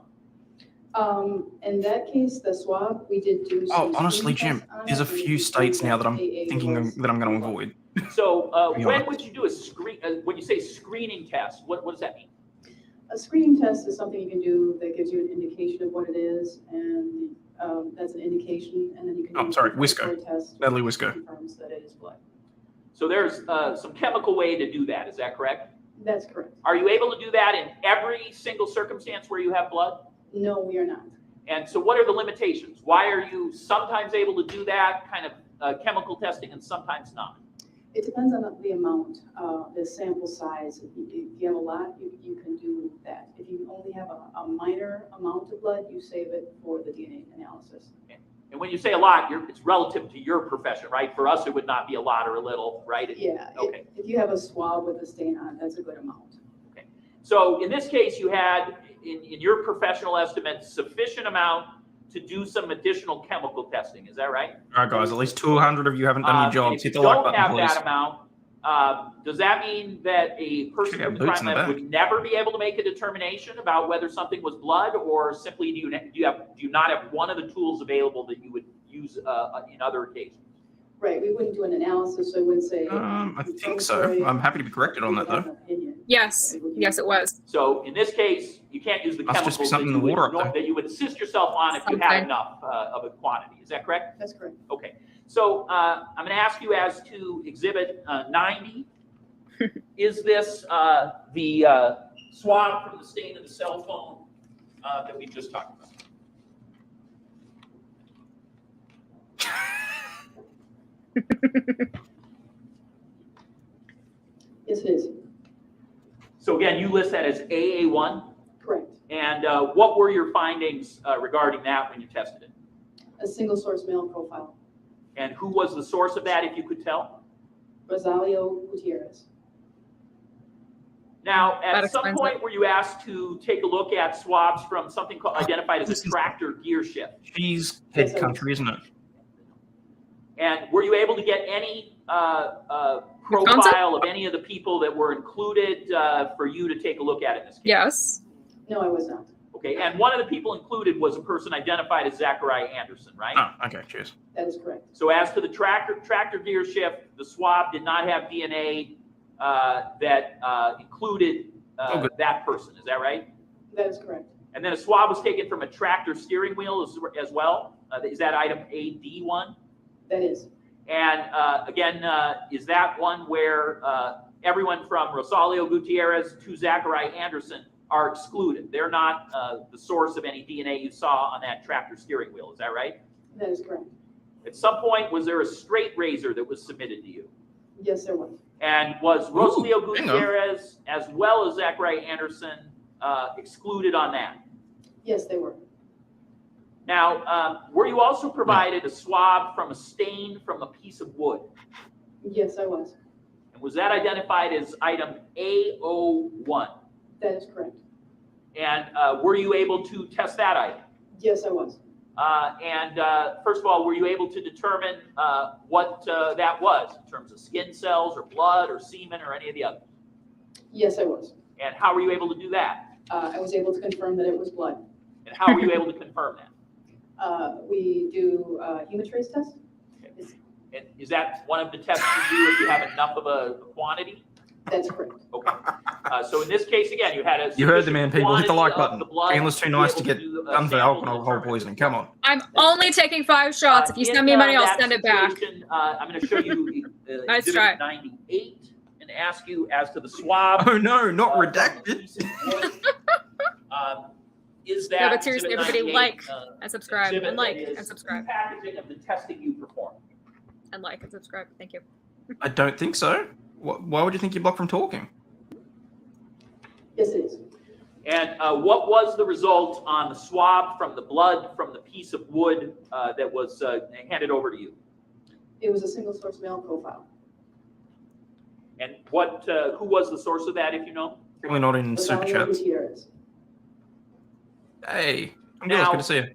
In that case, the swab, we did do Oh, some honestly, screening Jim, tests on there's a it, and few we states found now that I'm AA thinking was that I'm going to avoid. So be when honest. would you do a screen? When you say screening test, what does that mean? A screening test is something you can do that gives you an indication of what it is, and that's an indication, and then you can. Oh, do a sorry, confirmatory Wisco. test Natalie which Wisco. confirms that it is blood. So there's some chemical way to do that. Is that correct? That's correct. Are you able to do that in every single circumstance where you have blood? No, we are not. And so what are the limitations? Why are you sometimes able to do that kind of chemical testing and sometimes not? It depends on the amount, the sample size. If you have a lot, you can do that. If you only have a minor amount of blood, you save it for the DNA analysis. And when you say a lot, it's relative to your profession, right? For us, it would not be a lot or a little, right? Yeah. Okay. If you have a swab with a stain on it, that's a good amount. Okay. So in this case, you had, in your professional estimate, sufficient amount to do some additional chemical testing. Is that right? All right, guys. At least 200 of you haven't done your jobs. Hit the like button, don't please. have that amount, does that mean that a person Check out with the boots crime in the lab would never be able to make a determination about whether something was blood, or simply do you not have one of the tools available that you would use in other occasions? Right. We wouldn't do an analysis, so I wouldn't say. I think so. I'm happy to be corrected on that, though. Yes. Yes, it was. So in this case, you can't use the Must just be chemicals something in the water up there. that you would assist yourself on if you had enough of a quantity. Is that correct? That's correct. Okay. So I'm going to ask you as to Exhibit 90. Is this the swab from the stain of the cell phone that we just talked about? Yes, it is. So again, you list that as AA1. Correct. And what were your findings regarding that when you tested it? A single source male profile. And who was the source of that, if you could tell? Rosalio Gutierrez. Now, at some point, were you asked to take a look at swabs from something identified as a tractor gear shift? Cheese head country, isn't it? And were you able to get any profile of any of the people that were included for you to take a look at in this case? Yes. No, I was not. Okay, and one of the people included was a person identified as Zachariah Anderson, right? Oh, okay, cheers. That is correct. So as to the tractor gear shift, the swab did not have DNA that included that person. Is that right? That is correct. And then a swab was taken from a tractor steering wheel as well. Is that item AD1? That is. And again, is that one where everyone from Rosalio Gutierrez to Zachariah Anderson are excluded? They're not the source of any DNA you saw on that tractor steering wheel. Is that right? That is correct. At some point, was there a straight razor that was submitted to you? Yes, there was. And was Rosalio Gutierrez as well as Zachariah Anderson excluded on that? Yes, they were. Now, were you also provided a swab from a stain from a piece of wood? Yes, I was. And was that identified as item A01? That is correct. And were you able to test that item? Yes, I was. And first of all, were you able to determine what that was in terms of skin cells or blood or semen or any of the others? Yes, I was. And how were you able to do that? I was able to confirm that it was blood. And how were you able to confirm that? We do hemotrace tests. Okay. And is that one of the tests you do if you have enough of a quantity? That's correct. Okay. So in this case, again, you had a. You heard the man, people. Hit the like quantity button. blood Chandler's too to be nice able to get do, done for sample alcohol determination. poisoning. Come on. I'm only taking 5 shots. If you send me money, I'll that send it back. situation, I'm going to show you Nice Exhibit try. 98 and ask you as to the swab. Oh no, not redacted. Is that No, but seriously, Exhibit everybody 98, like and subscribe exhibit and like that is and subscribe packaging of the testing you performed? and like and subscribe. Thank you. I don't think so. Why would you think you're blocked from talking? Yes, it is. And what was the result on the swab from the blood from the piece of wood that was handed over to you? It was a single source male profile. And what? Who was the source of that, if you know? Probably not in super Rosalio chats. Gutierrez. Hey, I'm good. Now- Good to see you.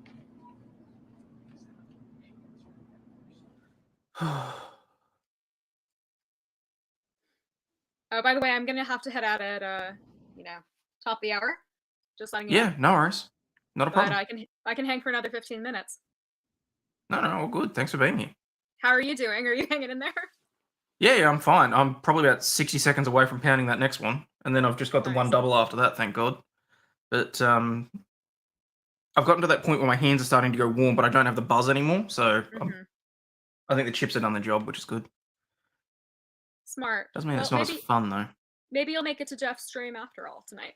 Oh, by the way, I'm gonna have to head out at top of the hour. Just letting you know. Yeah, no worries. Not a But problem. I can hang for another 15 minutes. No, all good. Thanks for being here. How are you doing? Are you hanging in there? Yeah, I'm fine. I'm probably about 60 seconds away from pounding that next one. And then I've just got the one double after that, thank God. But I've gotten to that point where my hands are starting to go warm, but I don't have the buzz anymore. So I think the chips have done the job, which is good. Smart. Doesn't mean it's Well, not as fun, though. Maybe you'll make it to Jeff's stream after all tonight.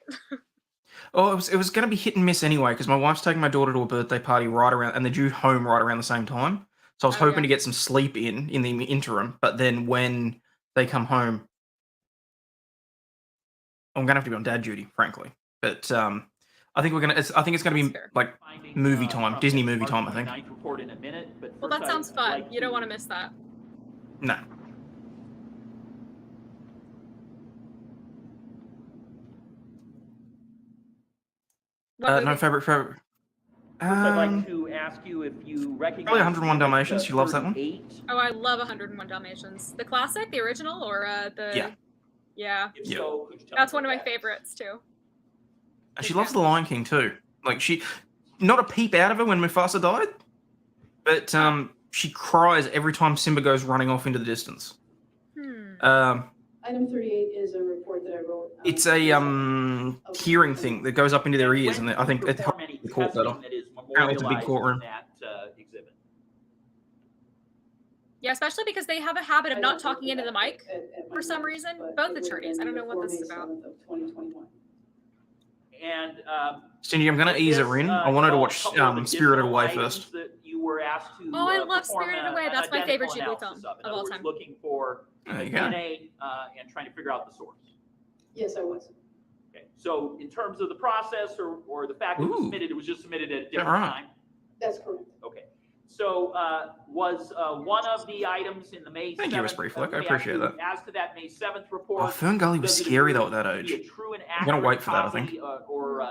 Oh, it was going to be hit and miss anyway, because my wife's taking my daughter to a birthday party right around, and they're due home right around the same time. So I was hoping to get some sleep in the interim, but then when they come home. I'm gonna have to be on dad duty, frankly. But I think I think it's gonna be like movie time, Disney movie time. I think. Report in a minute, but Well, that sounds fun. You don't want to miss that. No. No favorite. First, I'd like to ask you if you recognize. Probably 101 Dalmatians. She loves that one. Oh, I love 101 Dalmatians. The classic, the original, or the. Yeah. Yeah. If so, could you tell That's me one of what my that is? favorites too. And she loves The Lion King too. Like not a peep out of her when Mufasa died, but she cries every time Simba goes running off into the distance. Item 38 is a report that I wrote. It's a hearing thing that goes up into their ears, and I think it helps the court better. Apparently, it's a big courtroom. Yeah, especially because they have a habit of not talking into the mic for some reason. Both attorneys. I don't know what this is about. And Cindy, I'm going to ease her in. I want her to watch Spirited Away first. That you were asked to, Oh, I love perform Spirited a- Away. an That's my favorite identical Ghibli film analysis of In other all words, time. looking for There you go. DNA and trying to figure out the source. Yes, I was. Okay. So in terms of the process or the fact that it was Ooh. submitted, it was just submitted at a that different right? time. That's correct. Okay. So was one of the items in the May 7th. Thank you, Miss Brieflick. I let me ask appreciate you, that. As to that May 7th report. Oh, Fern Gully was does it scary, appear though, at that to be age. a true and I'm gonna wait accurate for that, I copy, think.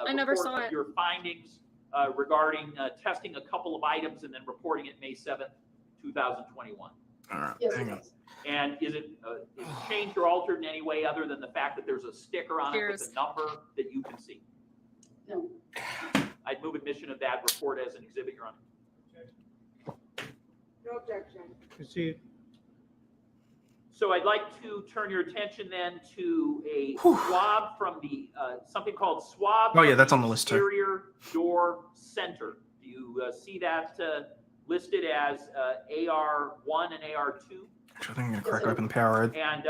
I never report saw of it. Your findings regarding testing a couple of items and then reporting it May 7th, 2021. All right, Yes, hang it on. was. And is it changed or altered in any way other than the fact that there's a sticker on it Cheers. with a number that you can see? No. I'd move admission of that report as an exhibit, Your Honor. No objection. Proceed. So I'd like to turn your attention then to a Whew. swab from the, something called swab. Oh, yeah, from that's the on the list, too. Exterior door center. Do you see that listed as AR1 and AR2? Actually, I think I'm going to crack open the power road. And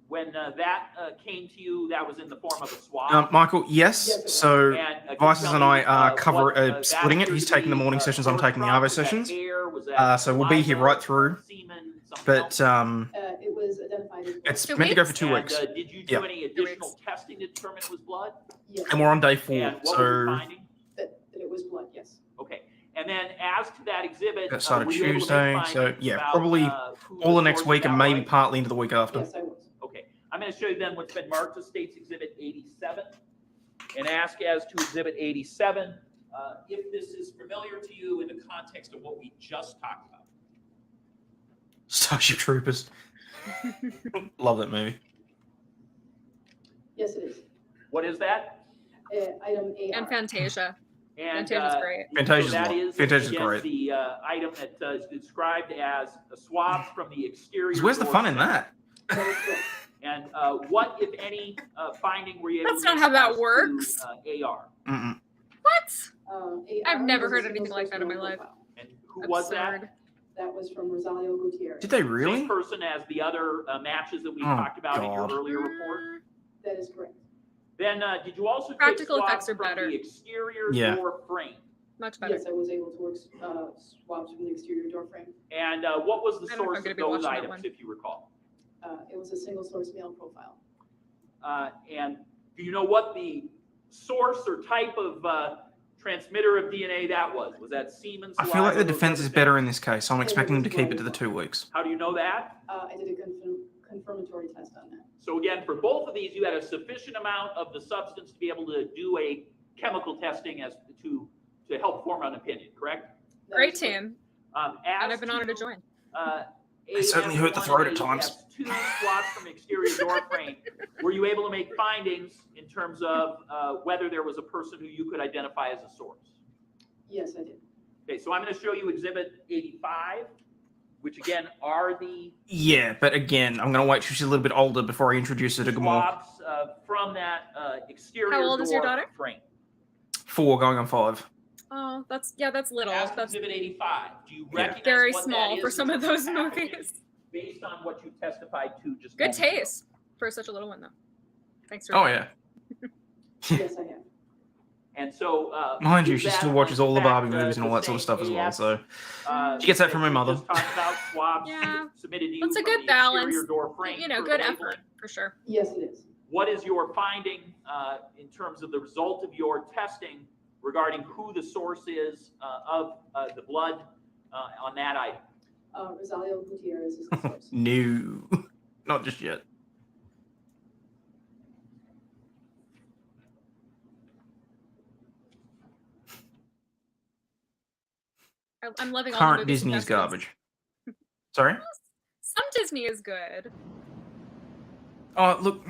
when that came to you, that was in the form of a swab? Michael, yes. So And, can you Vices tell and me, I cover what, that splitting it. appeared He's to taking the be, morning sessions. I'm first taking the drop? Arvo Was that sessions. air? Was that So we'll be here saliva, right through. semen, something But else? It was identified as. it's Two meant to go weeks? for 2 And, weeks. did you do Yeah. any additional testing to determine it was blood? Yes, And we're on day 4. And what were you So finding? that it was blood, yes. Okay. And then as to that exhibit, that started were you able to make Tuesday. So findings yeah, about, probably who all the the next source week of and that maybe was? partly into the week after. Yes, I was. Okay. I'm going to show you then what's been marked as State's Exhibit 87 and ask as to Exhibit 87 if this is familiar to you in the context of what we just talked about. Starship Troopers. Love that movie. Yes, it is. What is that? Item AR. And Fantasia. And Fantasia's great. Fantasia's so that lo- is Fantasia's again, great. the item that is described as a swab from the exterior. Where's the door fun in center. that? That is correct. And what, if any, finding were you able That's to not make how that as to, works. AR? Mm-mm. What? AR I've never was a heard anything single like that in my source life. profile. And who was that? Absurd. That was from Rosalio Gutierrez. Did they really? Same person as the other matches that we Oh, talked about in your God. earlier report? That is correct. Then did you also take Practical swabs effects are from better. the exterior Yeah. door frame? Much better. Yes, I was able to work swabs from the exterior door frame. And what was the I don't know if source I'm gonna of be those watching that items, one. if you recall? It was a single source male profile. And do you know what the source or type of transmitter of DNA that was? Was that semen? I feel like the saliva, those defense other is better things? in this case. So I'm expecting them to keep it to the 2 weeks. How do you know that? I did a confirmatory test on that. So again, for both of these, you had a sufficient amount of the substance to be able to do a chemical testing as to help form an opinion, correct? That Great is correct. team. And And I've been honored to join. They certainly hurt the throat at times. Two swabs from exterior door frame. Were you able to make findings in terms of whether there was a person who you could identify as a source? Yes, I did. Okay, so I'm going to show you Exhibit 85, which again are the Yeah, but again, I'm going to wait till she's a little bit older before I introduce her to Gamal. swabs from that exterior How old is your door daughter? frame. 4 going on 5. Oh, that's little. As That's Exhibit 85, do you Yeah. recognize very what that small is for in some of terms those packaging movies. Based on what you testified to just Good moments ago? taste for such a little one, though. Thanks for Oh, that. yeah. Yes, I have. And so, Mind you, with she that, still watches all the in fact, Barbie movies and all that sort of stuff as well. the So same she gets that AS from her mother. just talked about swabs Yeah. submitted to you It's a from good the balance. exterior door frame You know, for good labeling. effort for sure. Yes, it is. What is your finding in terms of the result of your testing regarding who the source is of the blood on that item? Rosalio Gutierrez is the source. No, not just yet. I'm loving all Current the movies Disney is suggestions. garbage. Sorry? Some Disney is good. Oh, look,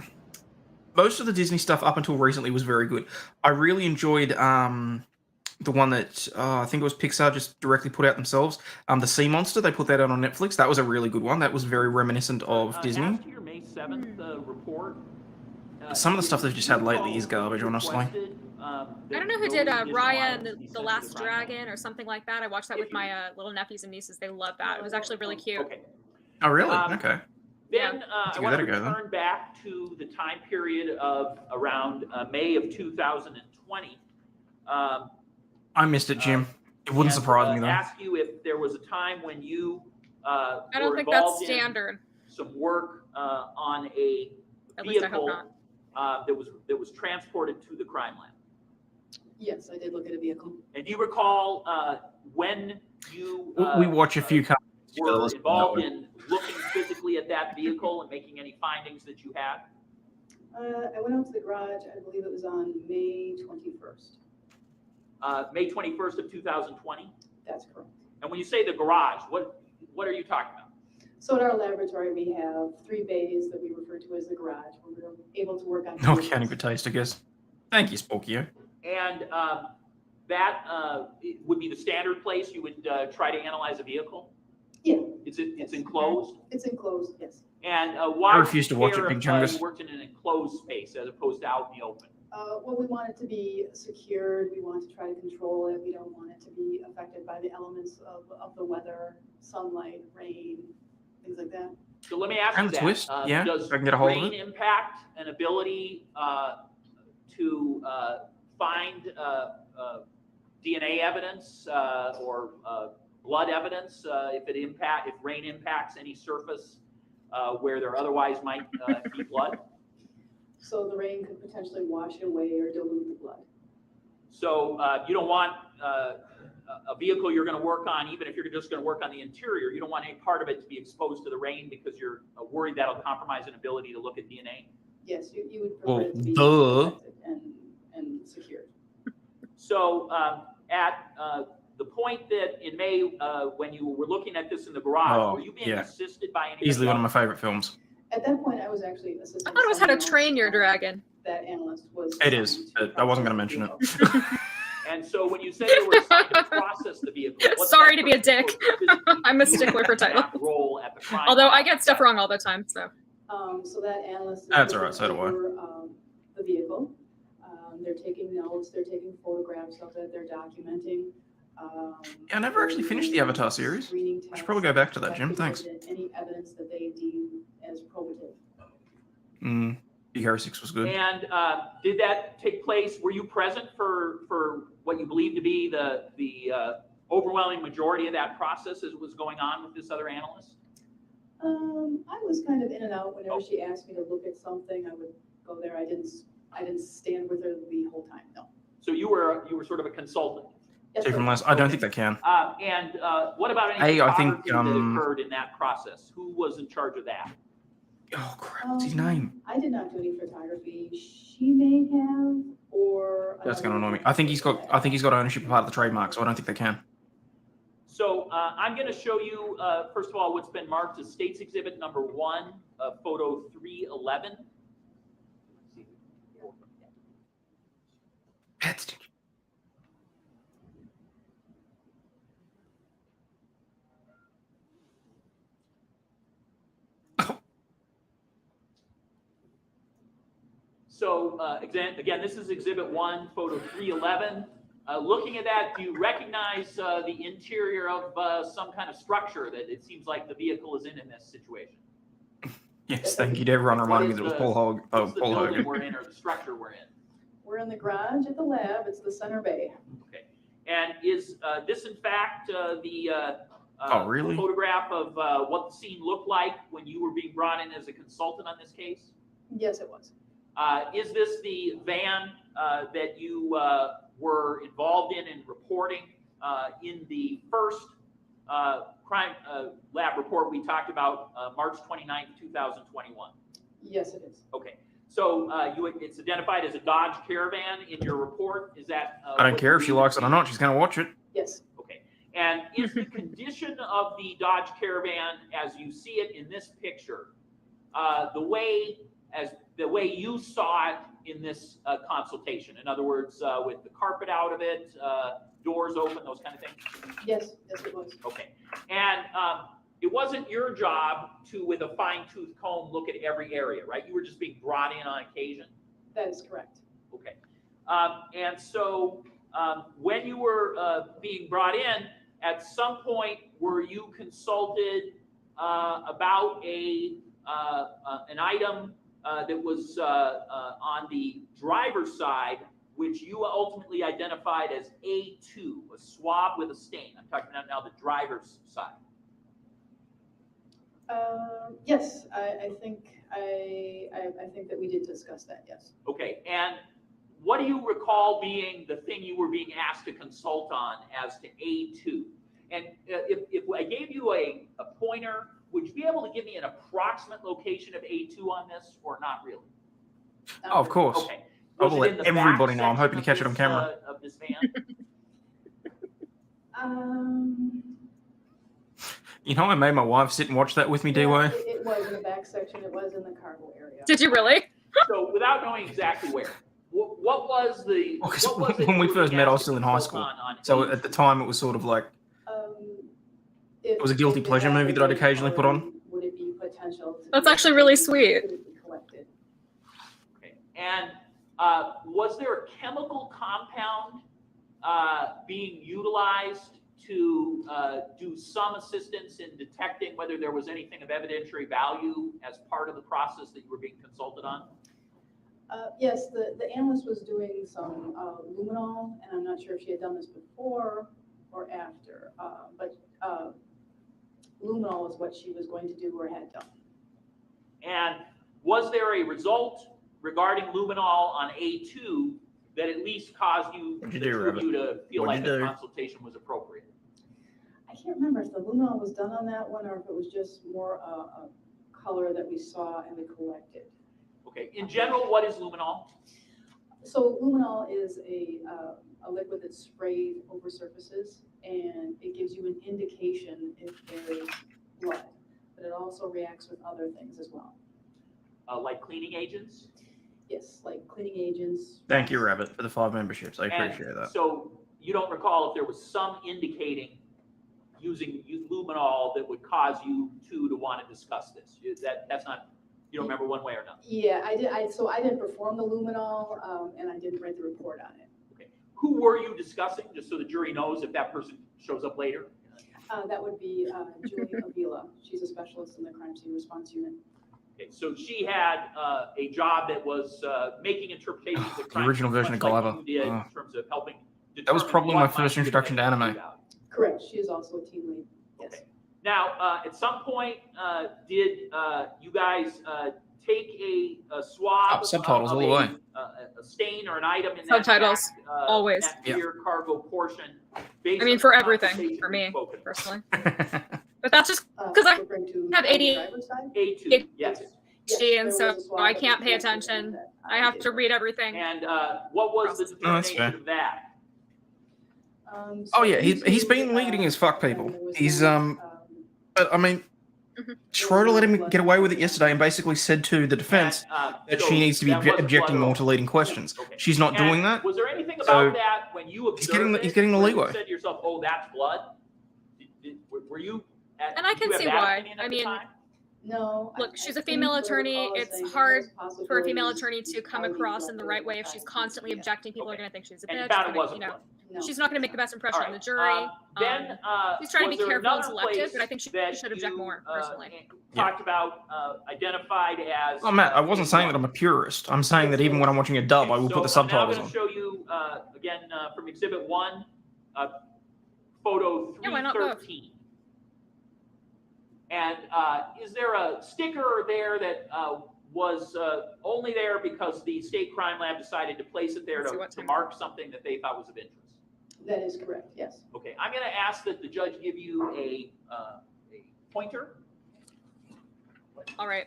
most of the Disney stuff up until recently was very good. I really enjoyed the one that I think it was Pixar just directly put out themselves. The Sea Monster, they put that out on Netflix. That was a really good one. That was very reminiscent of Disney. As to your May 7th report, Some of the stuff they've just had lately is garbage, honestly. I don't know who did Raya and the Last Dragon or something like that. I watched that with my little nephews and nieces. They love that. It was actually really cute. Okay. Oh, really? Okay. Then I give want that to a go, then. return back to the time period of around May of 2020. I missed it, Jim. It wouldn't surprise me, though. Ask you if there was a time when you I don't were think that's involved in standard. some work on a At least I hope vehicle that was transported to the crime lab. Yes, I did look at a vehicle. And do you recall when you We watch a few were involved in looking physically at that vehicle and making any findings that you had? I went out to the garage, I believe it was on May 21st. May 21st of 2020? That's correct. And when you say the garage, what are you talking about? So in our laboratory, we have 3 bays that we refer to as the garage, where we're able to work on. No accounting for taste, I guess. Thank you, Spokio. And that it would be the standard place you would try to analyze a vehicle? Yeah. It's enclosed? It's enclosed, yes. And why I refuse to watch it, care Big if, Chungus. you worked in an enclosed space as opposed to out in the open? Well, we want it to be secured. We want to try to control it. We don't want it to be affected by the elements of the weather, sunlight, rain, things like that. So let me ask you And that. twist, yeah, Does if I can get a hold of rain it. impact an ability to find DNA evidence or blood evidence if rain impacts any surface where there otherwise might be blood? So the rain could potentially wash it away or dilute the blood. So you don't want a vehicle you're going to work on, even if you're just going to work on the interior, you don't want any part of it to be exposed to the rain because you're worried that'll compromise an ability to look at DNA? Yes, you would prefer it to be duh. protected and secured. So at the point that in May, when you were looking at this in the garage, were you being assisted by anybody Easily one of my else? favorite films. At that point, I was actually assisting. I thought it was How to someone Train Your else, Dragon. That analyst was. It is. I wasn't going to mention it. And so when you say you were assigned to process the vehicle, what's Sorry that to be a dick. physically I'm a do stickler for in that title. Role at the crime Although I lab? get stuff wrong all the time, so. So that analyst. is That's all right, looking so do I. over, the vehicle. They're taking notes, they're taking photographs of it, they're documenting. Yeah, I never actually finished the Avatar series. I should probably go back to that, Jim. Thanks. Any evidence that they deem as probative. Big Hero 6 was good. And did that take place? Were you present for what you believe to be the overwhelming majority of that process as it was going on with this other analyst? I was kind of in and out. Whenever she asked me to look at something, I would go there. I didn't stand with her the whole time. No. So you were sort of a consultant. Yes, Take sir. from last. I don't think they can. And what about any I think, photography that occurred in that process? Who was in charge of that? Oh crap! What's his name? I did not do any photography. She may have, or That's going to annoy me. I think he's got ownership of part of the trademark, so I don't think they can. So I'm going to show you, first of all, what's been marked as State's Exhibit number 1, photo 311. That's So again, this is Exhibit 1, photo 311. Looking at that, do you recognize the interior of some kind of structure that it seems like the vehicle is in this situation? Yes, thank you. Everyone reminded me that it was Paul Hogan. Oh, What's the Paul building Hogan. we're in or the structure we're in? We're in the garage at the lab. It's the center bay. Okay. And is this in fact the Oh, really? photograph of what the scene looked like when you were being brought in as a consultant on this case? Yes, it was. Is this the van that you were involved in reporting in the first crime lab report we talked about March 29th, 2021? Yes, it is. Okay. So it's identified as a Dodge Caravan in your report. Is that? I don't care if she likes it or not. She's going to watch it. Yes. Okay. And is the condition of the Dodge Caravan, as you see it in this picture, the way you saw it in this consultation? In other words, with the carpet out of it, doors open, those kind of things? Yes, yes, it was. Okay. And it wasn't your job to, with a fine-tooth comb, look at every area, right? You were just being brought in on occasion? That is correct. Okay. And so when you were being brought in, at some point, were you consulted about an item that was on the driver's side, which you ultimately identified as A2, a swab with a stain? I'm talking about now the driver's side. Yes, I think that we did discuss that. Yes. Okay. And what do you recall being the thing you were being asked to consult on as to A2? And if I gave you a pointer, would you be able to give me an approximate location of A2 on this, or not really? Oh, of course. Okay. I Was will it in let the everybody back know. I'm hoping to catch section it on camera. of this van? You know, I made my wife sit and watch that with me, D-Way. It was in the back section. It was in the cargo area. Did you really? So without knowing exactly where, what was the? Because what was it when you we were first being met, I asked was to still in high consult school. on So A2? at the time, it was sort of like, it was a guilty pleasure movie that I'd occasionally put on. Would it be potential? That's actually really sweet. Could it be collected? Okay. And was there a chemical compound being utilized to do some assistance in detecting whether there was anything of evidentiary value as part of the process that you were being consulted on? Yes, the analyst was doing some luminol, and I'm not sure if she had done this before or after, but luminol is what she was going to do or had done. And was there a result regarding luminol on A2 that at least caused you, What'd you the do, two of Rabbit? you to feel What'd like you the do? consultation was appropriate? I can't remember if the luminol was done on that one or if it was just more a color that we saw and we collected. Okay. In general, what is luminol? So luminol is a liquid that's sprayed over surfaces, and it gives you an indication if there is blood, but it also reacts with other things as well. Like cleaning agents? Yes, like cleaning agents. Thank you, Rabbit, for the 5 memberships. I And appreciate that. so you don't recall if there was some indicating using luminol that would cause you two to want to discuss this? That's not, you don't remember one way or another? Yeah, I did. So I didn't perform the luminol, and I didn't write the report on it. Okay. Who were you discussing, just so the jury knows if that person shows up later? That would be Julie Avila. She's a specialist in the crime scene response unit. Okay, so she had a job that was making interpretations of The crime original version of much like Gulliver. you did Oh. in terms of helping. That was determine probably what my might first be of introduction to anime. value. Correct. She is also a team lead. Yes. Okay. Now, at some point, did you guys take a swab? Subtitles of all the way. A stain or an item in Subtitles, that back, always. that rear cargo portion. Based I mean, on for the everything, conversation for me, we've spoken. personally. But that's just because I referring to have on the ADHD, driver's side? A2, yes. and so I can't pay attention. I have to read everything. And what was the Oh, that's determination fair. of that? Oh yeah, he's been leading as fuck people. He's but, I mean, Schroeder let him get away with it yesterday and basically said to the defense that so she needs to be that wasn't objecting blood at more all. to leading questions. Okay. She's not And doing that. Was there anything So, about that when you observed he's getting the where you leeway. said to yourself, "Oh, that's blood"? Were you? And I did can you have see that why. opinion at I the mean, time? No. Look, she's a female attorney. It's hard for a female attorney to come across in the right way if she's constantly objecting. People are going to think she's a And you bitch. found it and, wasn't you know, blood. No. She's not going to make the best impression on the jury. Then, she's trying to was be there careful and another selective, place but I think she that should object you, more, personally. talked about, identified as. Oh, Matt, I wasn't saying that I'm a purist. I'm saying that even when I'm watching a dub, I will put the subtitles I'm on. now going to show you, again, from Exhibit 1, photo 313. And is there a sticker there that was only there because the state crime lab decided to place it there to mark something that they thought was of interest? That is correct, yes. Okay, I'm going to ask that the judge give you a pointer. All right.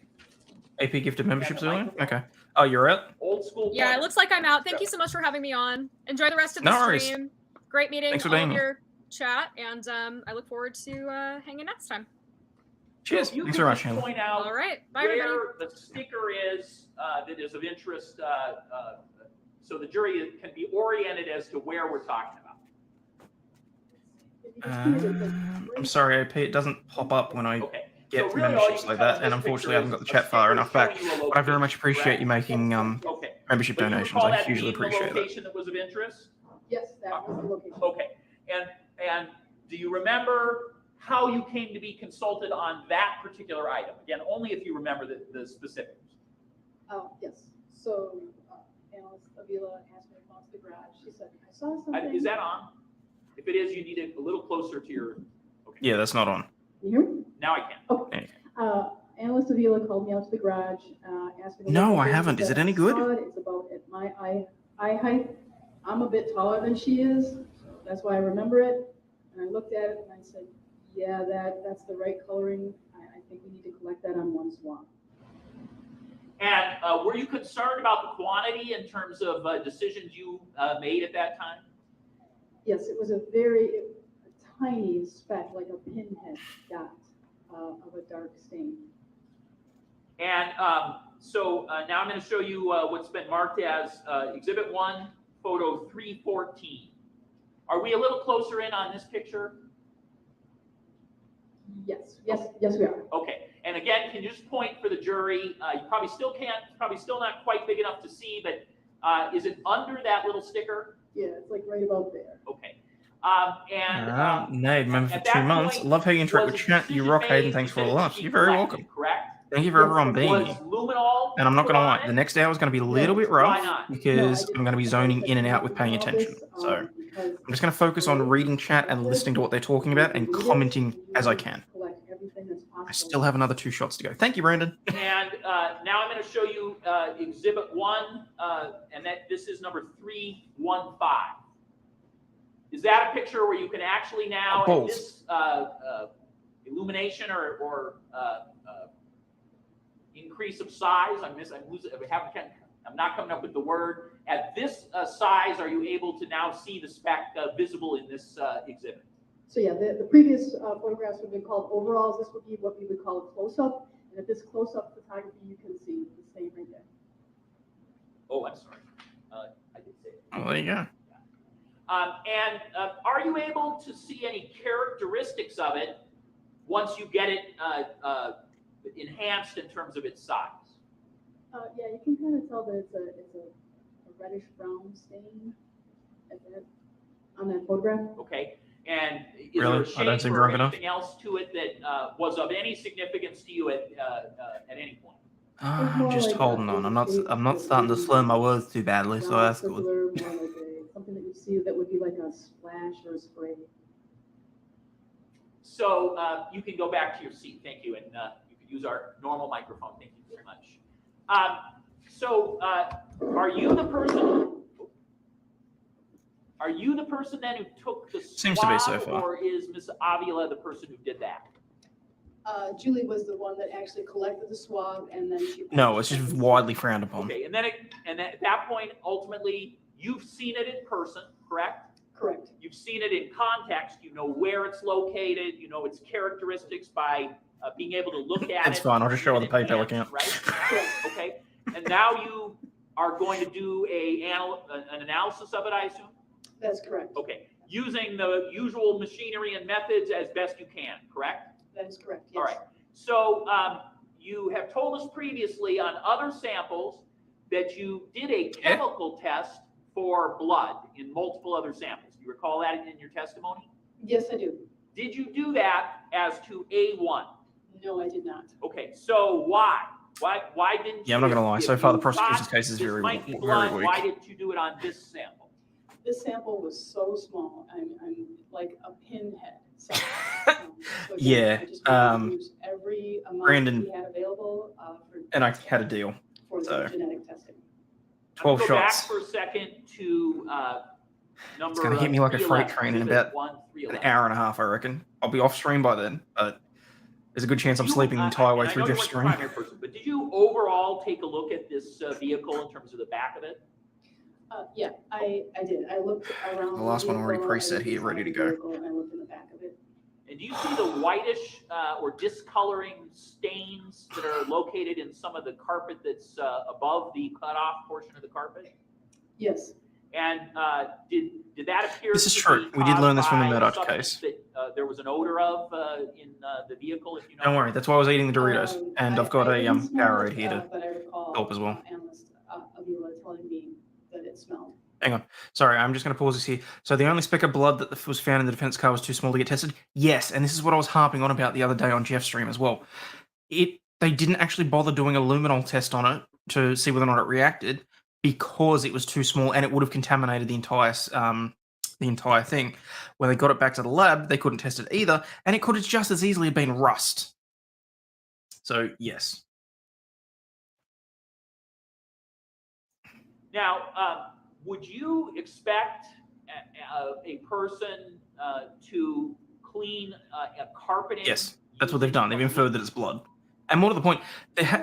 AP gifted memberships earlier? Okay. Oh, you're out? Old school. Yeah, pointer. it looks like I'm out. Thank you so much for having me on. Enjoy the rest of the No worries. stream. Great meeting Thanks for all being of here. your chat, and I look forward to hanging next time. Cheers. So you Thanks can very much, just Hannah. point out All right. Bye, where everybody. the sticker is that is of interest, so the jury can be oriented as to where we're talking about. I'm sorry, AP. It doesn't pop up when I Okay. get So really all memberships you like can tell that, in and this unfortunately, I haven't got the picture is chat far a enough sticker back. showing you a But I very much location, appreciate correct? you making Okay. membership But you donations. recall I that hugely being the appreciate that. location that was of interest? Yes, that was the location. Okay. And do you remember how you came to be consulted on that particular item? Again, only if you remember the specifics. Yes, so analyst Avila asked me to come out to the garage. She said, I saw something. Is that on? If it is, you need it a little closer to your. Okay. Yeah, that's not on. You hear me? Now I can. Okay. Analyst Avila called me out to the garage, asked me to No, look at I it. haven't. She Is said, it any "I good?" saw it. It's about at my eye height. I'm a bit taller than she is. So that's why I remember it. And I looked at it and I said, yeah, that's the right coloring. I think we need to collect that on one swab. And were you concerned about the quantity in terms of decisions you made at that time? Yes, it was a tiny speck, like a pinhead dot of a dark stain. And so now I'm going to show you what's been marked as Exhibit 1, photo 314. Are we a little closer in on this picture? Yes, we are. Okay. And again, can you just point for the jury? You probably still can't, probably still not quite big enough to see, but is it under that little sticker? Yeah, it's like right about there. Okay. Nate, member for at 2 that months. point, Love how you interact was with a chat. You decision rock, made Hayden. Thanks for all the to laughs. be You're very collected, welcome. Correct? Thank you for everyone being Was here. luminol And I'm not put going to on lie, it? the next hour is going to be a little bit rough Why not? because I'm going to be zoning in and out with paying attention. So I'm just going to focus on reading chat and listening to what they're talking about and commenting as I can. I still have another 2 shots to go. Thank you, Brandon. And now I'm going to show you Exhibit 1, and this is number 315. Is that a picture where you can actually now, at this illumination or increase of size, I'm not coming up with the word. At this size, are you able to now see the speck visible in this exhibit? So yeah, the previous photographs would have been called overalls. This would be what we would call a close-up. And at this close-up photography, you can see the stain right there. Oh, I'm sorry. I did say it. Well, there you go. And are you able to see any characteristics of it once you get it enhanced in terms of its size? Yeah, you can kind of tell that it's a reddish brown stain on that photograph. Okay. And is Really? there a I don't shape seem or drunk enough. anything else to it that was of any significance to you at any point? I'm just holding on. I'm not starting to slur my words too badly, so that's good. More like something that you see that would be like a splash or a spray. So you can go back to your seat. Thank you. And you can use our normal microphone. Thank you very much. So are you the person? Are you the person then who took the swab, Seems to be so far. or is Ms. Avila the person who did that? Julie was the one that actually collected the swab, and then she. No, it's just widely frowned upon. Okay, and then at that point, ultimately, you've seen it in person, correct? Correct. You've seen it in context. You know where it's located. You know its characteristics by being able to look at it. It's fine. I'll just show her the PayPal account. Right? Okay. And now you are going to do an analysis of it, I assume? That's correct. Okay. Using the usual machinery and methods as best you can, correct? That is correct, yes. All right. So you have told us previously on other samples that you did a chemical test for blood in multiple other samples. You recall that in your testimony? Yes, I do. Did you do that as to A1? No, I did not. Okay, so why? Why didn't Yeah, I'm you? not gonna lie. if So far, the you prosecution's thought case is this very might be weak. Why didn't you do it on this sample? This sample was so small. I'm like a pinhead. So, so Yeah, I just wanted to use every amount Brandon- we had available And I had a deal. for so. the genetic testing. 12 Go shots. back for a second to number. It's gonna hit me like a freight 311, train in exhibit about 1, an 311. hour and a half, I reckon. I'll be off stream by then, but there's a good chance I'm sleeping the entire way through I know you Jeff's weren't the stream. primary person, but did you overall take a look at this vehicle in terms of the back of it? Yeah, I did. I looked around. The last one already vehicle, I preset looked here, inside ready to the go. vehicle, and I looked in the back of it. And do you see the whitish or discoloring stains that are located in some of the carpet that's above the cutoff portion of the carpet? Yes. And did that appear? This is to true. be We did learn this from the caused by Murdoch substance case. That there was an odor of in the vehicle. If you know. Don't worry, that's why I was eating the Doritos. And I've got I a didn't smell Powerade it, here to but I recall help as well. Analyst Avila telling me that it smelled. Hang on. Sorry, I'm just going to pause this here. So the only speck of blood that was found in the defense car was too small to get tested? Yes, and this is what I was harping on about the other day on Jeff's stream as well. They didn't actually bother doing a luminol test on it to see whether or not it reacted because it was too small and it would have contaminated the entire thing. When they got it back to the lab, they couldn't test it either, and it could have just as easily been rust. So, yes. Now, would you expect a person to clean a carpeting? Yes, that's what they've done. They've inferred that it's blood. And more to the point,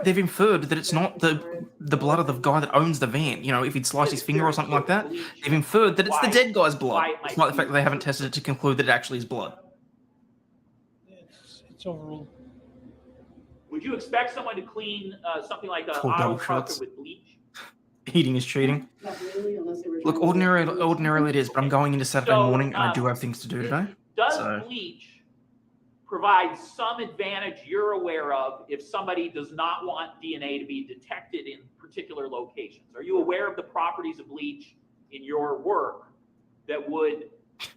they've inferred that it's not the blood of the guy that owns the van. You know, if he'd sliced his finger or something like that, they've inferred that it's the dead guy's blood. Despite the fact that they haven't tested it to conclude that it actually is blood. It's overruled. Would you expect someone to clean something like an Poor auto double carpet shots. with bleach? Eating is cheating. Not really, unless they were. Look, trying to- ordinarily it is, but I'm going into Saturday morning and I do have things to do today. Does So- bleach provide some advantage you're aware of if somebody does not want DNA to be detected in particular locations? Are you aware of the properties of bleach in your work that would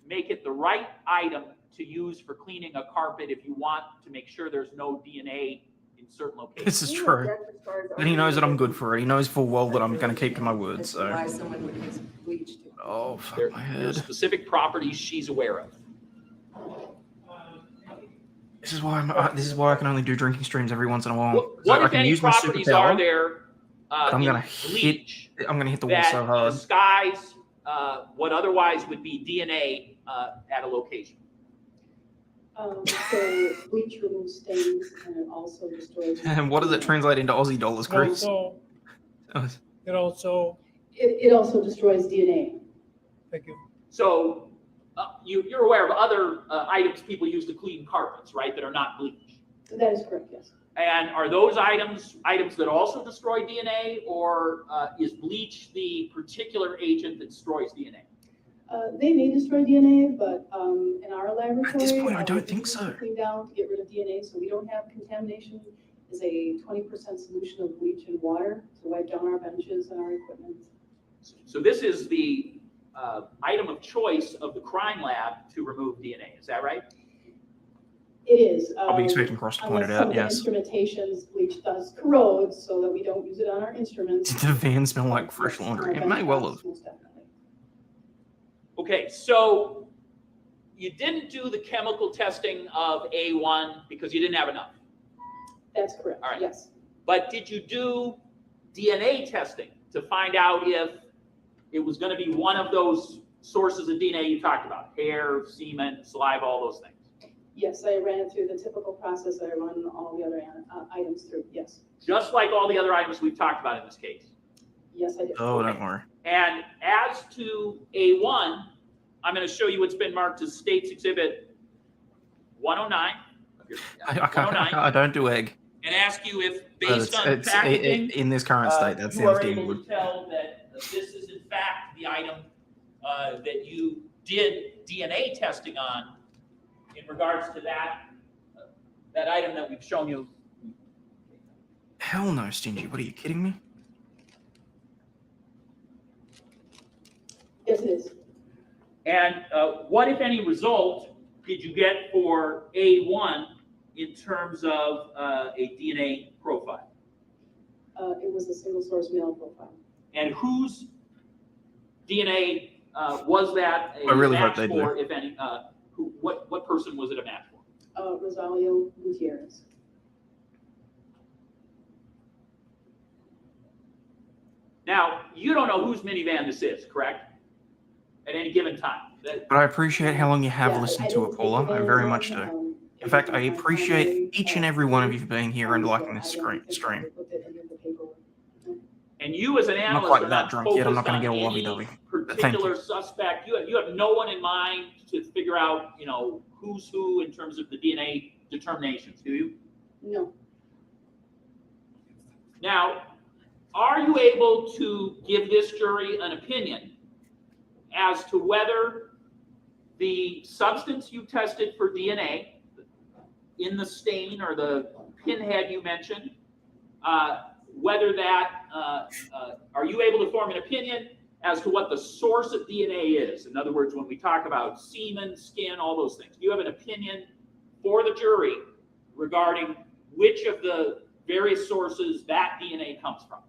make it the right item to use for cleaning a carpet if you want to make sure there's no DNA in certain locations? This is true. And he knows that I'm good for it. He knows full well that I'm going to keep to my word. So. Why someone would use bleach to. Oh, fuck There my are head. specific properties she's aware of. This is why I can only do drinking streams every once in a while. What, So I if can any use my properties superpower. are there I'm in gonna bleach I'm gonna hit the wall that so hard. disguise what otherwise would be DNA at a location? So bleach removes stains and it also destroys. And what does it translate into Aussie dollars, Chris? It also, It also destroys DNA. thank you. So you're aware of other items people use to clean carpets, right, that are not bleach? That is correct, yes. And are those items that also destroy DNA, or is bleach the particular agent that destroys DNA? They may destroy DNA, but in our laboratory. At this point, I don't we think use so. to clean down to get rid of DNA, so we don't have contamination. Is a 20% solution of bleach and water to wipe down our benches and our equipment. So this is the item of choice of the crime lab to remove DNA. Is that right? It is. I'll be expecting Cross to point it unless some out, of yes. the instrumentations, bleach does corrode, so that we don't use it on our instruments. Did the van smell like fresh laundry? It may well have. Most definitely. Okay, so you didn't do the chemical testing of A1 because you didn't have enough. That's correct, All right. yes. But did you do DNA testing to find out if it was going to be one of those sources of DNA you talked about? Hair, semen, saliva, all those things. Yes, I ran it through the typical process that I run all the other items through, yes. Just like all the other items we've talked about in this case. Yes, I did. Oh, don't worry. And as to A1, I'm going to show you what's been marked as State's Exhibit 109. I don't do egg. And ask you if, But based on packaging, in this current state, that you are sounds damn able good. to tell that this is in fact the item that you did DNA testing on in regards to that item that we've shown you. Hell no, Stingy. What are you kidding me? Yes, it is. And what, if any, result did you get for A1 in terms of a DNA profile? It was a single source male profile. And whose DNA was that a I really match hope they for, do. if any? What person was it a match for? Rosalio Gutierrez. Now, you don't know whose minivan this is, correct? At any given time. But I appreciate how long you have Yeah, listened I to didn't it, take Paula. I advantage very of much them, do. it In fact, was I my appreciate primary, each and every one of you thing, for being here and so liking this I went and stream. put it in the paperwork. And you as an I'm not analyst quite are that not drunk yet. I'm not focused going to on get all any lovey-dovey. But thank particular you. suspect. You have no one in mind to figure out, you know, who's who in terms of the DNA determinations, do you? No, Now, are you able to give this jury an opinion as to whether the substance you tested for DNA in the stain or the pinhead you mentioned, whether that, are you able to form an opinion as to what the source of DNA is? In other words, when we talk about semen, skin, all those things, do you have an opinion for the jury regarding which of the various sources that DNA comes from?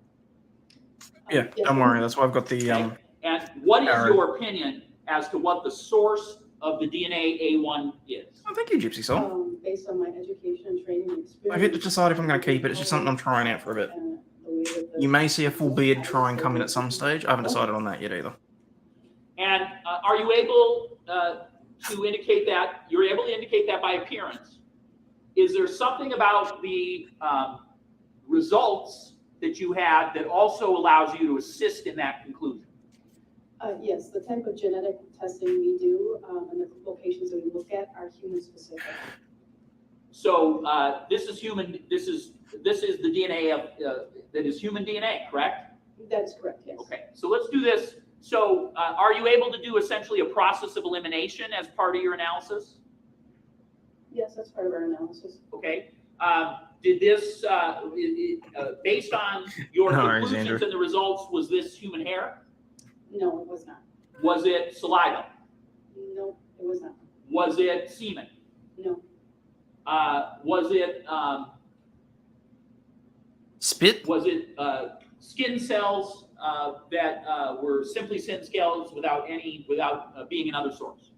Yeah, yes, don't worry. That's why I've got the Okay. And what is arrow. your opinion as to what the source of the DNA A1 is? Oh, thank you, Gypsy Soul. based on my education and training and experience. I get to decide if I'm going to keep it. It's just something I'm trying out for a bit. You may see a full beard try and come in at some stage. I haven't decided on that yet either. And are you able to indicate that, you're able to indicate that by appearance? Is there something about the results that you had that also allows you to assist in that conclusion? Yes, the type of genetic testing we do and the locations that we look at are human specific. So this is human. This is the DNA of that is human DNA, correct? That's correct. Yes. Okay. So let's do this. So are you able to do essentially a process of elimination as part of your analysis? Yes, that's part of our analysis. Okay. Did this, based on your No worries, conclusions Andrew. and the results, was this human hair? No, it was not. Was it saliva? No, it was not. Was it semen? No, Was it Spit? was it skin cells that were simply skin cells without being another source?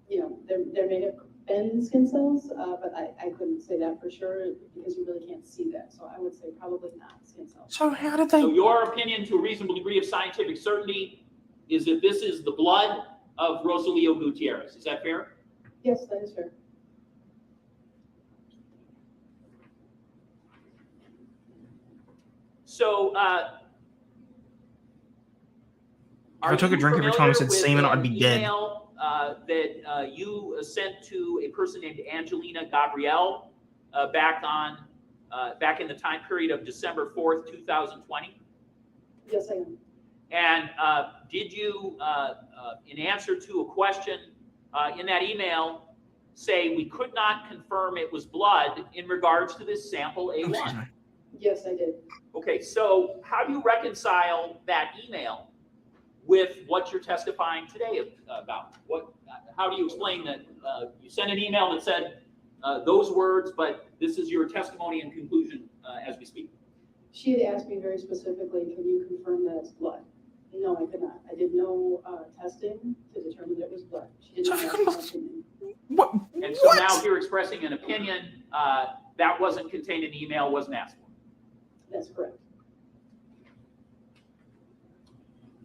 you know, there may have been skin cells, but I couldn't say that for sure because you really can't see that. So I would say probably not skin cells. So how did they? So your opinion, to a reasonable degree of scientific certainty, is that this is the blood of Rosalio Gutierrez. Is that fair? Yes, that is fair. So, If I took a drink every time I said semen, I'd be dead. Email that you sent to a person named Angelina Gabrielle back in the time period of December 4th, 2020? Yes, I am. And did you, in answer to a question in that email, say we could not confirm it was blood in regards to this sample A1? Yes, I did. Okay, so how do you reconcile that email with what you're testifying today about? How do you explain that you sent an email that said those words, but this is your testimony and conclusion as we speak? She had asked me very specifically, can you confirm that it's blood? No, I could not. I did no testing to determine that it was blood. She did not ask my opinion. What? And so now you're expressing an opinion that wasn't contained in the email, wasn't asked for. That's correct.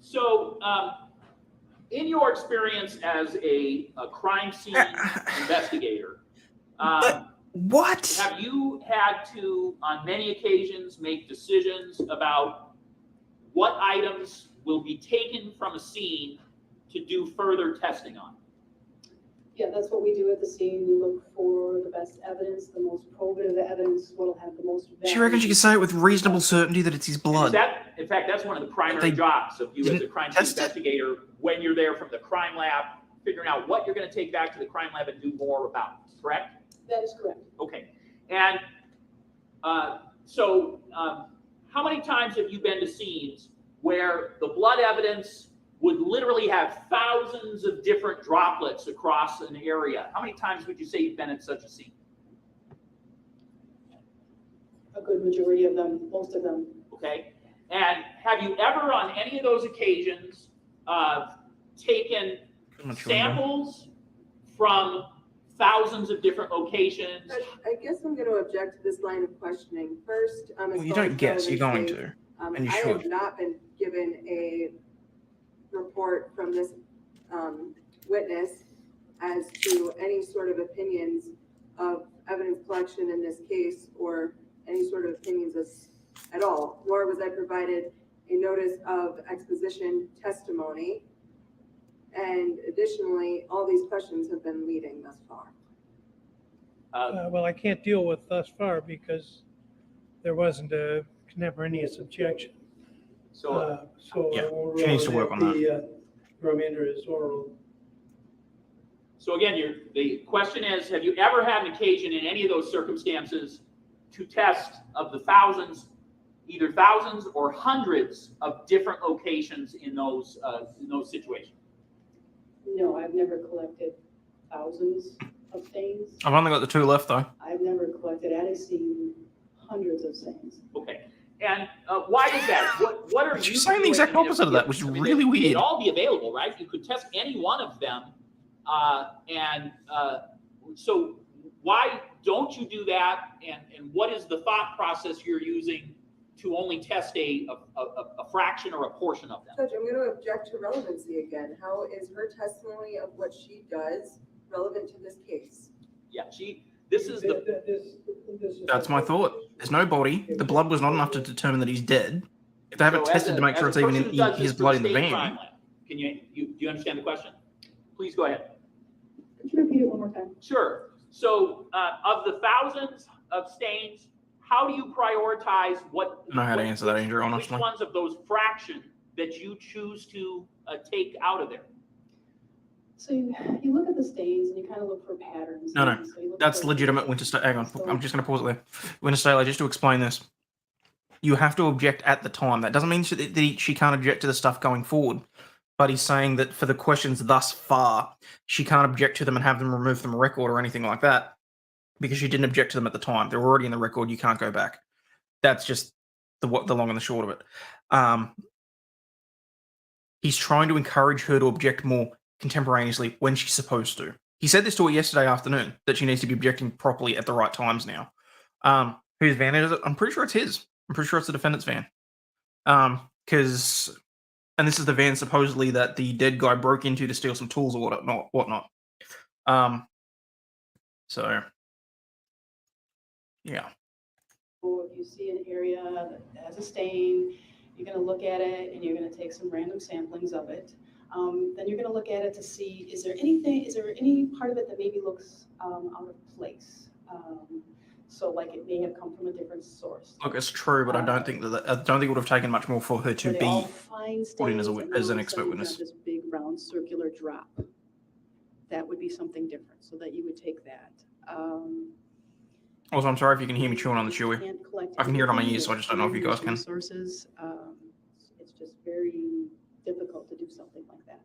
So, in your experience as a crime scene investigator, what? have you had to, on many occasions, make decisions about what items will be taken from a scene to do further testing on? Yeah, that's what we do at the scene. We look for the best evidence, the most probative evidence, what'll have the most value. She reckons you can say it with reasonable certainty that it's his blood. In fact, that's one of the primary jobs of you as a crime scene investigator when you're there from the crime lab, figuring out what you're going to take back to the crime lab and do more about, correct? That is correct. Okay. And so how many times have you been to scenes where the blood evidence would literally have thousands of different droplets across an area, how many times would you say you've been in such a scene? A good majority of them, most of them. Okay. And have you ever on any of those occasions taken samples from thousands of different locations? I guess I'm going to object to this line of questioning. First, Well, you don't guess, you're going to. And you I should. have not been given a report from this witness as to any sort of opinions of evidence collection in this case, or any sort of opinions at all, nor was I provided a notice of exposition testimony. And additionally, all these questions have been leading thus far. Well, I can't deal with thus far because there wasn't a contemporaneous objection. So, Yeah, we'll she needs to roll work on The remainder is oral. so again, the question is, have you ever had an occasion in any of those circumstances to test of the thousands, either thousands or hundreds of different locations in those situations? No, I've never collected thousands of stains. I've only got the 2 left though. I've never collected at a scene hundreds of stains. Okay. And why is that? What are you She's saying the doing? exact I mean, opposite of that, which is really they'd weird. all be available, right? You could test any one of them. So why don't you do that? And what is the thought process you're using to only test a fraction or a portion of them? Judge, I'm going to object to relevancy again. How is her testimony of what she does relevant to this case? Yeah, this is the... That's my thought. There's no body. The blood was not enough to determine that he's dead. If they haven't So tested to make sure it's even in his blood in the van. Can do you understand the question? Please go ahead. Could you repeat it one more time? Sure. So of the thousands of stains, how do you prioritize what? I don't know how to answer that, Andrew, honestly. Which ones of those fraction that you choose to take out of there? So you look at the stains and you kind of look for patterns. No, So you look that's for- legitimate Winter State. Hang on, I'm just going to pause it there. Winter State, just to explain this. You have to object at the time. That doesn't mean that she can't object to the stuff going forward. But he's saying that for the questions thus far, she can't object to them and have them removed from the record or anything like that because she didn't object to them at the time. They're already in the record. You can't go back. That's just the long and the short of it. He's trying to encourage her to object more contemporaneously when she's supposed to. He said this to her yesterday afternoon, that she needs to be objecting properly at the right times now. Whose van is it? I'm pretty sure it's his. I'm pretty sure it's the defendant's van. And this is the van supposedly that the dead guy broke into to steal some tools or whatnot. So, yeah. If you see an area that has a stain, you're going to look at it and you're going to take some random samplings of it. Then you're going to look at it to see, is there any part of it that maybe looks out of place? So like it may have come from a different source. Look, it's true, but I don't think it would have taken much more for her to be put in as an expert witness. This big round circular drop. That would be something different, so that you would take that. Also, I'm sorry if you can hear me chewing on the chewy. I can hear it on my ears, so I just don't know if you guys can. Sources, it's just very difficult to do something like that.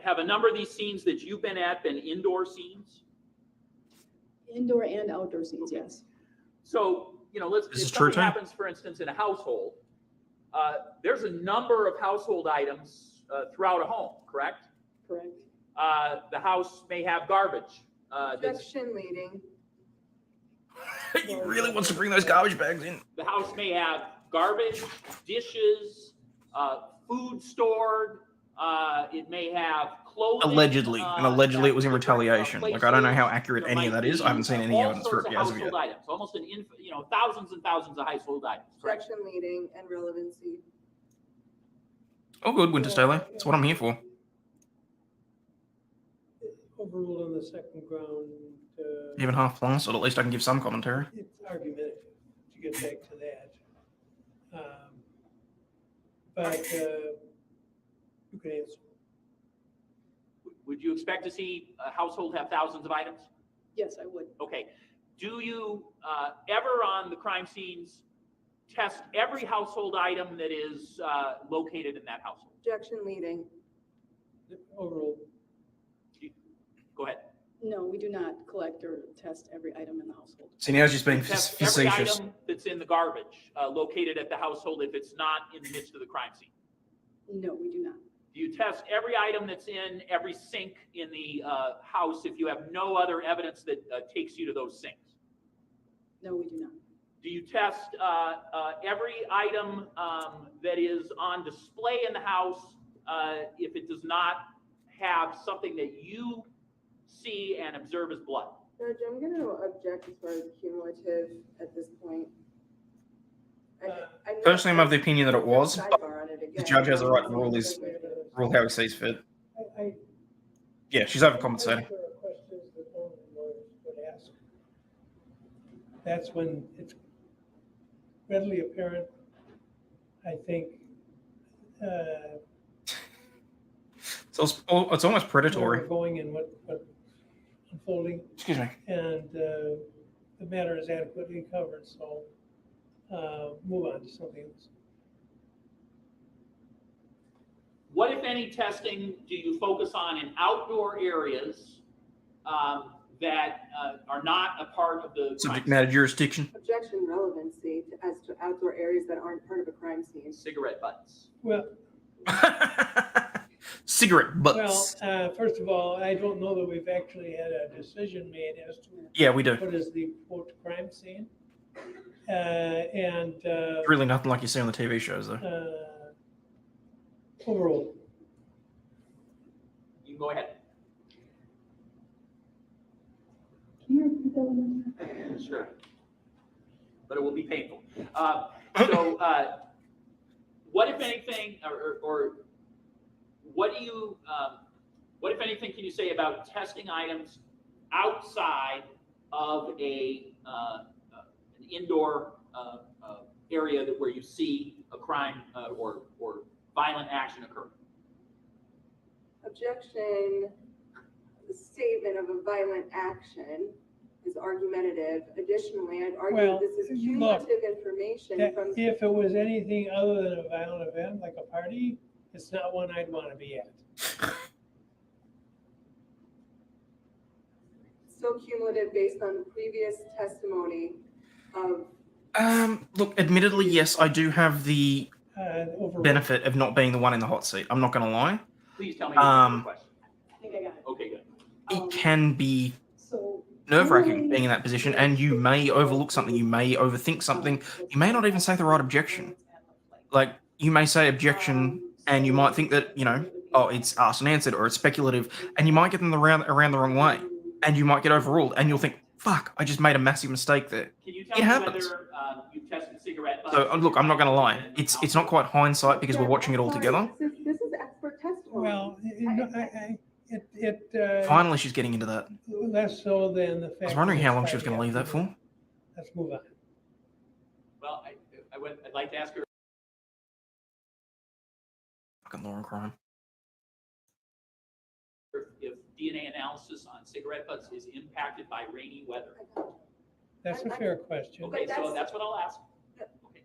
Have a number of these scenes that you've been at been indoor scenes? Indoor and outdoor scenes, yes. So, if something happens, for instance, in a household, there's a number of household items throughout a home, correct? Correct. The house may have garbage. Objection leading. He really wants to bring those garbage bags in. The house may have garbage, dishes, food stored. It may have clothing. Allegedly, and allegedly it was in retaliation. Like, I don't know how accurate any of that is. I haven't seen any evidence for it as of yet. Items, almost thousands and thousands of household items. Correct? Objection leading and relevancy. Oh, good, Winter Staley. That's what I'm here for. Overruled on the second ground. Even half blasted, at least I can give some commentary. It's argumentative to get back to that. But you can answer. Would you expect to see a household have thousands of items? Yes, I would. Okay. do you ever on the crime scenes test every household item that is located in that household? Objection leading. Overall, Go ahead. No, we do not collect or test every item in the household. See, now she's being Test every facetious. item that's in the garbage located at the household if it's not in the midst of the crime scene. No, we do not. Do you test every item that's in every sink in the house if you have no other evidence that takes you to those sinks? No, we do not. Do you test every item that is on display in the house if it does not have something that you see and observe as blood? Judge, I'm going to object as far as cumulative at this point. Personally, I'm of the opinion that it was. Sidebar on it The again. judge has a right to rule how he sees fit. Yeah, she's overcompensating. There are questions that only lawyers would ask. That's when it's readily apparent, I think. So it's almost Where predatory. we're going and what unfolding. Excuse me. And the matter is adequately covered, so move on to something else. What, if any, testing do you focus on in outdoor areas that are not a part of the Subject crime matter jurisdiction. Objection relevancy as to outdoor areas that aren't part of a crime scene. scene? Cigarette butts. Well, Cigarette butts. well, first of all, I don't know that we've actually had a decision made as to Yeah, we do. what is the quote crime scene. Really nothing like you see on the TV shows, though. Overall, You can go ahead. Can you repeat that one? Sure. But it will be painful. What, if anything, or what do you, what, if anything, can you say about testing items outside of an indoor area where you see a crime or violent action occur? Objection. The statement of a violent action is argumentative. Additionally, I'd argue Well, this is look, cumulative information from. if it was anything other than a violent event, like a party, it's not one I'd want to be at. Still cumulative based on previous testimony of. Look, admittedly, yes, I do have the Overall. benefit of not being the one in the hot seat. I'm not going to lie. Please tell me your question. I think I got it. Okay, good. It can be So. nerve-wracking being in that position, and you may overlook something, you may overthink something, you may not even say the right objection. Like, you may say objection, and you might think that, you know, oh, it's asked and answered, or it's speculative, and you might get them around the wrong way, and you might get overruled, and you'll think, fuck, I just made a massive mistake there. Can you It tell me happens. whether you've tested cigarette butts? So, look, I'm not going to lie. It's not quite hindsight because we're watching it all together. This is expert testimony. Well, Finally, she's getting into that. less so than the fact. I was wondering that how it's long she was going to leave that for. Let's move on. Well, I'd like to ask her. Fucking law and crime. If DNA analysis on cigarette butts is impacted by rainy weather. That's a fair question. Okay, so that's what I'll ask. Okay,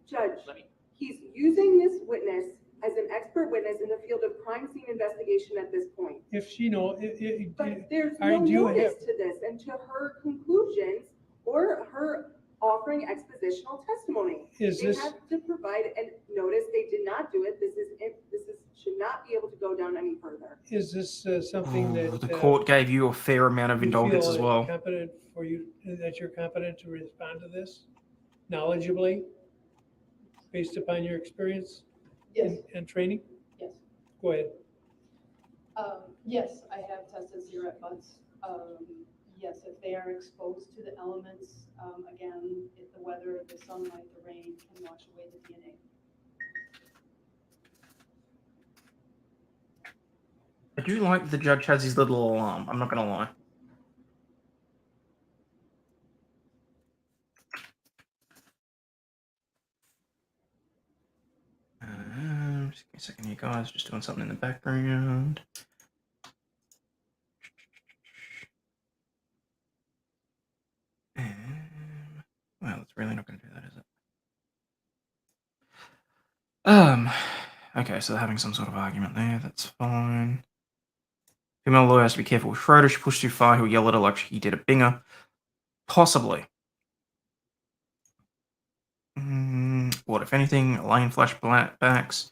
Judge, let me. he's using this witness as an expert witness in the field of crime scene investigation at this point. If she know, But there's All right, no do you notice have- to this and to her conclusions or her offering expositional testimony. Is They this- have to provide a notice. They did not do it. This should not be able to go down any further. is this something Oh, that? the court gave you a fair amount of you indulgence feel as is well. Competent for you, that you're competent to respond to this knowledgeably, based upon your experience Yes, and training? yes. Go ahead. Yes, I have tested cigarette butts. Yes, if they are exposed to the elements, again, if the weather, the sunlight, the rain can wash away the DNA. I do like the judge has his little alarm. I'm not going to lie. Just give me a second here, guys. Just doing something in the background. Okay, so they're having some sort of argument there. That's fine. Female lawyer has to be careful with Schroeder. She pushed too far. He'll yell at her like he did a binger. Possibly. What, if anything? Elaine flashbacks.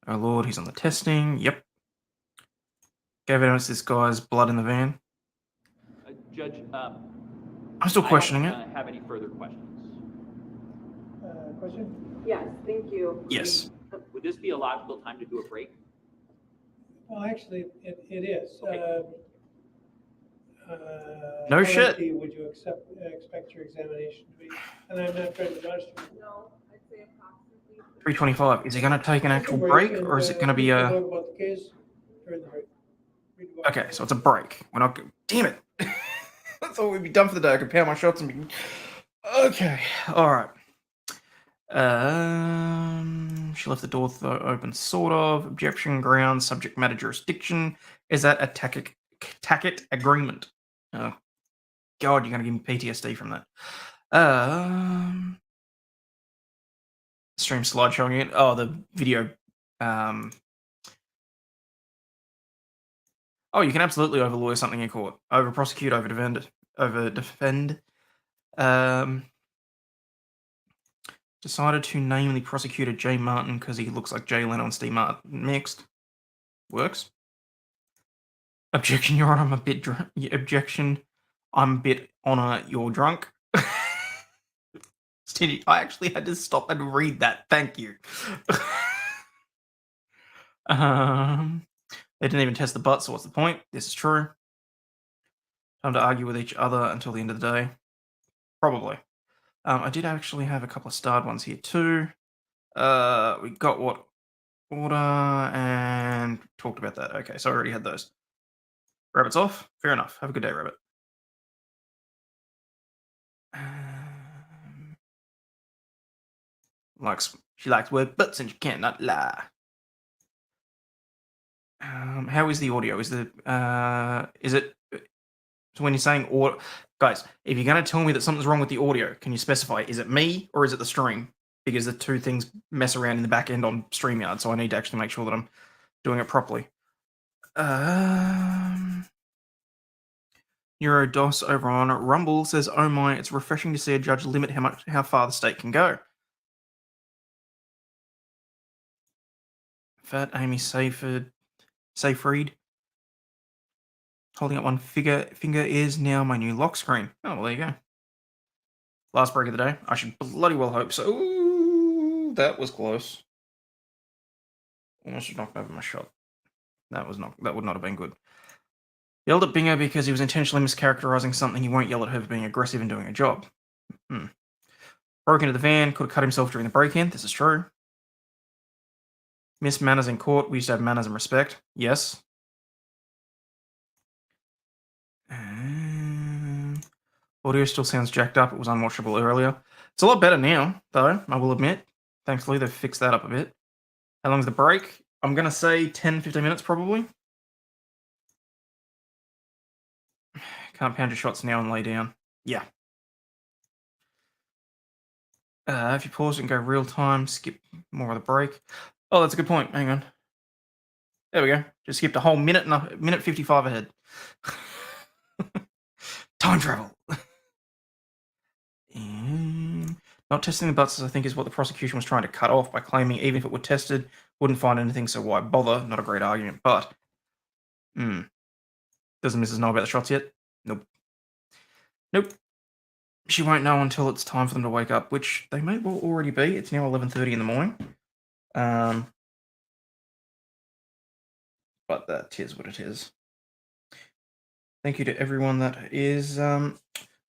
Oh, Lord, he's on the testing. Yep. Gave evidence this guy's blood in the van. Judge, I'm still questioning I it. don't have any further questions. Question? Yes, thank you. Yes. Would this be a logical time to do a break? Well, actually, it is. Okay. No how shit. lengthy would you expect your examination to be? And I'm not trying to rush you. No, I'd say approximately. 3:25. Is he going to take an actual break, or is it going to be we can a... talk about the case during the break. We can go Okay, so it's a break. We're not... Damn it. I thought we'd be done for the day. I could pound my shots and be... Okay, alright. She left the door open, sort of. Objection, grounds, subject matter jurisdiction. Is that a tacit agreement? Oh, God, you're going to give me PTSD from that. Stream slide showing it. Oh, the video. Oh, you can absolutely overlawyer something in court. Over prosecute, over defend. Decided to name the prosecutor Jay Martin because he looks like Jay Leno and Steve Martin mixed. Works. Objection, Your Honor, I'm a bit drunk. Objection, I'm a bit honor you're drunk. Stingy, I actually had to stop and read that. Thank you. They didn't even test the butt, so what's the point? This is true. Time to argue with each other until the end of the day. Probably. I did actually have a couple of starred ones here too. We got what order and talked about that. Okay, so I already had those. Rabbit's off. Fair enough. Have a good day, Rabbit. She likes word butts and she cannot lie. How is the audio? Is it so when you're saying audio, guys, if you're going to tell me that something's wrong with the audio, can you specify, is it me or is it the stream? Because the two things mess around in the back end on StreamYard, so I need to actually make sure that I'm doing it properly. Neurodos over on Rumble says, "Oh my, it's refreshing to see a judge limit how far the state can go." Fat Amy Seyfried holding up one finger is now my new lock screen. Oh, well, there you go. Last break of the day. I should bloody well hope so. Ooh, that was close. Almost knocked over my shot. That would not have been good. Yelled at Bingo because he was intentionally mischaracterizing something. He won't yell at her for being aggressive and doing a job. Broke into the van, could have cut himself during the break-in. This is true. Missed manners in court. We used to have manners and respect. Yes. Audio still sounds jacked up. It was unwatchable earlier. It's a lot better now, though, I will admit. Thankfully, they've fixed that up a bit. How long's the break? I'm going to say 10, 15 minutes, probably. Can't pound your shots now and lay down. Yeah. If you pause and go real time, skip more of the break. Oh, that's a good point. Hang on. There we go. Just skipped a whole minute and a minute 55 ahead. Time travel. Not testing the butts, I think, is what the prosecution was trying to cut off by claiming even if it were tested, wouldn't find anything, so why bother? Not a great argument, but... Doesn't Mrs. know about the shots yet? Nope. Nope. She won't know until it's time for them to wake up, which they may well already be. It's now 11:30 in the morning. But that is what it is. Thank you to everyone that is... Oh,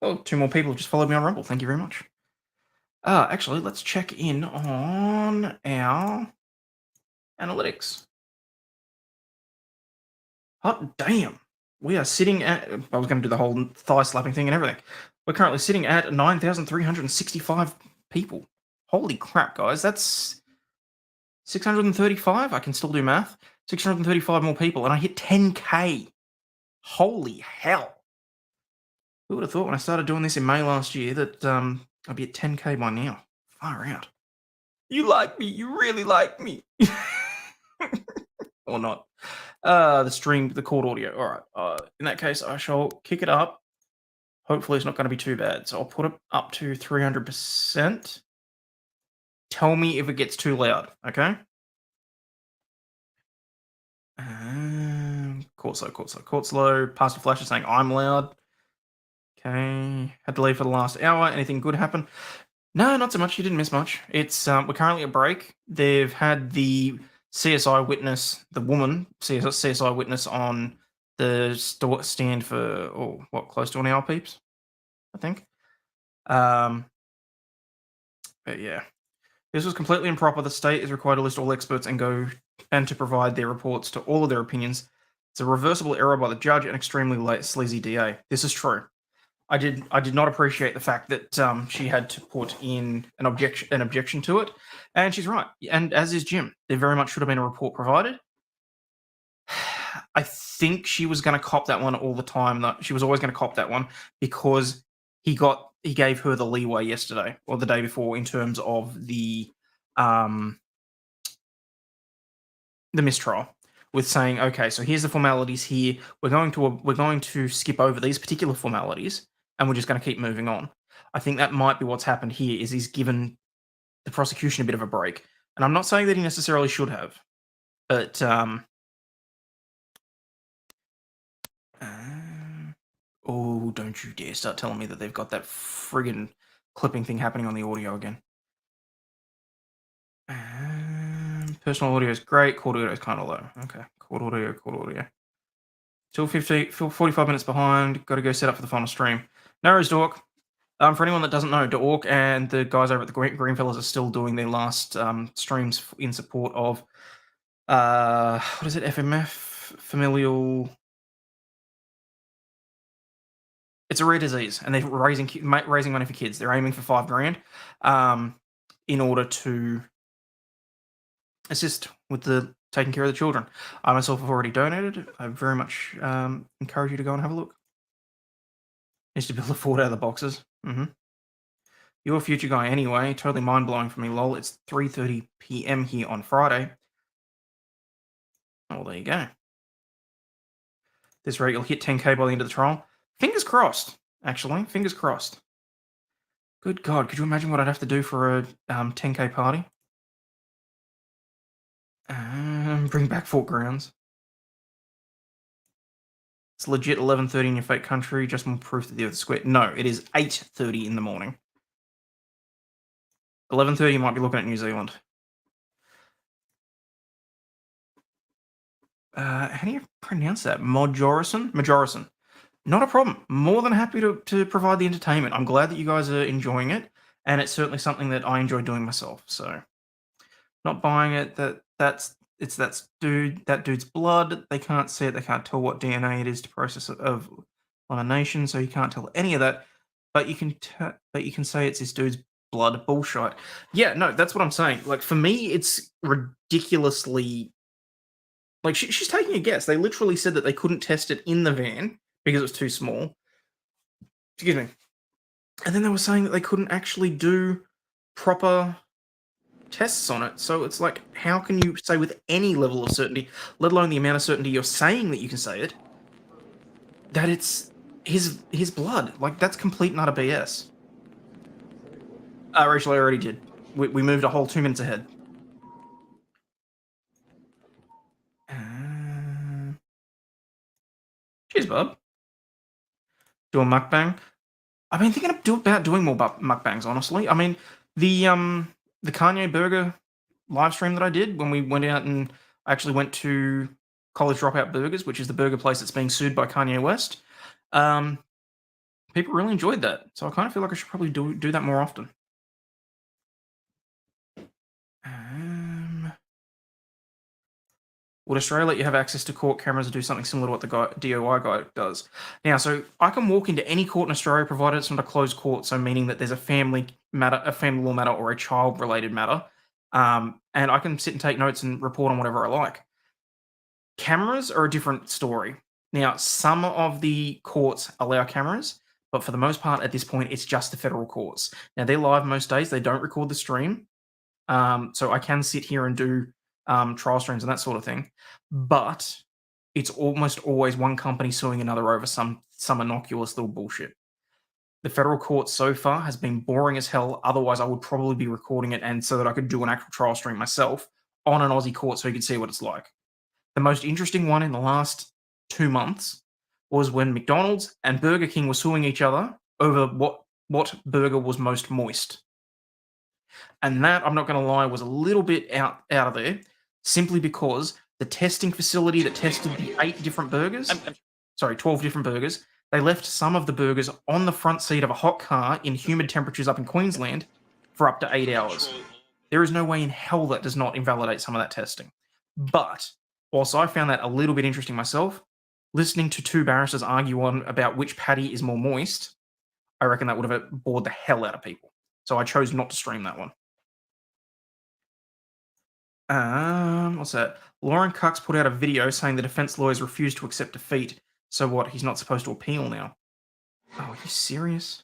2 more people have just followed me on Rumble. Thank you very much. Actually, let's check in on our analytics. Hot damn. We are sitting at... I was going to do the whole thigh-slapping thing and everything. We're currently sitting at 9,365 people. Holy crap, guys. That's 635? I can still do math. 635 more people, and I hit 10K. Holy hell. Who would have thought when I started doing this in May last year that I'd be at 10K by now? Far out. You like me. You really like me. Or not. The court audio. All right. In that case, I shall kick it up. Hopefully it's not going to be too bad. So I'll put it up to 300%. Tell me if it gets too loud, okay? Court slow. Pastor Flash is saying I'm loud. Okay. Had to leave for the last hour. Anything good happen? No, not so much. You didn't miss much. It's we're currently at break. They've had the CSI witness, the woman CSI witness on the stand for close to an hour, peeps, I think. But yeah, this was completely improper. The state is required to list all experts and to provide their reports to all of their opinions. It's a reversible error by the judge and extremely sleazy DA. This is true. I did not appreciate the fact that she had to put in an objection to it, and she's right. And as is Jim, there very much should have been a report provided. I think she was going to cop that one all the time. That she was always going to cop that one because he gave her the leeway yesterday or the day before in terms of the mistrial, with saying, okay, so here's the formalities here. We're going to skip over these particular formalities, and we're just going to keep moving on. I think that might be what's happened here. Is he's given the prosecution a bit of a break, and I'm not saying that he necessarily should have, but oh, don't you dare start telling me that they've got that friggin' clipping thing happening on the audio again. Personal audio is great. Court audio is kind of low. Okay, court audio. Still 45 minutes behind. Got to go set up for the final stream. No worries, Dork. For anyone that doesn't know, Dork and the guys over at the Greenfellas are still doing their last streams in support of what is it? FMF familial. It's a rare disease, and they're raising money for kids. They're aiming for $5,000 in order to assist with the taking care of the children. I myself have already donated. I very much encourage you to go and have a look. Needs to build a fort out of the boxes. You're a future guy anyway. Totally mind-blowing for me, lol. It's 3:30 p.m. here on Friday. Oh, there you go. This rate, you'll hit 10k by the end of the trial. Fingers crossed, actually. Fingers crossed. Good God, could you imagine what I'd have to do for a 10k party? Bring back Fort Grounds. It's legit 11:30 in your fake country. Just more proof that the Earth is square. No, it is 8:30 in the morning. 11:30, you might be looking at New Zealand. How do you pronounce that? Majorison. Not a problem. More than happy to provide the entertainment. I'm glad that you guys are enjoying it, and it's certainly something that I enjoy doing myself. So, not buying it. That dude's blood. They can't see it. They can't tell what DNA it is to process of elimination. So you can't tell any of that. But you can say it's this dude's blood. Bullshit. Yeah, no, that's what I'm saying. Like for me, it's ridiculously. Like she's taking a guess. They literally said that they couldn't test it in the van because it was too small. Excuse me. And then they were saying that they couldn't actually do proper tests on it. So it's like, how can you say with any level of certainty, let alone the amount of certainty you're saying that you can say it, that it's his blood? Like, that's complete and utter BS. Rachel, I already did. We moved a whole 2 minutes ahead. Cheers, bub. Do a mukbang. I've been thinking about doing more mukbangs, honestly. I mean, the Kanye burger live stream that I did when we went out and actually went to College Dropout Burgers, which is the burger place that's being sued by Kanye West. People really enjoyed that. So I kind of feel like I should probably do that more often. Would Australia let you have access to court cameras to do something similar to what the DOI guy does? Now, so I can walk into any court in Australia, provided it's not a closed court, so meaning that there's a family law matter, or a child-related matter, and I can sit and take notes and report on whatever I like. Cameras are a different story. Now, some of the courts allow cameras, but for the most part, at this point, it's just the federal courts. Now, they're live most days. They don't record the stream. So I can sit here and do trial streams and that sort of thing. But it's almost always one company suing another over some innocuous little bullshit. The federal court so far has been boring as hell. Otherwise, I would probably be recording it and so that I could do an actual trial stream myself on an Aussie court so you could see what it's like. The most interesting one in the last 2 months was when McDonald's and Burger King were suing each other over what burger was most moist. And that, I'm not going to lie, was a little bit out of there, simply because the testing facility that tested the 12 different burgers, they left some of the burgers on the front seat of a hot car in humid temperatures up in Queensland for up to 8 hours. There is no way in hell that does not invalidate some of that testing. But whilst I found that a little bit interesting myself, listening to two barristers argue on about which patty is more moist, I reckon that would have bored the hell out of people. So I chose not to stream that one. What's that? Lauren Cucks put out a video saying the defense lawyers refused to accept defeat. So what? He's not supposed to appeal now? Oh, are you serious?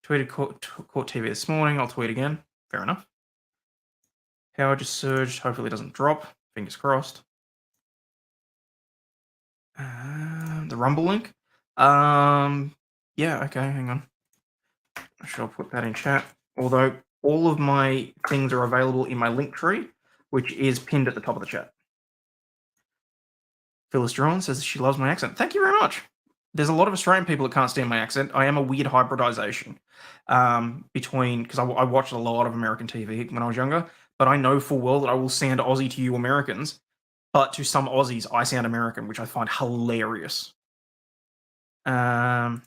Tweeted court TV this morning. I'll tweet again. Fair enough. Power just surged. Hopefully it doesn't drop. Fingers crossed. The Rumble link. Yeah, okay, hang on. I shall put that in chat. Although all of my things are available in my link tree, which is pinned at the top of the chat. Phyllis Drawn says she loves my accent. Thank you very much. There's a lot of Australian people that can't stand my accent. I am a weird hybridization between, because I watched a lot of American TV when I was younger, but I know full well that I will sound Aussie to you Americans, but to some Aussies, I sound American, which I find hilarious. How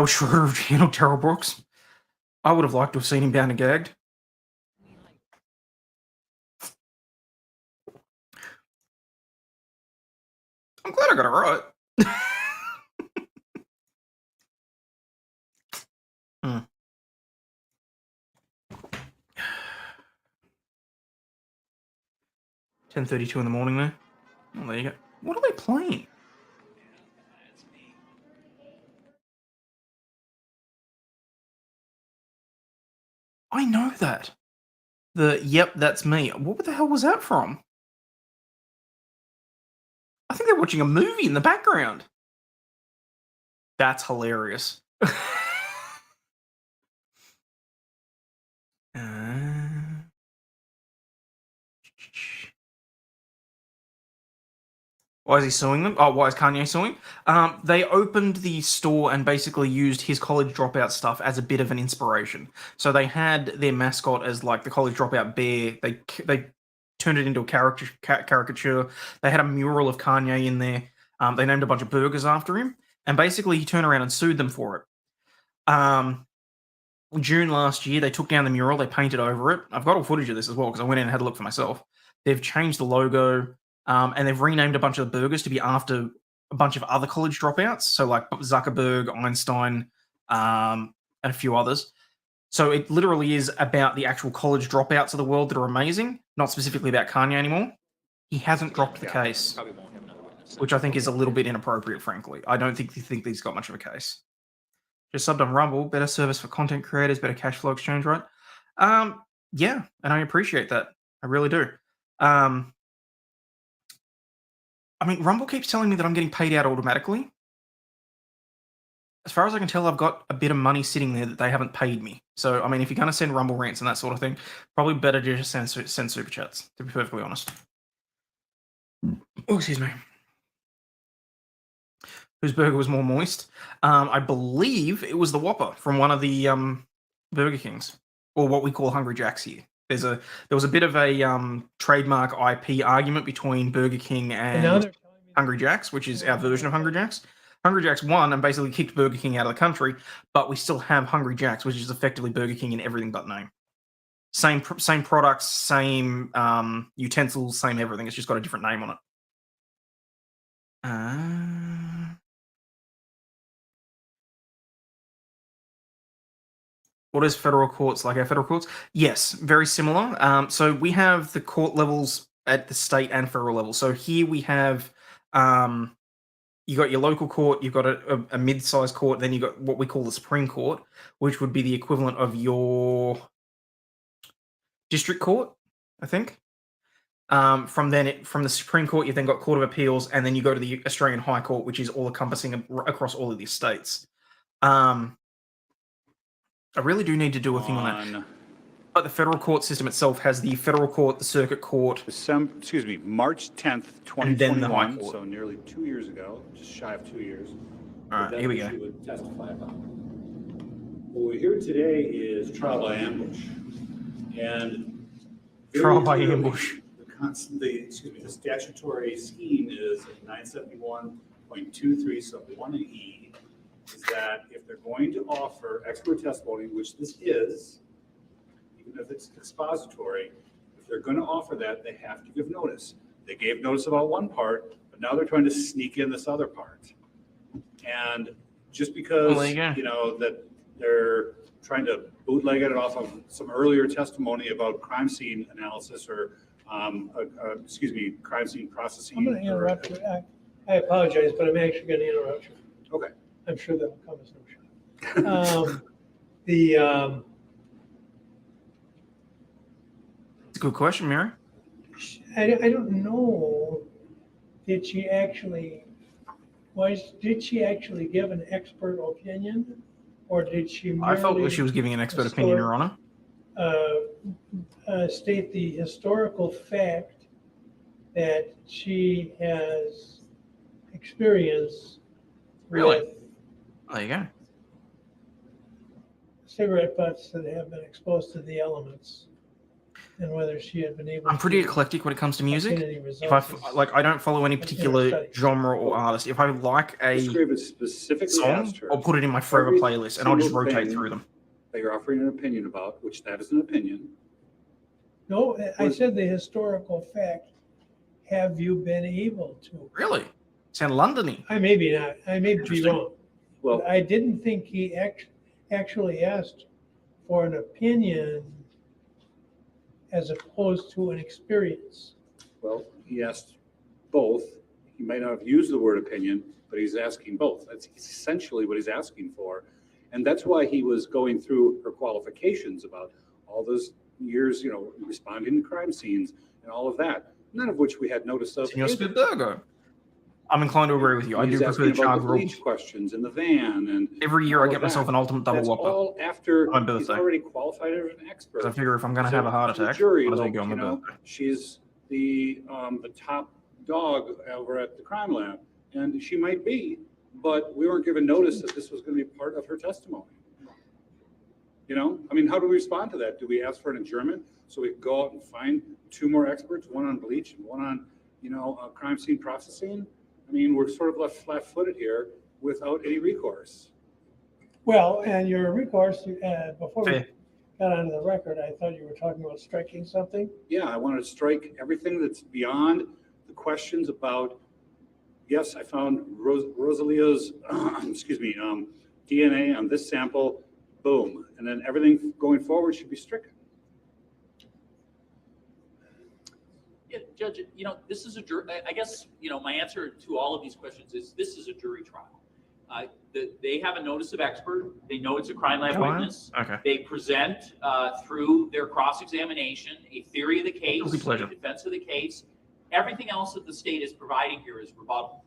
would Schroeder have handled Terrell Brooks? I would have liked to have seen him bound and gagged. I'm glad I got it right. 10:32 in the morning there. Oh, there you go. What are they playing? I know that. Yep, that's me. What the hell was that from? I think they're watching a movie in the background. That's hilarious. Why is he suing them? Oh, why is Kanye suing? They opened the store and basically used his college dropout stuff as a bit of an inspiration. So they had their mascot as like the college dropout bear. They turned it into a caricature. They had a mural of Kanye in there. They named a bunch of burgers after him. And basically he turned around and sued them for it. June last year, they took down the mural. They painted over it. I've got all footage of this as well because I went in and had a look for myself. They've changed the logo. And they've renamed a bunch of the burgers to be after a bunch of other college dropouts. So like Zuckerberg, Einstein, and a few others. So it literally is about the actual college dropouts of the world that are amazing, not specifically about Kanye anymore. He hasn't dropped the case, which I think is a little bit inappropriate, frankly. I don't think he's got much of a case. Just subbed on Rumble, better service for content creators, better cash flow exchange rate. Yeah, and I appreciate that. I really do. I mean, Rumble keeps telling me that I'm getting paid out automatically. As far as I can tell, I've got a bit of money sitting there that they haven't paid me. So, I mean, if you're going to send Rumble rants and that sort of thing, probably better to just send super chats, to be perfectly honest. Oh, excuse me. Whose burger was more moist? I believe it was the Whopper from one of the Burger Kings, or what we call Hungry Jacks here. There was a bit of a trademark IP argument between Burger King and Hungry Jacks, which is our version of Hungry Jacks. Hungry Jacks won and basically kicked Burger King out of the country, but we still have Hungry Jacks, which is effectively Burger King in everything but name. Same products, same utensils, same everything. It's just got a different name on it. What is federal courts like our federal courts? Yes, very similar. So we have the court levels at the state and federal level. So here we have you got your local court, you've got a mid-sized court, then you've got what we call the Supreme Court, which would be the equivalent of your district court, I think. From the Supreme Court, you've then got Court of Appeals, and then you go to the Australian High Court, which is all encompassing across all of these states. I really do need to do a thing on that. But the federal court system itself has the federal court, the circuit court. March 10th, 2021. And then the High Court. So nearly 2 years ago, just shy of 2 years. All right, here we go. That's what you would testify about. What we're here today is trial by ambush. And Trial by ambush. The statutory scheme is 971.23 sub 1E, is that if they're going to offer expert testimony, which this is, even if it's expository, if they're going to offer that, they have to give notice. They gave notice about one part, but now they're trying to sneak in this other part. And just because, that they're trying to bootleg it off of some earlier testimony about crime scene analysis or crime scene processing. I'm going to interrupt you. I apologize, but I'm actually going to interrupt you. Okay. I'm sure that will come as no shock. It's a good question, Mary. I don't know. Did she actually give an expert opinion, or did she? I felt that she was giving an expert opinion, Your Honor. State the historical fact that she has experience with there you go. Cigarette butts that have been exposed to the elements, and whether she had been able. I'm pretty eclectic when it comes to music. If I don't follow any particular genre or artist. If I like a song, I'll put it in my forever playlist, and I'll just rotate through them. That you're offering an opinion about, which that is an opinion. No, I said the historical fact. Have you been able to? Really? Sound Londony. I may be not. I may be wrong. Well, but I didn't think he actually asked for an opinion as opposed to an experience. Well, he asked both. He might not have used the word opinion, but he's asking both. That's essentially what he's asking for. And that's why he was going through her qualifications about all those years, responding to crime scenes and all of that, none of which we had notice of. Senor Spielberger. I'm inclined to agree with you. I do prefer the child rules. Questions in the van, and every year I get myself an ultimate double whopper. All after my birthday. He's already qualified as an expert. I figure if I'm going to have a heart attack, jury, might as well go on my birthday. She's the top dog over at the crime lab, and she might be, but we weren't given notice that this was going to be part of her testimony. How do we respond to that? Do we ask for an adjournment so we can go out and find two more experts, one on bleach and one on, crime scene processing? We're sort of left flat-footed here without any recourse. Well, and your recourse, before we got onto the record, I thought you were talking about striking something. Yeah, I wanted to strike everything that's beyond the questions about, yes, I found Rosalio's, DNA on this sample, boom. And then everything going forward should be stricken. Yeah, Judge, this is a jury. I guess, my answer to all of these questions is this is a jury trial. They have a notice of expert. They know it's a crime lab witness. Okay. They present through their cross-examination a theory of the case, a defense of the case. Everything else that the state is providing here is rebuttal.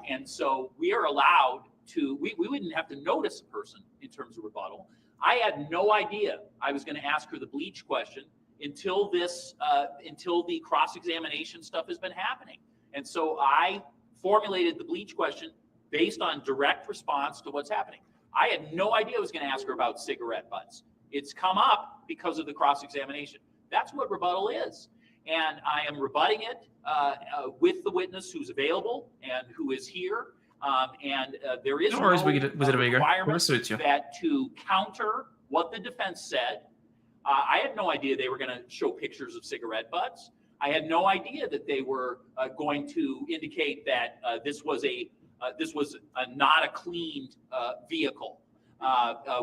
And so we are allowed to, we wouldn't have to notice a person in terms of rebuttal. I had no idea I was going to ask her the bleach question until the cross-examination stuff has been happening. And so I formulated the bleach question based on direct response to what's happening. I had no idea I was going to ask her about cigarette butts. It's come up because of the cross-examination. That's what rebuttal is. And I am rebutting it with the witness who's available and who is here. There is no requirement that to counter what the defense said. I had no idea they were going to show pictures of cigarette butts. I had no idea that they were going to indicate that this was not a cleaned vehicle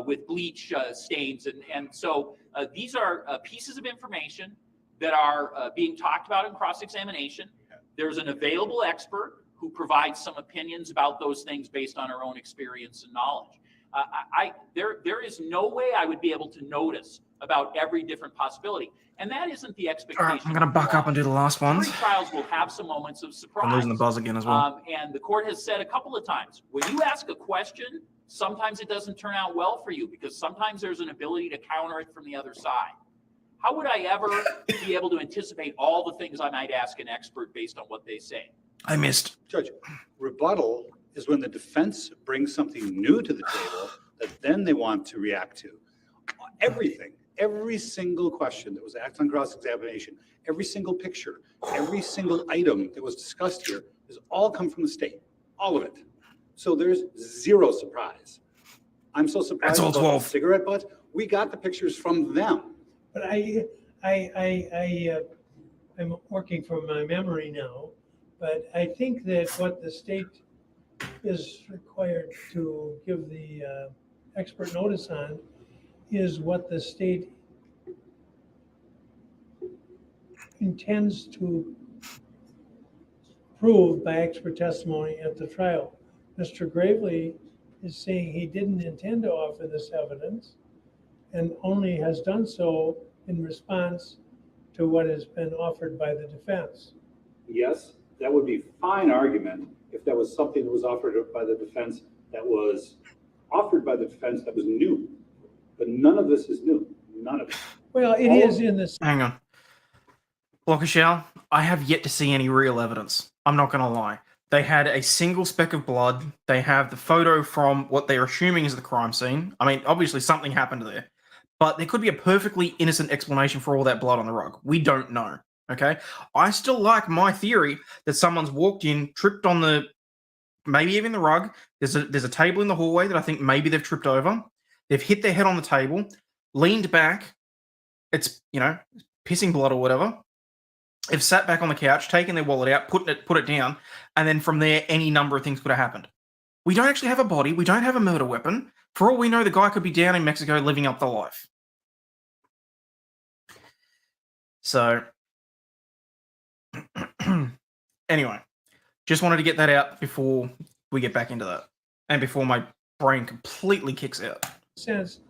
with bleach stains. And so these are pieces of information that are being talked about in cross-examination. There's an available expert who provides some opinions about those things based on her own experience and knowledge. There is no way I would be able to notice about every different possibility. And that isn't the expectation. All right, I'm going to buck up and do the last ones. Jury trials will have some moments of surprise. I'm losing the buzz again as well. And the court has said a couple of times, when you ask a question, sometimes it doesn't turn out well for you because sometimes there's an ability to counter it from the other side. How would I ever be able to anticipate all the things I might ask an expert based on what they say? I missed. Judge, rebuttal is when the defense brings something new to the table that then they want to react to. Everything, every single question that was asked on cross-examination, every single picture, every single item that was discussed here has all come from the state, all of it. So there's zero surprise. I'm so surprised That's all about 12. the cigarette butts. We got the pictures from them. But I'm working from my memory now, but I think that what the state is required to give the expert notice on is what the state intends to prove by expert testimony at the trial. Mr. Gravely is saying he didn't intend to offer this evidence and only has done so in response to what has been offered by the defense. Yes, that would be fine argument if that was something that was offered by the defense that was offered by the defense that was new. But none of this is new. None of it. Well, it is in this. Hang on. Blockashell, I have yet to see any real evidence. I'm not going to lie. They had a single speck of blood. They have the photo from what they're assuming is the crime scene. I mean, obviously something happened there. But there could be a perfectly innocent explanation for all that blood on the rug. We don't know, okay? I still like my theory that someone's walked in, tripped on the, maybe even the rug. There's a table in the hallway that I think maybe they've tripped over. They've hit their head on the table, leaned back. It's, pissing blood or whatever. They've sat back on the couch, taken their wallet out, put it down, and then from there, any number of things could have happened. We don't actually have a body. We don't have a murder weapon. For all we know, the guy could be down in Mexico living up the life. So, anyway, just wanted to get that out before we get back into that. And before my brain completely kicks out. Since,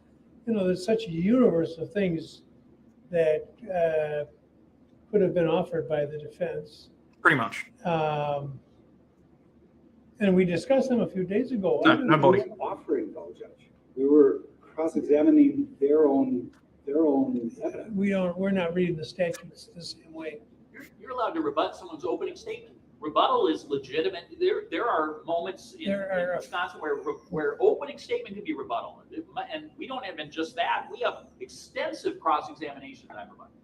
there's such a universe of things that could have been offered by the defense. Pretty much. And we discussed them a few days ago. No body. We were offering, though, Judge. We were cross-examining their own evidence. We're not reading the statutes the same way. You're allowed to rebut someone's opening statement. Rebuttal is legitimate. There are moments in Wisconsin where opening statement can be rebuttal. And we don't have just that. We have extensive cross-examination that I'm rebutting.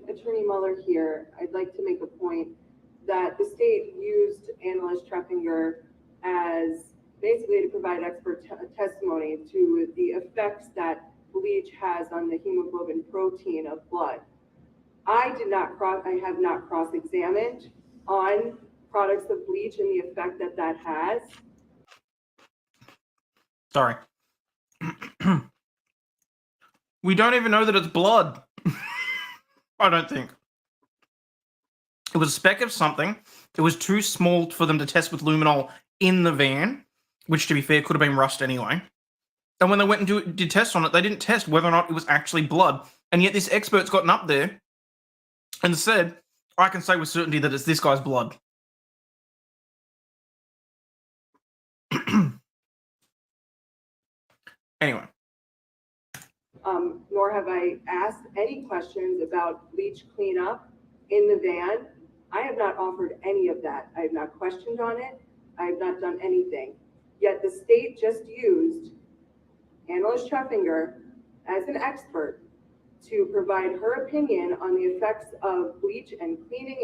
Attorney Mueller here, I'd like to make a point that the state used analyst Treffinger as basically to provide expert testimony to the effects that bleach has on the hemoglobin protein of blood. I have not cross-examined on products of bleach and the effect that has. Sorry. We don't even know that it's blood. I don't think. It was a speck of something. It was too small for them to test with luminol in the van, which, to be fair, could have been rust anyway. And when they went and did tests on it, they didn't test whether or not it was actually blood. And yet this expert's gotten up there and said, I can say with certainty that it's this guy's blood. Anyway. Nor have I asked any questions about bleach cleanup in the van. I have not offered any of that. I have not questioned on it. I have not done anything. Yet the state just used analyst Treffinger as an expert to provide her opinion on the effects of bleach and cleaning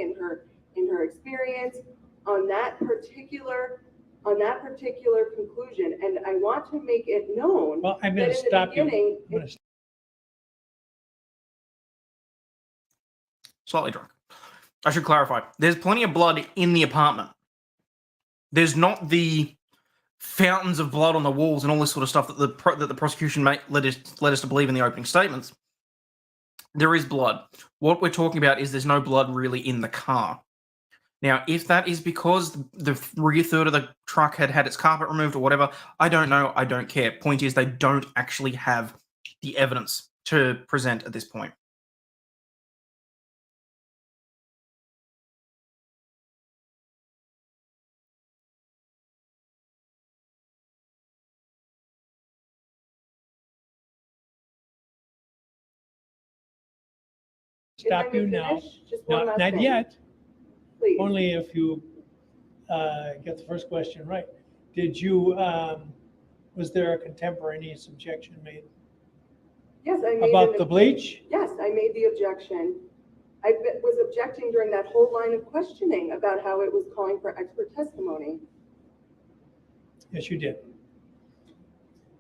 in her experience on that particular conclusion. And I want to make it known well, I'm going to stop you. Slightly drunk. I should clarify. There's plenty of blood in the apartment. There's not the fountains of blood on the walls and all this sort of stuff that the prosecution led us to believe in the opening statements. There is blood. What we're talking about is there's no blood really in the car. Now, if that is because the rear third of the truck had its carpet removed or whatever, I don't know. I don't care. Point is, they don't actually have the evidence to present at this point. Stop you now. Just one last Not thing. yet. Please. Only if you get the first question right. Did you, was there a contemporaneous objection made Yes, I made about the bleach? Yes, I made the objection. I was objecting during that whole line of questioning about how it was calling for expert testimony. Yes, you did.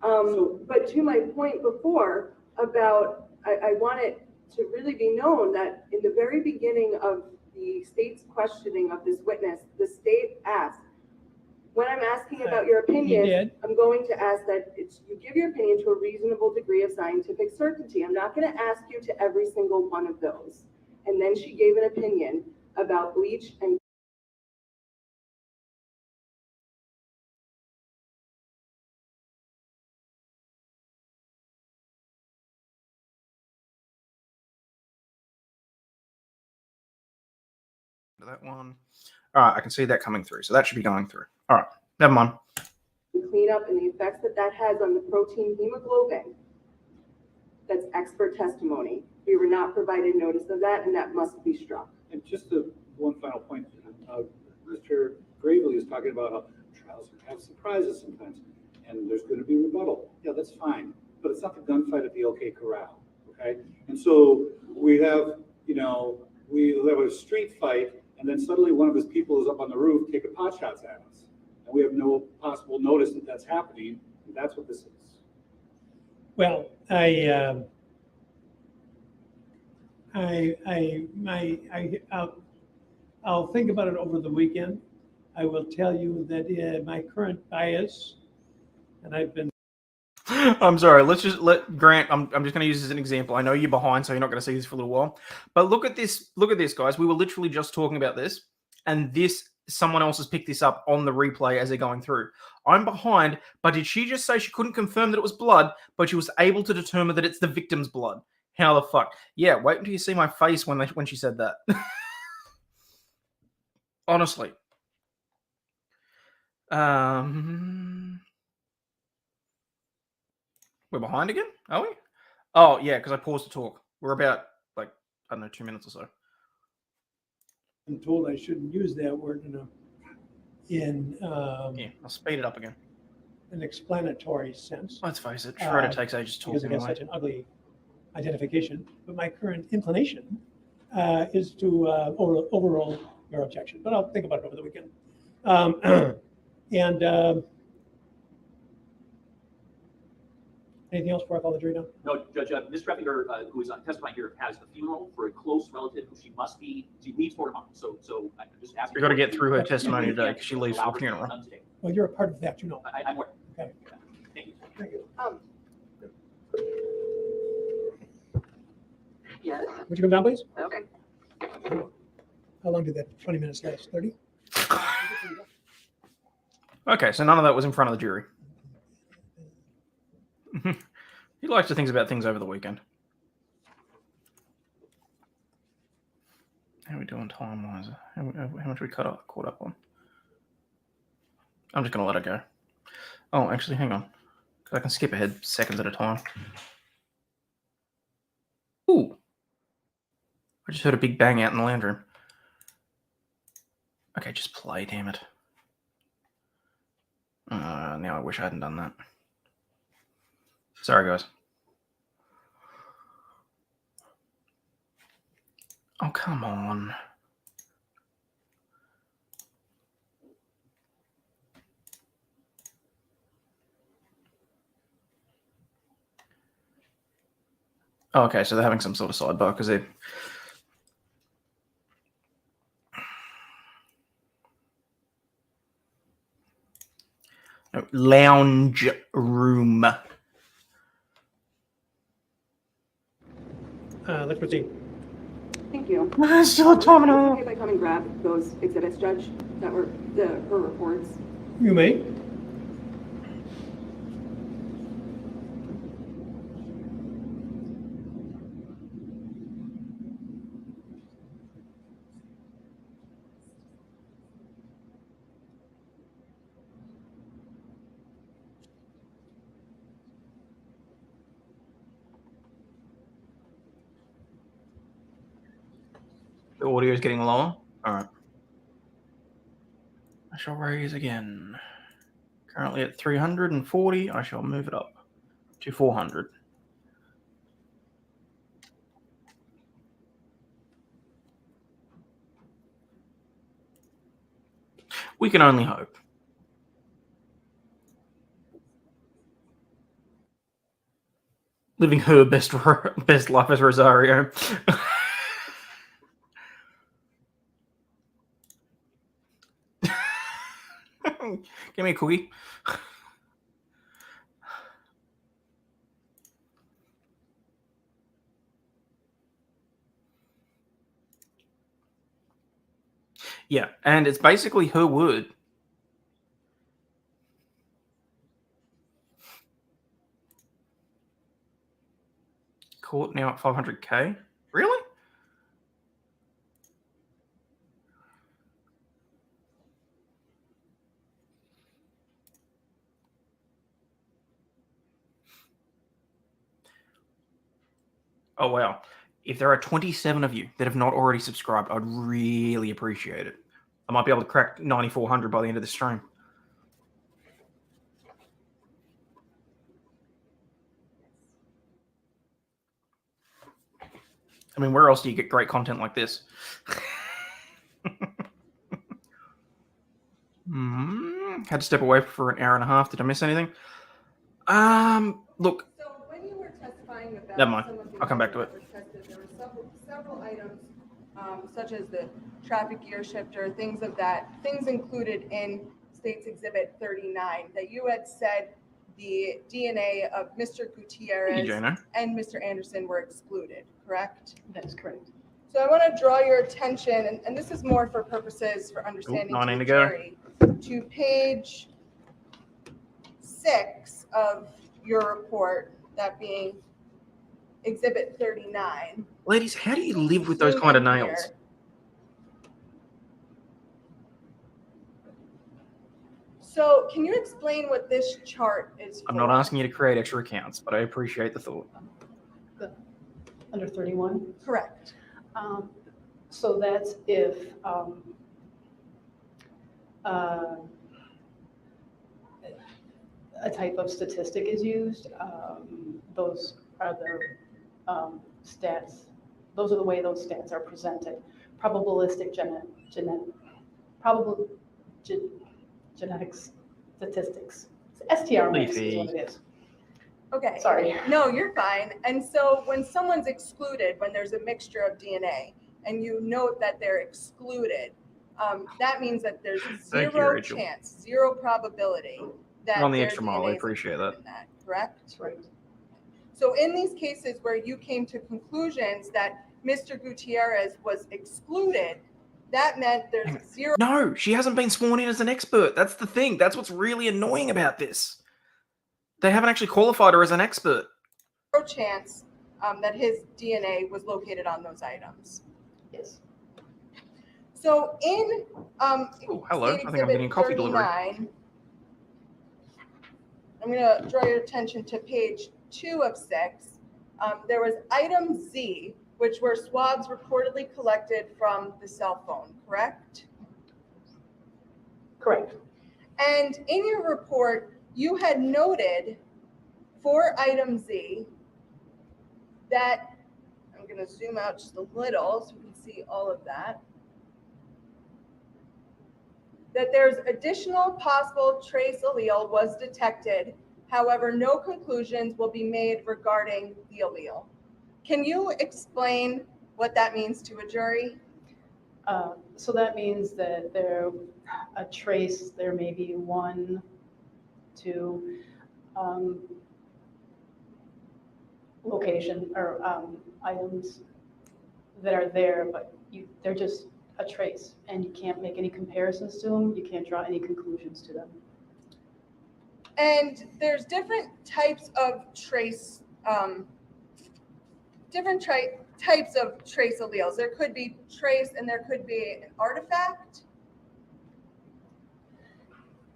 But to my point before about, I want it to really be known that in the very beginning of the state's questioning of this witness, the state asked, when I'm asking about your opinion, I'm going to ask that you give your opinion to a reasonable degree of scientific certainty. I'm not going to ask you to every single one of those. And then she gave an opinion about bleach and that one. All right, I can see that coming through. So that should be going through. All right, never mind. cleanup and the effects that that has on the protein hemoglobin. That's expert testimony. We were not provided notice of that, and that must be struck. And just one final point, Mr. Gravely is talking about how trials have surprises sometimes, and there's going to be rebuttal. Yeah, that's fine, but it's not the gunfight at the OK Corral, okay? And so we have, we have a street fight, and then suddenly one of his people is up on the roof taking pot shots at us, and we have no possible notice that that's happening. And that's what this is. Well, I'll think about it over the weekend. I will tell you that my current bias, and I've been. I'm sorry. Let's just let Grant. I'm just going to use this as an example. I know you're behind, so you're not going to see this for a little while. But look at this. Look at this, guys. We were literally just talking about this, and someone else has picked this up on the replay as they're going through. I'm behind, but did she just say she couldn't confirm that it was blood, but she was able to determine that it's the victim's blood? How the fuck? Yeah, wait until you see my face when she said that. Honestly. We're behind again, are we? Oh, yeah, because I paused to talk. We're about, I don't know, 2 minutes or so. I'm told I shouldn't use that word in yeah, I'll speed it up again. An explanatory sense. Let's face it, Schroeder takes ages to talk because it has anyway. such an ugly identification. But my current inclination is to overrule your objection. But I'll think about it over the weekend. Anything else before I call the jury down? No, Judge, Ms. Treffinger, who is testifying here, has a funeral for a close relative who she leaves for tomorrow. So I'm just asking. We've got to get through her testimony today because she leaves for a funeral. Well, you're a part of that, I'm aware. Okay. Thank you. Thank you. Yes. Would you come down, please? Okay. How long did that 20 minutes last? 30? Okay, so none of that was in front of the jury. He likes to think about things over the weekend. How are we doing time-wise? How much we caught up on? I'm just going to let it go. Oh, actually, hang on. Because I can skip ahead seconds at a time. Ooh. I just heard a big bang out in the lounge room. Okay, just play, damn it. Now I wish I hadn't done that. Sorry, guys. Oh, come on. Oh, okay, so they're having some sort of sidebar because they... No, lounge room. Let's proceed. Thank you. Still a time and a half. If I come and grab those exhibits, Judge, that were her reports. You may. The audio is getting lower. All right. I shall raise again. Currently at 340. I shall move it up to 400. We can only hope. Living her best life as Rosario. Give me a cookie. Yeah, and it's basically her word. Court now at 500K. Really? Oh, wow. If there are 27 of you that have not already subscribed, I'd really appreciate it. I might be able to crack 9,400 by the end of the stream. I mean, where else do you get great content like this? Had to step away for an hour and a half. Did I miss anything? Look. So when you were testifying about Never mind. some of the I'll come back to it. items that were tested, there were several items, such as the traffic gear shifter, things included in State's Exhibit 39, that you had said the DNA of Mr. Gutierrez and Mr. Anderson were excluded, correct? That is correct. So I want to draw your attention, and this is more for purposes for understanding to the jury, to page 6 of your report, that being Exhibit 39. Ladies, how do you live with those kind of nails? So can you explain what this chart is for? I'm not asking you to create extra accounts, but I appreciate the thought. Under 31? Correct. So that's if a type of statistic is used. Those are the stats. Those are the way those stats are presented. Probabilistic genetics statistics. STR is what it is. Okay. Sorry. No, you're fine. And so when someone's excluded, when there's a mixture of DNA, and you note that they're excluded, that means that there's zero chance, zero probability that on the extra mile. I appreciate that. Correct? Right. So in these cases where you came to conclusions that Mr. Gutierrez was excluded, that meant there's zero. No, she hasn't been sworn in as an expert. That's the thing. That's what's really annoying about this. They haven't actually qualified her as an expert. Zero chance that his DNA was located on those items. Yes. So in oh, hello. I think I'm getting a coffee delivery. I'm going to draw your attention to page 2 of 6. There was item Z, which were swabs reportedly collected from the cell phone, correct? Correct. And in your report, you had noted for item Z that, I'm going to zoom out just a little so we can see all of that, that there's additional possible trace allele was detected. However, no conclusions will be made regarding the allele. Can you explain what that means to a jury? So that means that there may be 1, 2, location or items that are there, but they're just a trace, and you can't make any comparisons to them. You can't draw any conclusions to them. And there's different types of trace, types of trace alleles. There could be trace and there could be an artifact.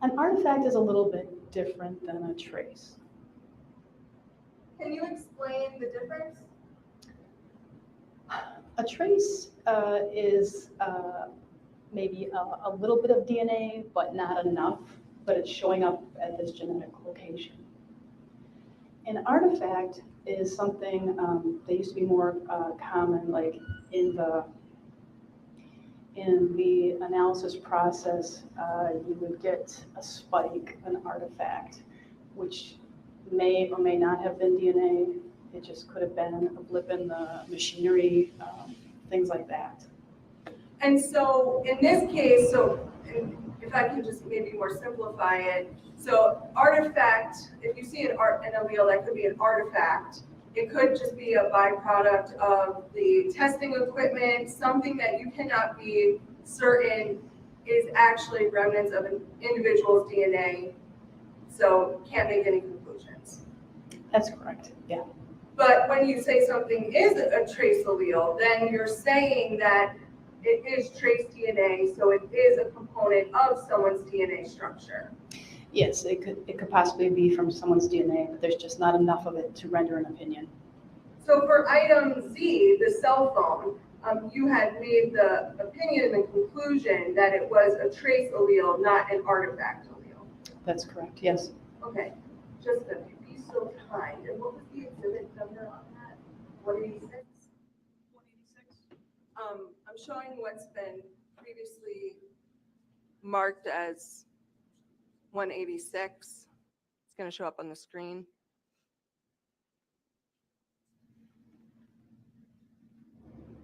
An artifact is a little bit different than a trace. Can you explain the difference? A trace is maybe a little bit of DNA, but not enough, but it's showing up at this genetic location. An artifact is something that used to be more common, like in the analysis process, you would get a spike, an artifact, which may or may not have been DNA. It just could have been a blip in the machinery, things like that. And so in this case, if I can just maybe more simplify it, so artifact, if you see an allele, that could be an artifact. It could just be a byproduct of the testing equipment, something that you cannot be certain is actually remnants of an individual's DNA. So can't make any conclusions. That's correct, yeah. But when you say something is a trace allele, then you're saying that it is trace DNA, so it is a component of someone's DNA structure. Yes, it could possibly be from someone's DNA, but there's just not enough of it to render an opinion. So for item Z, the cell phone, you had made the opinion and conclusion that it was a trace allele, not an artifact allele. That's correct, yes. Okay, just if you'd be so kind. And what was the exhibit number on that? 186? 186? I'm showing what's been previously marked as 186. It's going to show up on the screen.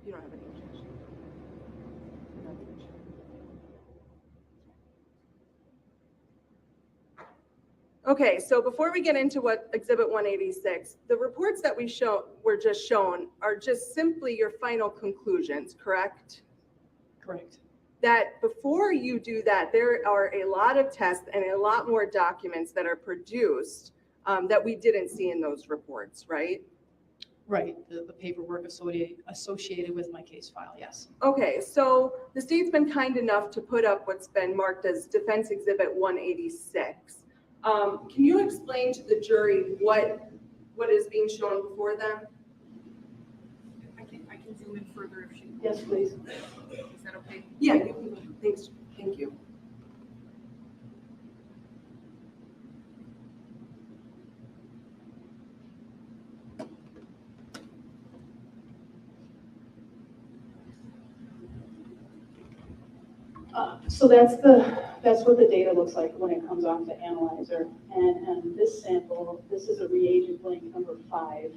You don't have any objection. Okay, so before we get into what Exhibit 186, the reports that were just shown are just simply your final conclusions, correct? Correct. That before you do that, there are a lot of tests and a lot more documents that are produced that we didn't see in those reports, right? Right, the paperwork associated with my case file, yes. Okay, so the state's been kind enough to put up what's been marked as Defense Exhibit 186. Can you explain to the jury what is being shown before them? I can zoom in further if she. Yes, please. Is that okay? Yeah, you can. Thanks. Thank you. So that's what the data looks like when it comes off the analyzer. And this sample, this is a reagent blank number 5.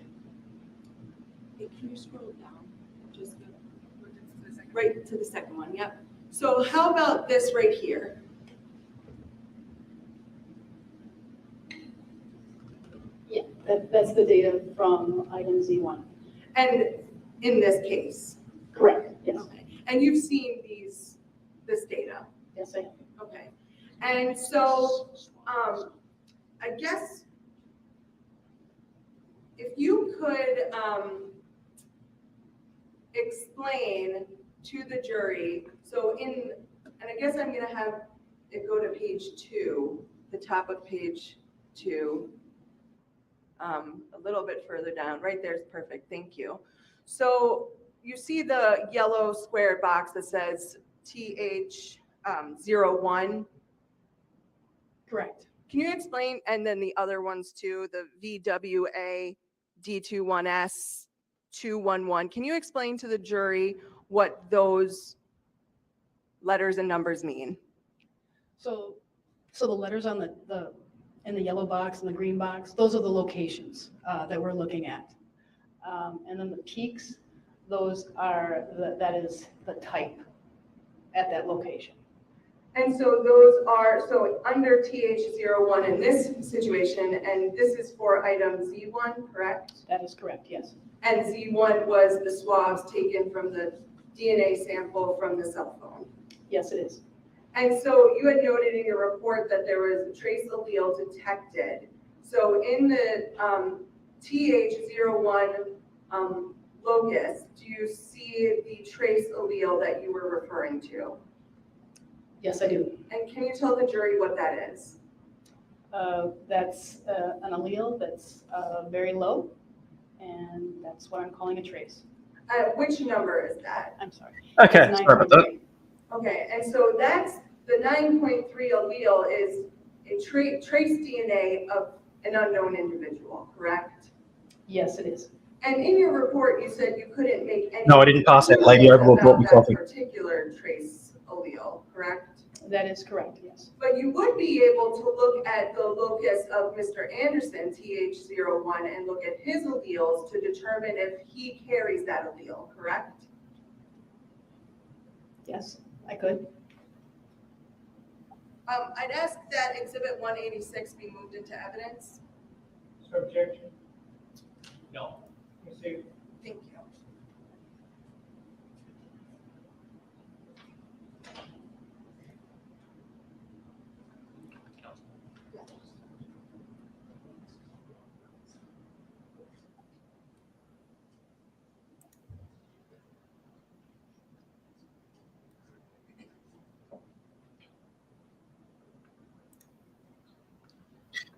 Hey, can you scroll down? Just right to the second one. Yep. So how about this right here? Yeah, that's the data from item Z1. And in this case? Correct, yes. Okay. And you've seen this data? Yes, I have. Okay. And so I guess if you could explain to the jury, and I guess I'm going to have it go to page 2, the top of page 2, a little bit further down. Right there is perfect. Thank you. So you see the yellow square box that says TH01? Correct. Can you explain, and then the other ones too, the VWA D21S 211, can you explain to the jury what those letters and numbers mean? So the letters on in the yellow box and the green box, those are the locations that we're looking at. And then the peaks, that is the type at that location. And so those are, so under TH01 in this situation, and this is for item Z1, correct? That is correct, yes. And Z1 was the swabs taken from the DNA sample from the cell phone. Yes, it is. And so you had noted in your report that there was a trace allele detected. So in the TH01 locus, do you see the trace allele that you were referring to? Yes, I do. And can you tell the jury what that is? That's an allele that's very low, and that's what I'm calling a trace. Which number is that? I'm sorry. Okay, It's sorry about that. 9.3. Okay, and so that's the 9.3 allele is a trace DNA of an unknown individual, correct? Yes, it is. And in your report, you said you couldn't make any. No, I didn't pass that lady. Overlaw'd brought me about that coffee. particular trace allele, correct? That is correct, yes. But you would be able to look at the locus of Mr. Anderson, TH01, and look at his alleles to determine if he carries that allele, correct? Yes, I could. I'd ask that Exhibit 186 be moved into evidence. Objection? No. See, Thank you.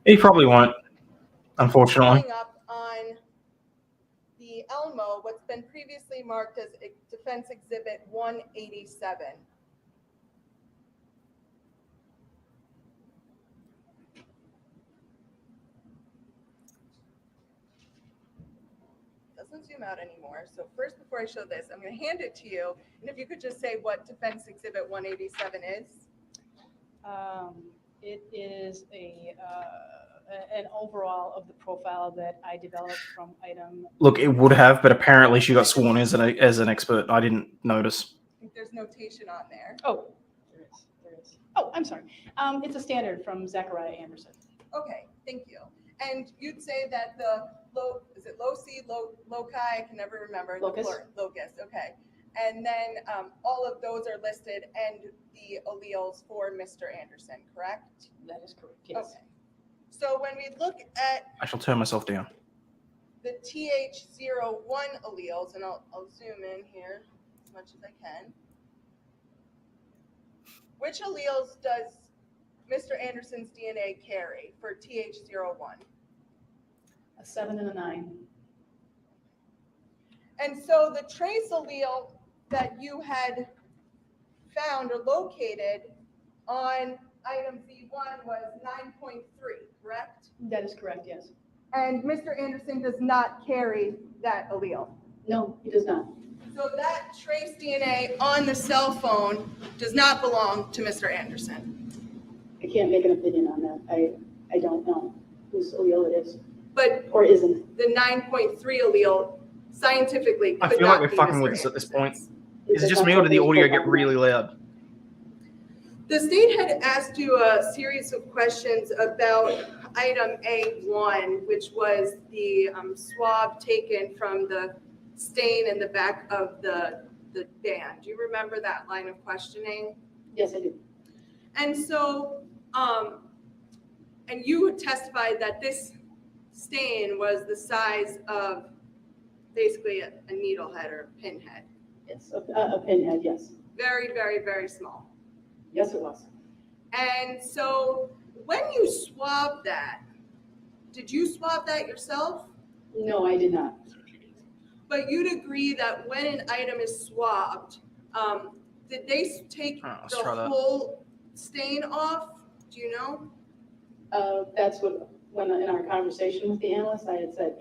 He probably won't, unfortunately. Following up on the Elmo, what's been previously marked as Defense Exhibit 187. Doesn't zoom out anymore. So first, before I show this, I'm going to hand it to you. And if you could just say what Defense Exhibit 187 is. It is an overall of the profile that I developed from item. Look, it would have, but apparently she got sworn as an expert. I didn't notice. I think there's notation on there. Oh, there is. There is. Oh, I'm sorry. It's a standard from Zachariah Anderson. Okay, thank you. And you'd say that the is it loci, loci? I can never remember. Locus. Locus. Okay. And then all of those are listed and the alleles for Mr. Anderson, correct? That is correct. Yes. Okay. So when we look at I shall turn myself down. the TH01 alleles, and I'll zoom in here as much as I can. Which alleles does Mr. Anderson's DNA carry for TH01? A 7 and a 9. And so the trace allele that you had found or located on item Z1 was 9.3, correct? That is correct, yes. And Mr. Anderson does not carry that allele. No, he does not. So that trace DNA on the cell phone does not belong to Mr. Anderson. I can't make an opinion on that. I don't know whose allele it is. But or isn't. The 9.3 allele scientifically I could feel not like we're be fucking Mr. with this at this point. Anderson's. Is it just me or did the audio get really loud? The state had asked you a series of questions about item A1, which was the swab taken from the stain in the back of the van. Do you remember that line of questioning? Yes, I do. And so, and you testified that this stain was the size of basically a needlehead or a pinhead. Yes, a pinhead, yes. Very, very, very small. Yes, it was. And so when you swabbed that, did you swab that yourself? No, I did not. But you'd agree that when an item is swabbed, did they take the whole stain off? Do you know? That's what, when in our conversation with the analyst, I had said,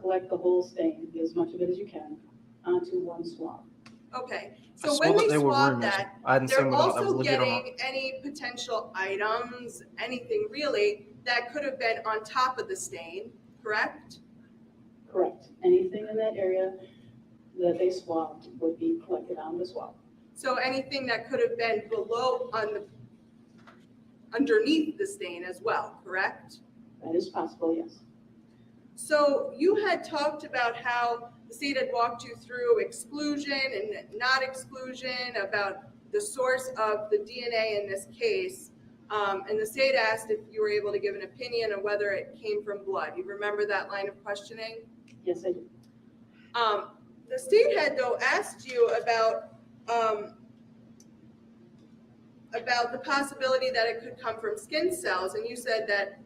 collect the whole stain, get as much of it as you can, onto one swab. Okay, I so saw when that they there were swab rumors. that, I hadn't seen they're whether or not that was also legit or not. getting any potential items, anything really, that could have been on top of the stain, correct? Correct. Anything in that area that they swabbed would be collected on the swab. So anything that could have been below on the underneath the stain as well, correct? That is possible, yes. So you had talked about how the state had walked you through exclusion and not exclusion, about the source of the DNA in this case. And the state asked if you were able to give an opinion on whether it came from blood. You remember that line of questioning? Yes, I do. The state had, though, asked you about the possibility that it could come from skin cells, and you said that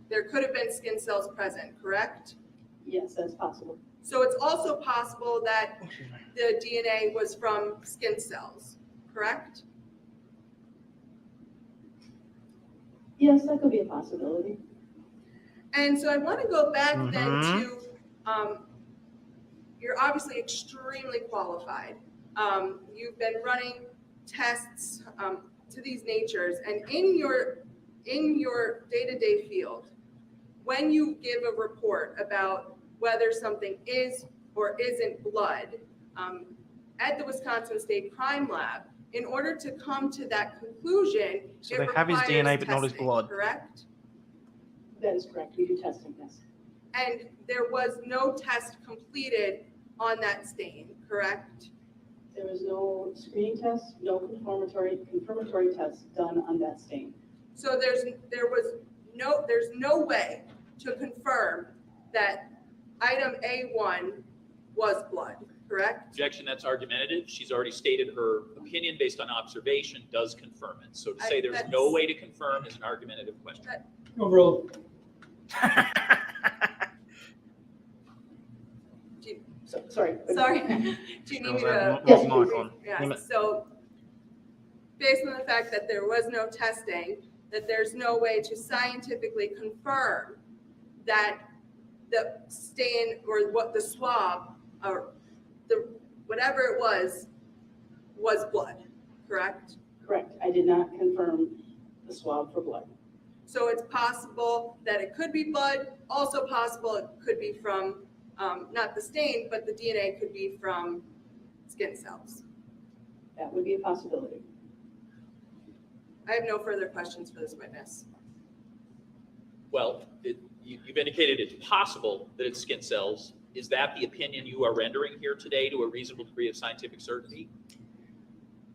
there could have been skin cells present, correct? Yes, that's possible. So it's also possible that the DNA was from skin cells, correct? Yes, that could be a possibility. And so I want to go back then to, you're obviously extremely qualified. You've been running tests to these natures, and in your day-to-day field, when you give a report about whether something is or isn't blood, at the Wisconsin State Crime Lab, in order to come to that conclusion, So they have his DNA, but not his blood. Correct? That is correct. We do testing, yes. And there was no test completed on that stain, correct? There was no screening test, no confirmatory test done on that stain. So there's no way to confirm that item A1 was blood, correct? Objection, that's argumentative. She's already stated her opinion based on observation does confirm it. So to say there's no way to confirm is an argumentative question. Overruled. Sorry. Sorry. Do you need me to? Yes. So based on the fact that there was no testing, that there's no way to scientifically confirm that the stain or what the swab or the whatever it was blood, correct? Correct. I did not confirm the swab for blood. So it's possible that it could be blood, also possible it could be from not the stain, but the DNA could be from skin cells. That would be a possibility. I have no further questions for this witness. Well, you've indicated it's possible that it's skin cells. Is that the opinion you are rendering here today to a reasonable degree of scientific certainty?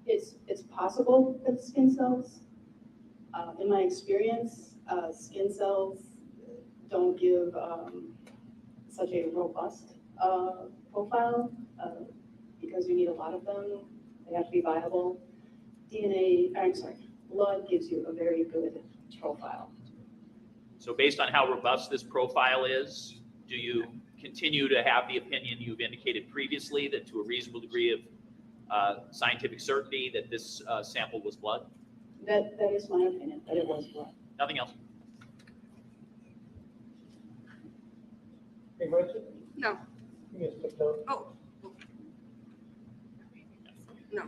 It's possible that it's skin cells. In my experience, skin cells don't give such a robust profile because you need a lot of them. They have to be viable. Blood gives you a very good profile. So based on how robust this profile is, do you continue to have the opinion you've indicated previously that to a reasonable degree of scientific certainty that this sample was blood? That is my opinion, that it was blood. Nothing else? Any questions? No. Yes, Dr. Oh. No.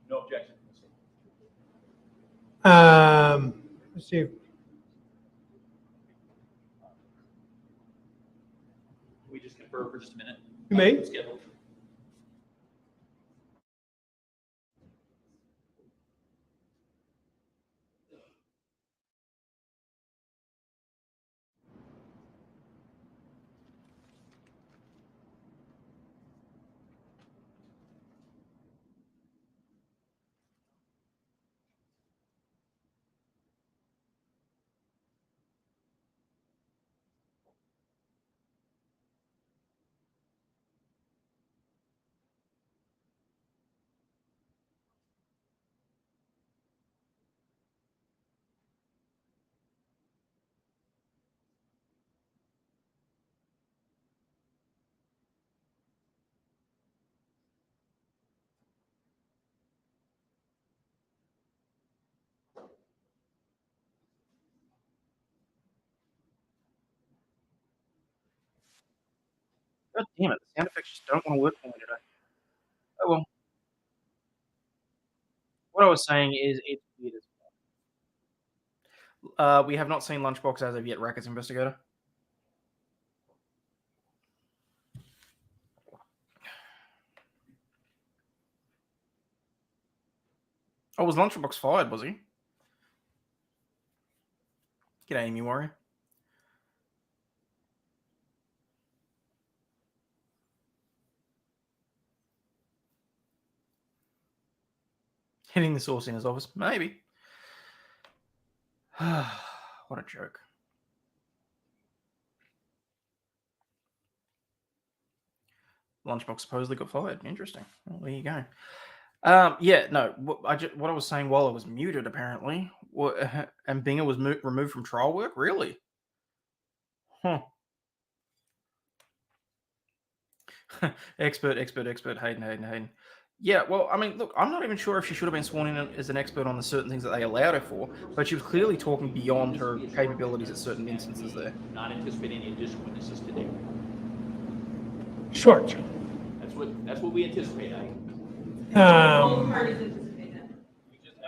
No objection. Let's see. Can we just confer for just a minute? You may. Schedule. God damn it, the sound effects just don't want to work for me today. Oh well. What I was saying is it's weird as well. We have not seen Lunchbox as of yet, Rackets Investigator. Oh, was Lunchbox fired, was he? G'day, Amy Warrior. Hitting the source in his office? Maybe. What a joke. Lunchbox supposedly got fired. Interesting. Well, there you go. Yeah, no. What I was saying while I was muted, apparently, and Binger was removed from trial work. Really? Huh. expert. Hayden. Yeah, well, I mean, look, I'm not even sure if she should have been sworn in as an expert on the certain things that they allowed her for, but she was clearly talking beyond her capabilities at certain instances there. Not anticipate any additional witnesses today. Short. That's what we anticipate. That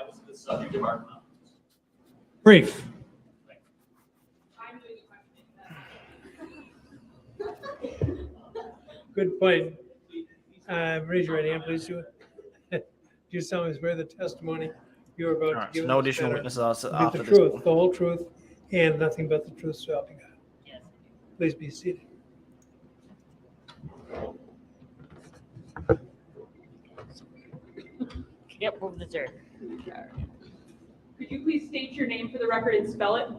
was the subject of our. Brief. Good point. Raise your right hand, please. Do you solemnly swear the testimony you're about All right, to give so no us additional better witnesses will be after the this truth, one. the whole truth, and nothing but the truth, so help you God. Yes. Please be seated. Yep, move the chair. Could you please state your name for the record and spell it?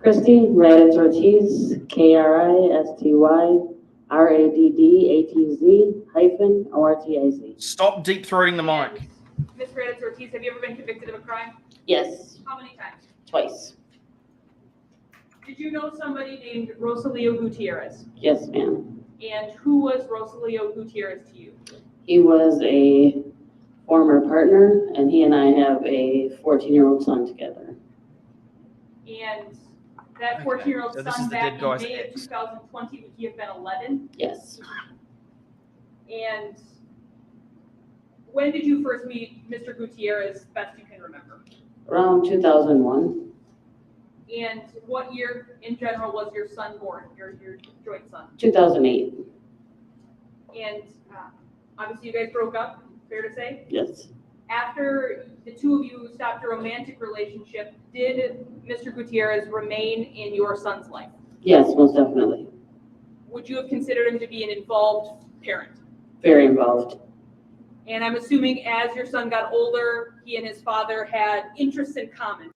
Christy Raditz Ortiz, KRISTY_RADDATZ Stop deep throating the mic. Ms. Raditz Ortiz, have you ever been convicted of a crime? Yes, How many times? twice. Did you know somebody named Rosalio Gutierrez? Yes, ma'am. And who was Rosalio Gutierrez to you? He was a former partner, and he and I have a 14-year-old son together. And that Okay, 14-year-old so this is son the back dead in guy's May of ex. 2020, would he have been 11? Yes. And when did you first meet Mr. Gutierrez, best you can remember? Around 2001. And what year in general was your son born, your joint son? 2008. And obviously you guys broke up, fair to say? Yes. After the two of you stopped your romantic relationship, did Mr. Gutierrez remain in your son's life? Yes, most definitely. Would you have considered him to be an involved parent? Very involved. And I'm assuming as your son got older, he and his father had interests in common,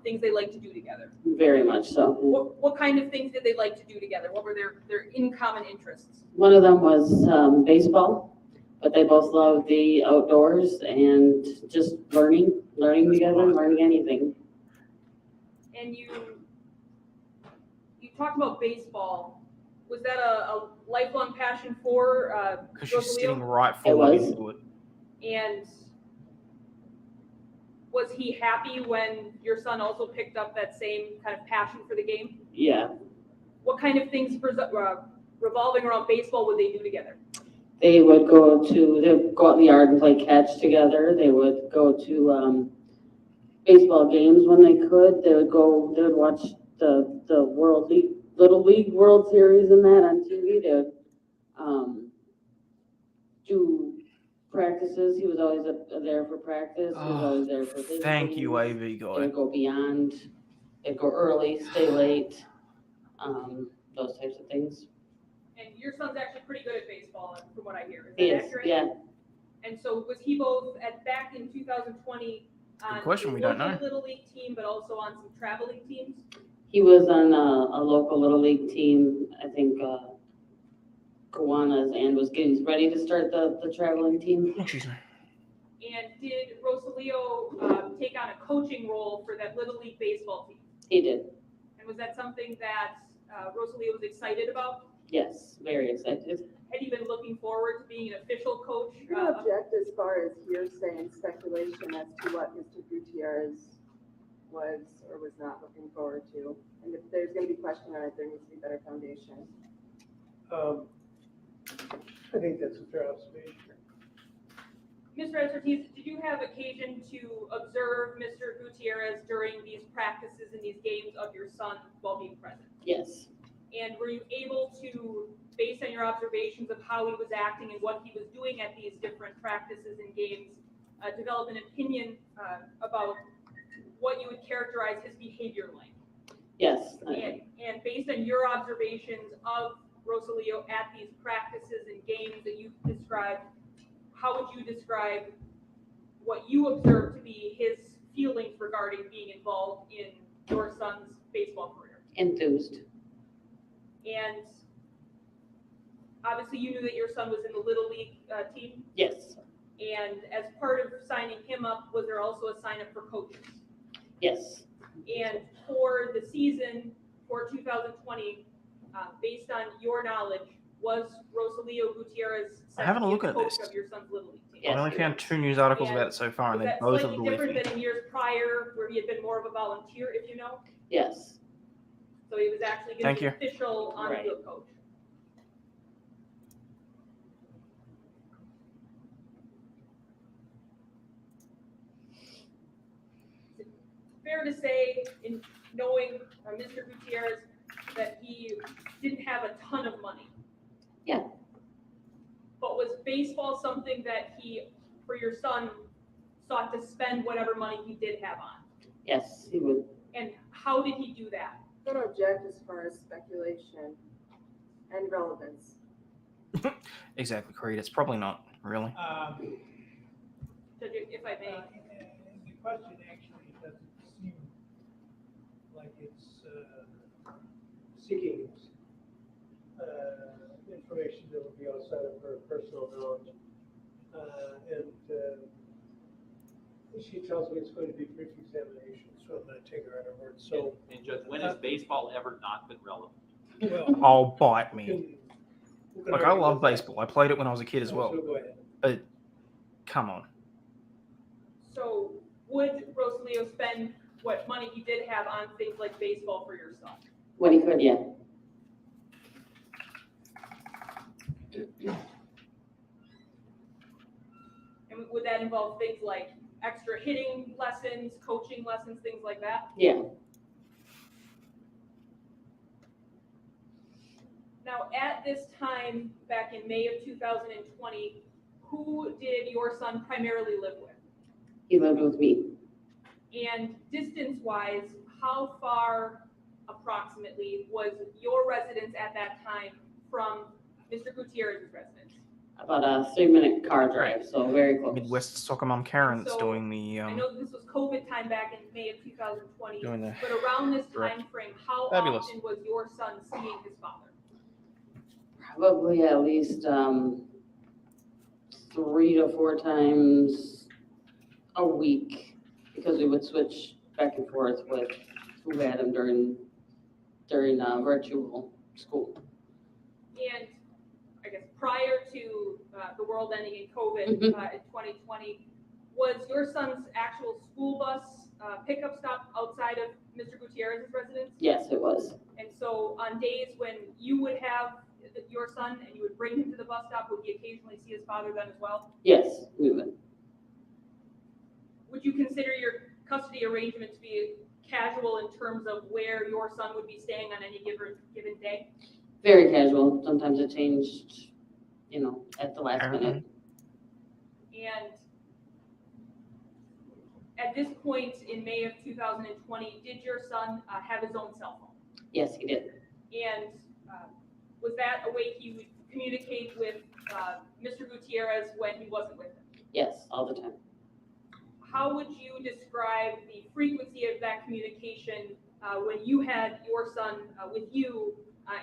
things they like to do together. Very much so. What kind of things did they like to do together? What were their in common interests? One of them was baseball, but they both loved the outdoors and just learning together, learning anything. And you talked about baseball. Was that a lifelong passion for Because she's sitting Rosalio? right forward into it. And was he happy when your son also picked up that same kind of passion for the game? Yeah. What kind of things revolving around baseball would they do together? They'd go out in the yard and play catch together. They would go to baseball games when they could. They would watch the Little League World Series and that on TV. They would do practices. He was always there for practice. He was always there for things. Thank you, AV guy. They'd go beyond. They'd go early, stay late, those types of things. And your son's actually pretty good at baseball, from what I hear. Is He that is, accurate? yeah. And so was he both back in 2020 on question, the we don't local know. Little League team, but also on some traveling teams? He was on a local Little League team, I think, Kiwanis, and was getting ready to start the traveling team. Excuse me. And did Rosalio take on a coaching role for that Little League baseball team? He did. And was that something that Rosalio was excited about? Yes, very excited. Had you been looking forward to being an official coach? I'm going to object as far as hearsay and speculation as to what Mr. Gutierrez was or was not looking forward to. And if there's going to be question on it, there needs to be better foundation. I think that's a fair observation. Mr. Ortiz, did you have occasion to observe Mr. Gutierrez during these practices and these games of your son while being present? Yes. And were you able to, based on your observations of how he was acting and what he was doing at these different practices and games, develop an opinion about what you would characterize his behavior like. Yes. And based on your observations of Rosalio at these practices and games that you've described, how would you describe what you observed to be his feelings regarding being involved in your son's baseball career? Enthused. And obviously you knew that your son was in the Little League team? Yes. And as part of signing him up, was there also a sign up for coaches? Yes. And for the season for 2020, based on your knowledge, was Rosalio Gutierrez I haven't second looked at coach this. of your son's Little League team? I've only found 2 news articles about it so far, and Was they that both have slightly believed different me. than in years prior where he had been more of a volunteer, if you know? Yes. So he was actually going Thank to be you. official on-field coach. Is it fair to say, in knowing Mr. Gutierrez, that he didn't have a ton of money? Yeah. But was baseball something that he, for your son, sought to spend whatever money he did have on? Yes, he would. And how did he do that? I don't object as far as speculation and relevance. Exactly, Creed. It's probably not, really. Judge, if I may. The question actually doesn't seem like it's seeking information that would be outside of her personal knowledge. She tells me it's going to be brief examination, so I'm going to take her at her word. So, And Judge, when has baseball ever not been relevant? well, Oh, bite me. who can Like, I argue love with that? baseball. I played it when I was a kid as So well. go ahead. But, come on. So would Rosalio spend what money he did have on things like baseball for your son? When he could, yeah. And would that involve things like extra hitting lessons, coaching lessons, things like that? Yeah. Now, at this time, back in May of 2020, who did your son primarily live with? He lived with me. And distance-wise, how far approximately was your residence at that time from Mr. Gutierrez's residence? About a 3-minute car drive, so very close. Midwest Soccer Mom Karen's So, doing the I know this was COVID time back in May of 2020, Doing the but around this direct. time frame, how Fabulous. often was your son seeing his father? Probably at least 3 to 4 times a week, because we would switch back and forth with who had him during virtual school. And I guess prior to the world ending in COVID in 2020, was your son's actual school bus pickup stop outside of Mr. Gutierrez's residence? Yes, it was. And so on days when you would have your son and you would bring him to the bus stop, would he occasionally see his father then as well? Yes, we would. Would you consider your custody arrangement to be casual in terms of where your son would be staying on any given day? Very casual. Sometimes it changed, at the last minute. And at this point in May of 2020, did your son have his own cell phone? Yes, he did. And was that a way he would communicate with Mr. Gutierrez when he wasn't with him? Yes, all the time. How would you describe the frequency of that communication when you had your son with you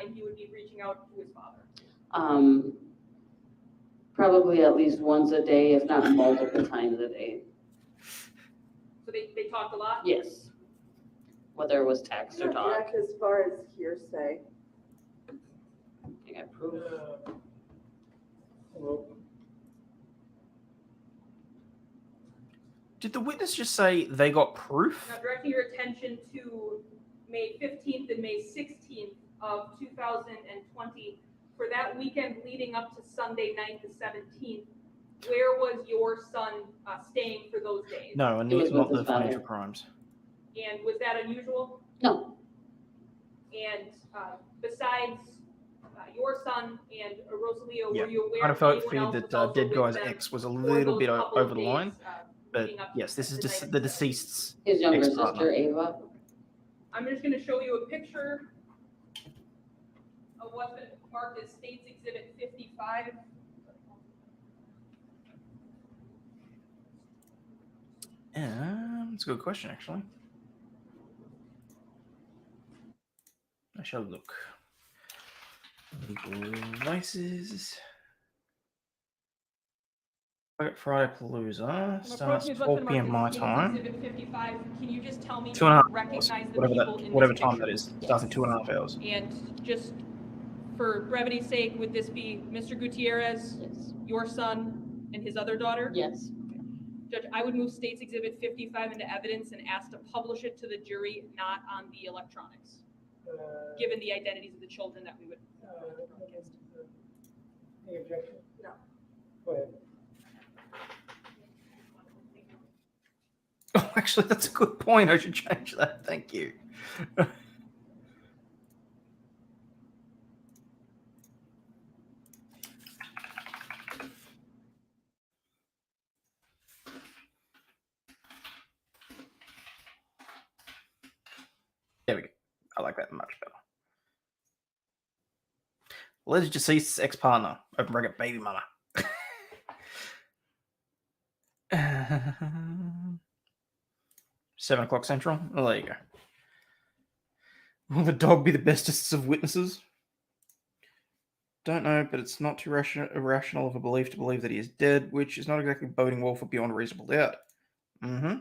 and he would be reaching out to his father? Probably at least once a day, if not multiple times a day. So they talked a lot? Yes. Whether it was text or talk. Object as far as hearsay. I got proof. Did the witness just say they got proof? Now directing your attention to May 15th and May 16th of 2020, for that weekend leading up to Sunday night the 17th, where was your son staying for those days? No, and it's not the financial crimes. And was that unusual? No. And besides your son and Rosalio, Yeah, were you aware kind of of anyone feared else that was also dead with guy's them ex was a for little those bit couple of over the line, days, but leading up yes, this to is the night of the the- deceased's His younger ex-partner. sister, Ava. I'm just gonna show you a picture of what's been marked as State's Exhibit 55. That's a good question, actually. I shall look. Legal devices. Friday Palooza starts 4 p.m. my time. Exhibit 55. Can you just tell me 2.5 hours, recognize the whatever people in whatever this time picture? that is. Starts in 2.5 hours. And just for brevity's sake, would this be Mr. Gutierrez, Yes. your son, and his other daughter? Yes. Judge, I would move State's Exhibit 55 into evidence and ask to publish it to the jury, not on the electronics, given the identities of the children that we would broadcast. Any objection? No. Go ahead. Oh, actually, that's a good point. I should change that. Thank you. There we go. I like that much better. Alleged deceased's ex-partner. Open bracket, baby mama. 7 o'clock Central. Oh, there you go. Will the dog be the bestest of witnesses? Don't know, but it's not too irrational of a belief to believe that he is dead, which is not exactly boding well for beyond reasonable doubt. Mm-hmm.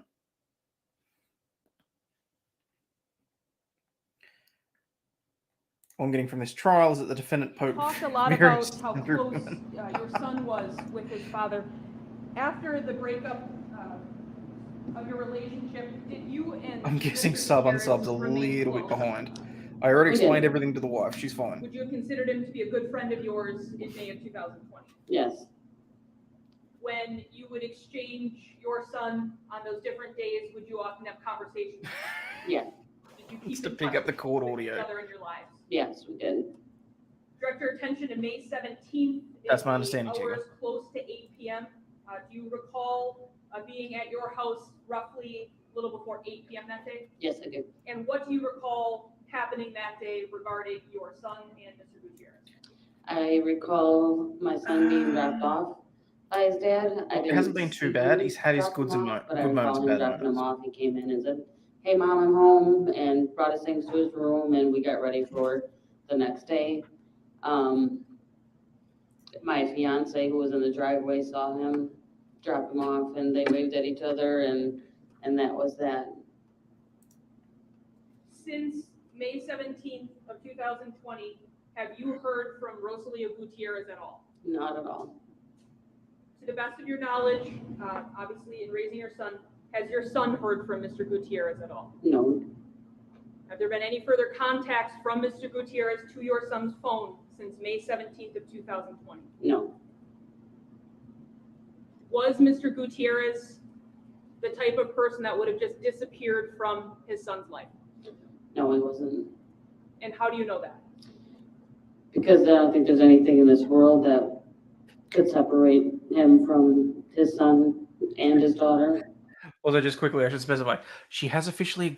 All I'm getting from this trial is that the defendant Talked a lot about how close your son was with his father. After the breakup of your relationship, did you and I'm guessing Mr. sub Gutierrez unsub's a remain little bit close? behind. I already We explained did. everything to the wife. She's fine. Would you have considered him to be a good friend of yours in May of 2020? Yes. When you would exchange your son on those different days, would you often have conversations? Yeah. Did you It's keep to in pick touch up the court with audio. each other in your lives? Yes, we did. Direct your attention to May 17th. That's my The understanding, too. hours close to 8 p.m. Do you recall being at your house roughly a little before 8 p.m. that day? Yes, I do. And what do you recall happening that day regarding your son and Mr. Gutierrez? I recall my son being dropped off by his dad. I It hasn't been too bad. He's had his good moments but I and recall him bad dropping him moments. off. He came in and said, "Hey, Mom, I'm home," and brought his things to his room, and we got ready for the next day. My fiance, who was in the driveway, saw him, drop him off, and they waved at each other, and that was that. Since May 17th of 2020, have you heard from Rosalio Gutierrez at all? Not at all. To the best of your knowledge, obviously in raising your son, has your son heard from Mr. Gutierrez at all? No. Have there been any further contacts from Mr. Gutierrez to your son's phone since May 17th of 2020? No. Was Mr. Gutierrez the type of person that would have just disappeared from his son's life? No, he wasn't. And how do you know that? Because I don't think there's anything in this world that could separate him from his son and his daughter. Also, just quickly, I should specify, she has officially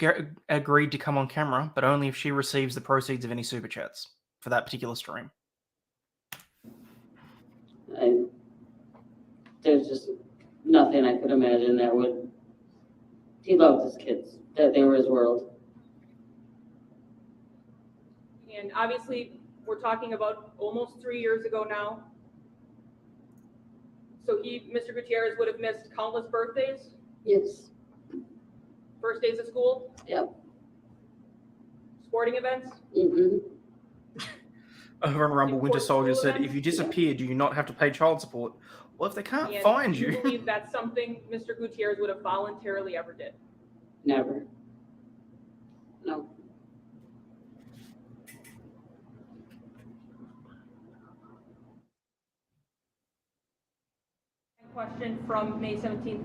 agreed to come on camera, but only if she receives the proceeds of any super chats for that particular stream. There's just nothing I could imagine that would. He loved his kids, that they were his world. And obviously, we're talking about almost 3 years ago now. So Mr. Gutierrez would have missed countless birthdays, Yes. first days of school, Yep. sporting events. Mm-hmm. Over on Rumble, Winter Important Soldier school said, events? if you disappear, do you not have to pay child support? Well, if they can't And find do you you. believe that's something Mr. Gutierrez would have voluntarily ever did? Never. No. Question from May 17th.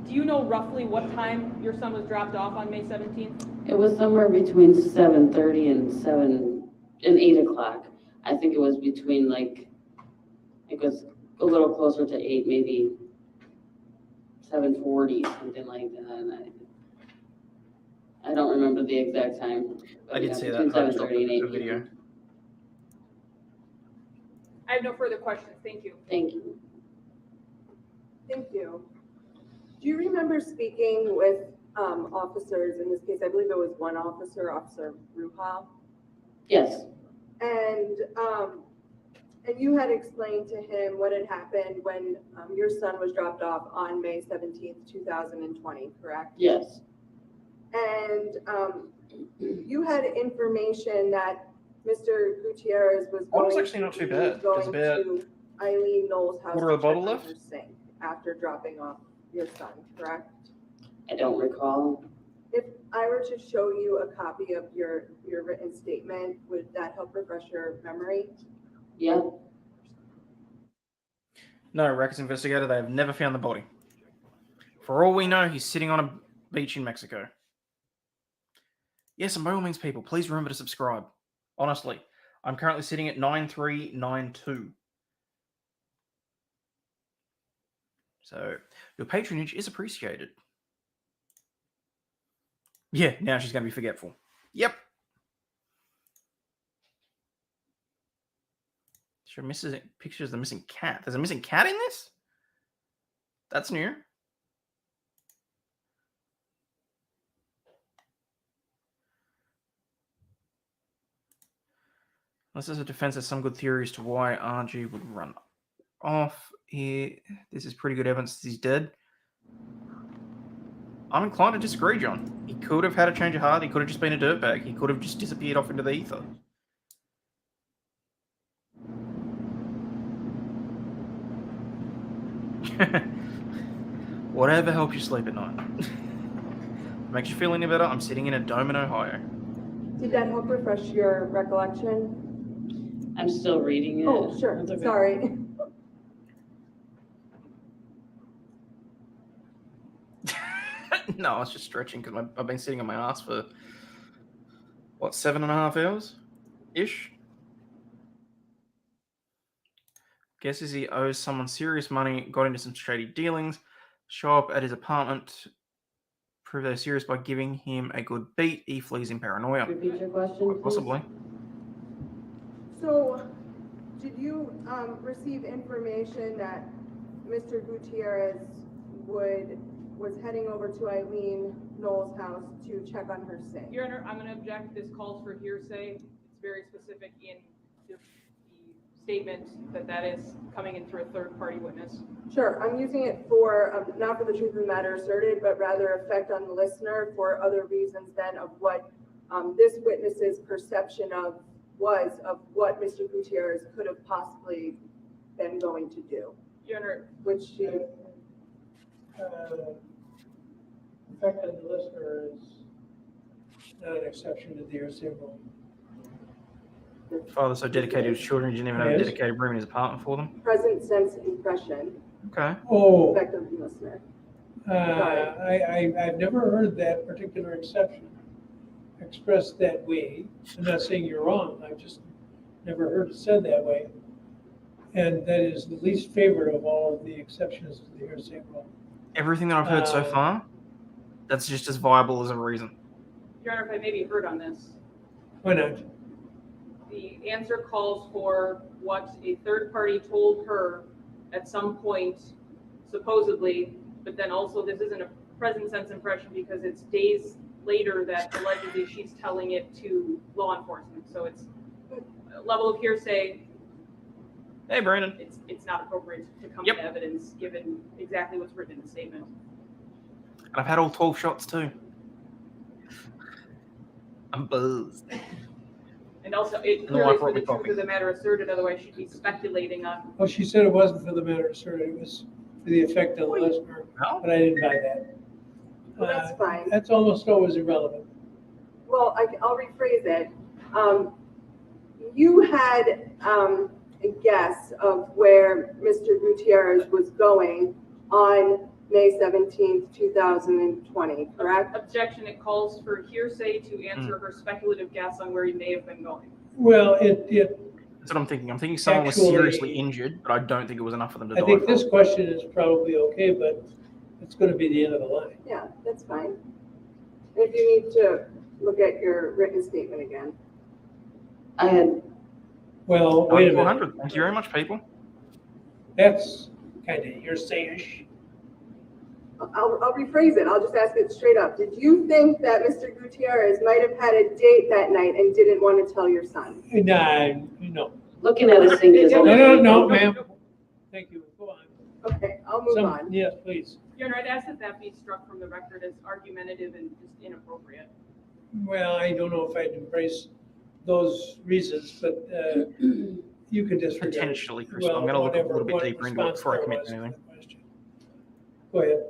Do you know roughly what time your son was dropped off on May 17th? It was somewhere between 7:30 and 8 o'clock. I think it was between it was a little closer to 8, maybe 7:40, something like that. And I don't remember the exact time. I did see that. Between I dropped 7:30 and 8 a video. I have no further questions. Thank you. Thank you. Thank you. Do you remember speaking with officers, in this case, I believe it was one officer, Officer Ruhal? Yes. And you had explained to him what had happened when your son was dropped off on May 17th, 2020, correct? Yes. And you had information that Mr. Gutierrez was Bottle's going actually not too to bad. going There's about to Eileen Knowles' house quarter of a to check bottle on left? her sink after dropping off your son, correct? I don't recall. If I were to show you a copy of your written statement, would that help refresh your memory? Yeah. No, records investigator, they have never found the body. For all we know, he's sitting on a beach in Mexico. Yes, and by all means, people, please remember to subscribe. Honestly, I'm currently sitting at 9392. So, your patronage is appreciated. Yeah, now she's going to be forgetful. Yep. She misses pictures of the missing cat. There's a missing cat in this? That's new. Unless there's a defense, there's some good theory as to why RG would run off here. This is pretty good evidence that he's dead. I'm inclined to disagree, John. He could have had a change of heart. He could have just been a dirtbag. He could have just disappeared off into the ether. Whatever helps you sleep at night. Makes you feel any better? I'm sitting in a dome in Ohio. Did that help refresh your recollection? I'm still reading it. Oh, sure. That's okay. Sorry. No, I was just stretching because I've been sitting on my ass for, what, 7.5 hours? Ish? Guesses he owes someone serious money, got into some shady dealings, show up at his apartment, prove they're serious by giving him a good beat. He flees in paranoia. Repeat your question, please. Possibly. So, did you receive information that Mr. Gutierrez was heading over to Eileen Knowles' house to check on her sink? Your Honor, I'm going to object. This calls for hearsay. It's very specific in the statement that is coming in through a third-party witness. Sure, I'm using it for, not for the truth of the matter asserted, but rather effect on the listener for other reasons than of what this witness's perception of what Mr. Gutierrez could have possibly been going to do. Your Honor, which she... Effect on the listener is not an exception to the hearsay rule. Father so dedicated to his children, he didn't even have a dedicated room in his apartment for them. Present sense impression. Okay. Oh. Effect on the listener. I've never heard that particular exception expressed that way. I'm not saying you're wrong. I've just never heard it said that way. And that is the least favorite of all of the exceptions to the hearsay rule. Everything that I've heard so far, that's just as viable as a reason. Your Honor, if I may be heard on this. Why not? The answer calls for what a third party told her at some point, supposedly, but then also this isn't a present sense impression because it's days later that allegedly she's telling it to law enforcement. So it's a level of hearsay. Hey, Brandon. It's not appropriate to come Yep. to evidence given exactly what's written in the statement. And I've had all 12 shots too. I'm buzzed. And also, it clearly for the truth of the matter asserted, otherwise she'd be speculating on. Well, she said it wasn't for the matter asserted, it was for the effect on the listener, but I didn't buy that. Well, that's fine. That's almost always irrelevant. Well, I'll rephrase it. You had a guess of where Mr. Gutierrez was going on May 17th, 2020, correct? Objection, it calls for hearsay to answer her speculative guess on where he may have been going. Well, it That's what I'm thinking. I'm thinking someone was seriously Actually- injured, but I don't think it was enough for them to I die. think from. this question is probably okay, but it's gonna be the end of the line. Yeah, that's fine. If you need to look at your written statement again. I had, Well, wait a minute. 400. Thank you very much, people. That's kind of hearsay-ish. I'll rephrase it. I'll just ask it straight up. Did you think that Mr. Gutierrez might have had a date that night and didn't want to tell your son? Nah, no. looking at a sink is. No, ma'am. Thank you. Go on. Okay, I'll move on. Yes, please. Your Honor, I'd ask that that be struck from the record as argumentative and just inappropriate. Well, I don't know if I'd embrace those reasons, but you could disregard. Potentially, Chris. I'm going to look a little bit deeper into it before I commit to anything. Go ahead.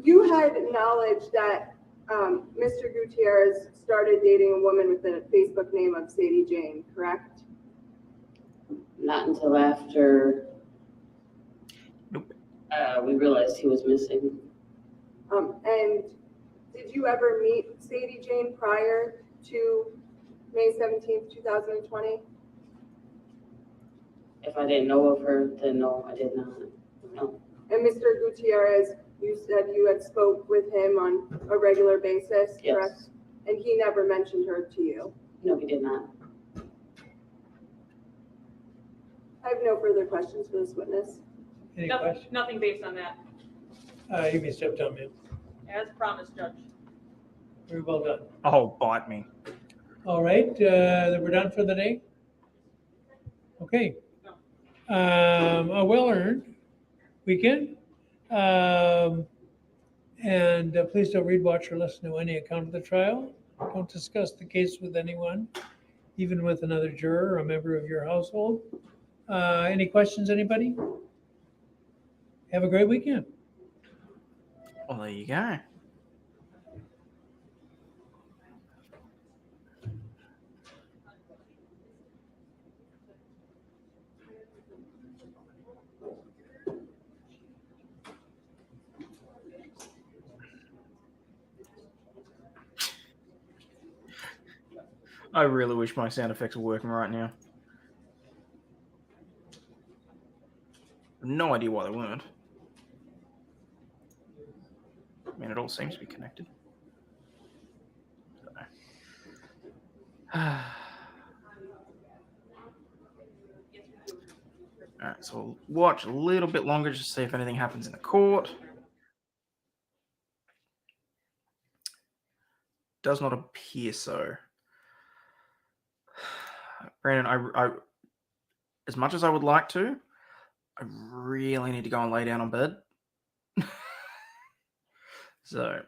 You had knowledge that Mr. Gutierrez started dating a woman with a Facebook name of Sadie Jane, correct? Not until after we realized he was missing. And did you ever meet Sadie Jane prior to May 17th, 2020? If I didn't know of her, then no, I did not. No. And Mr. Gutierrez, you said you had spoke with him on a regular basis, Yes. correct? And he never mentioned her to you? No, he did not. I have no further questions for this witness. Any Nothing, questions? nothing based on that. You may step down, ma'am. As promised, Judge. Very well done. Oh, bite me. All right, then we're done for the day? Okay. A well-earned weekend. And please don't read, watch, or listen to any account of the trial. Don't discuss the case with anyone, even with another juror or a member of your household. Any questions, anybody? Have a great weekend. Well, there you go. I really wish my sound effects were working right now. No idea why they weren't. I mean, it all seems to be connected. Alright, so we'll watch a little bit longer just to see if anything happens in the court. Does not appear so. Brandon, I as much as I would like to, I really need to go and lay down on bed. So,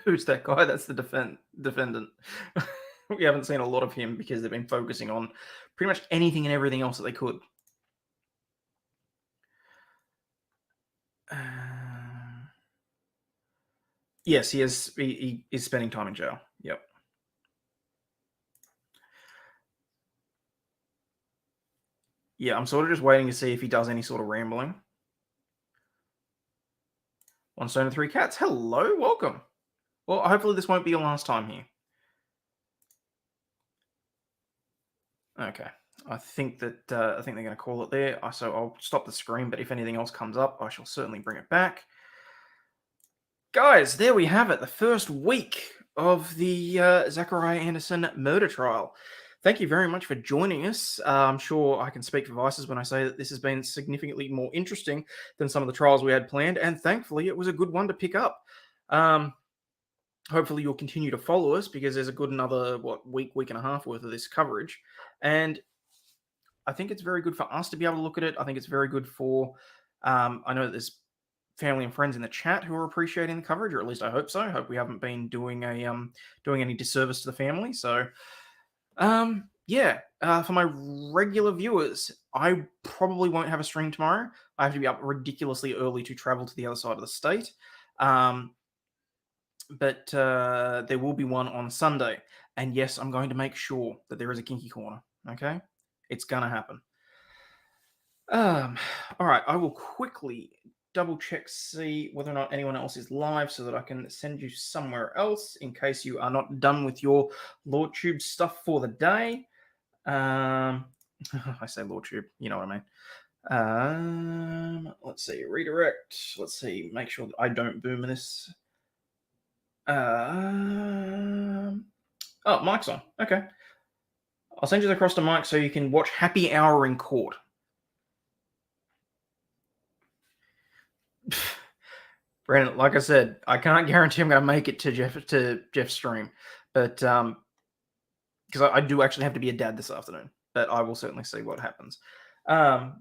who's that guy? That's the defendant. We haven't seen a lot of him because they've been focusing on pretty much anything and everything else that they could. Yes, he is. He is spending time in jail. Yep. Yeah, I'm sort of just waiting to see if he does any sort of rambling. 1 stone and 3 cats. Hello, welcome. Well, hopefully this won't be your last time here. Okay, I think that they're going to call it there. So I'll stop the screen, but if anything else comes up, I shall certainly bring it back. Guys, there we have it. The first week of the Zachariah Anderson murder trial. Thank you very much for joining us. I'm sure I can speak for Vices when I say that this has been significantly more interesting than some of the trials we had planned, and thankfully it was a good one to pick up. Hopefully you'll continue to follow us because there's a good another, week and a half worth of this coverage. And I think it's very good for us to be able to look at it. I think it's very good for, I know that there's family and friends in the chat who are appreciating the coverage, or at least I hope so. I hope we haven't been doing any disservice to the family. So, for my regular viewers, I probably won't have a stream tomorrow. I have to be up ridiculously early to travel to the other side of the state. But there will be one on Sunday. And yes, I'm going to make sure that there is a Kinky Corner. Okay? It's going to happen. All right, I will quickly double check, see whether or not anyone else is live so that I can send you somewhere else in case you are not done with your LordTube stuff for the day. I say lordship, you know what I mean. Let's see, redirect. Let's see, make sure that I don't boom this. Oh, mic's on. Okay. I'll send you across to Mike so you can watch Happy Hour in Court. Brandon, like I said, I can't guarantee I'm going to make it to Jeff's stream, but because I do actually have to be a dad this afternoon, but I will certainly see what happens. All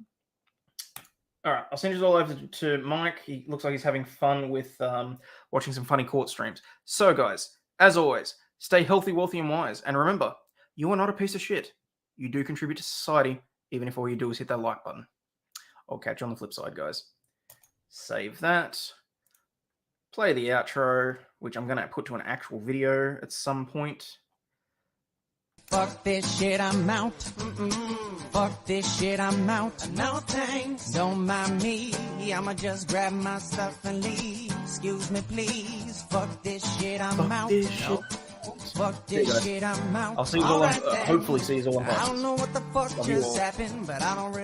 right, I'll send you all over to Mike. He looks like he's having fun with watching some funny court streams. So, guys, as always, stay healthy, wealthy, and wise. And remember, you are not a piece of shit. You do contribute to society, even if all you do is hit that like button. I'll catch you on the flip side, guys. Save that. Play the outro, which I'm going to put to an actual video at some point. Fuck this shit, I'm out. Fuck this shit, I'm out. No thanks, don't mind me. I'ma just grab my stuff and leave. Excuse me, please. Fuck this shit, I'm out. Fuck this shit, I'm out. I'll see you all. Hopefully, see you all. I don't know what the fuck just happened, but I don't really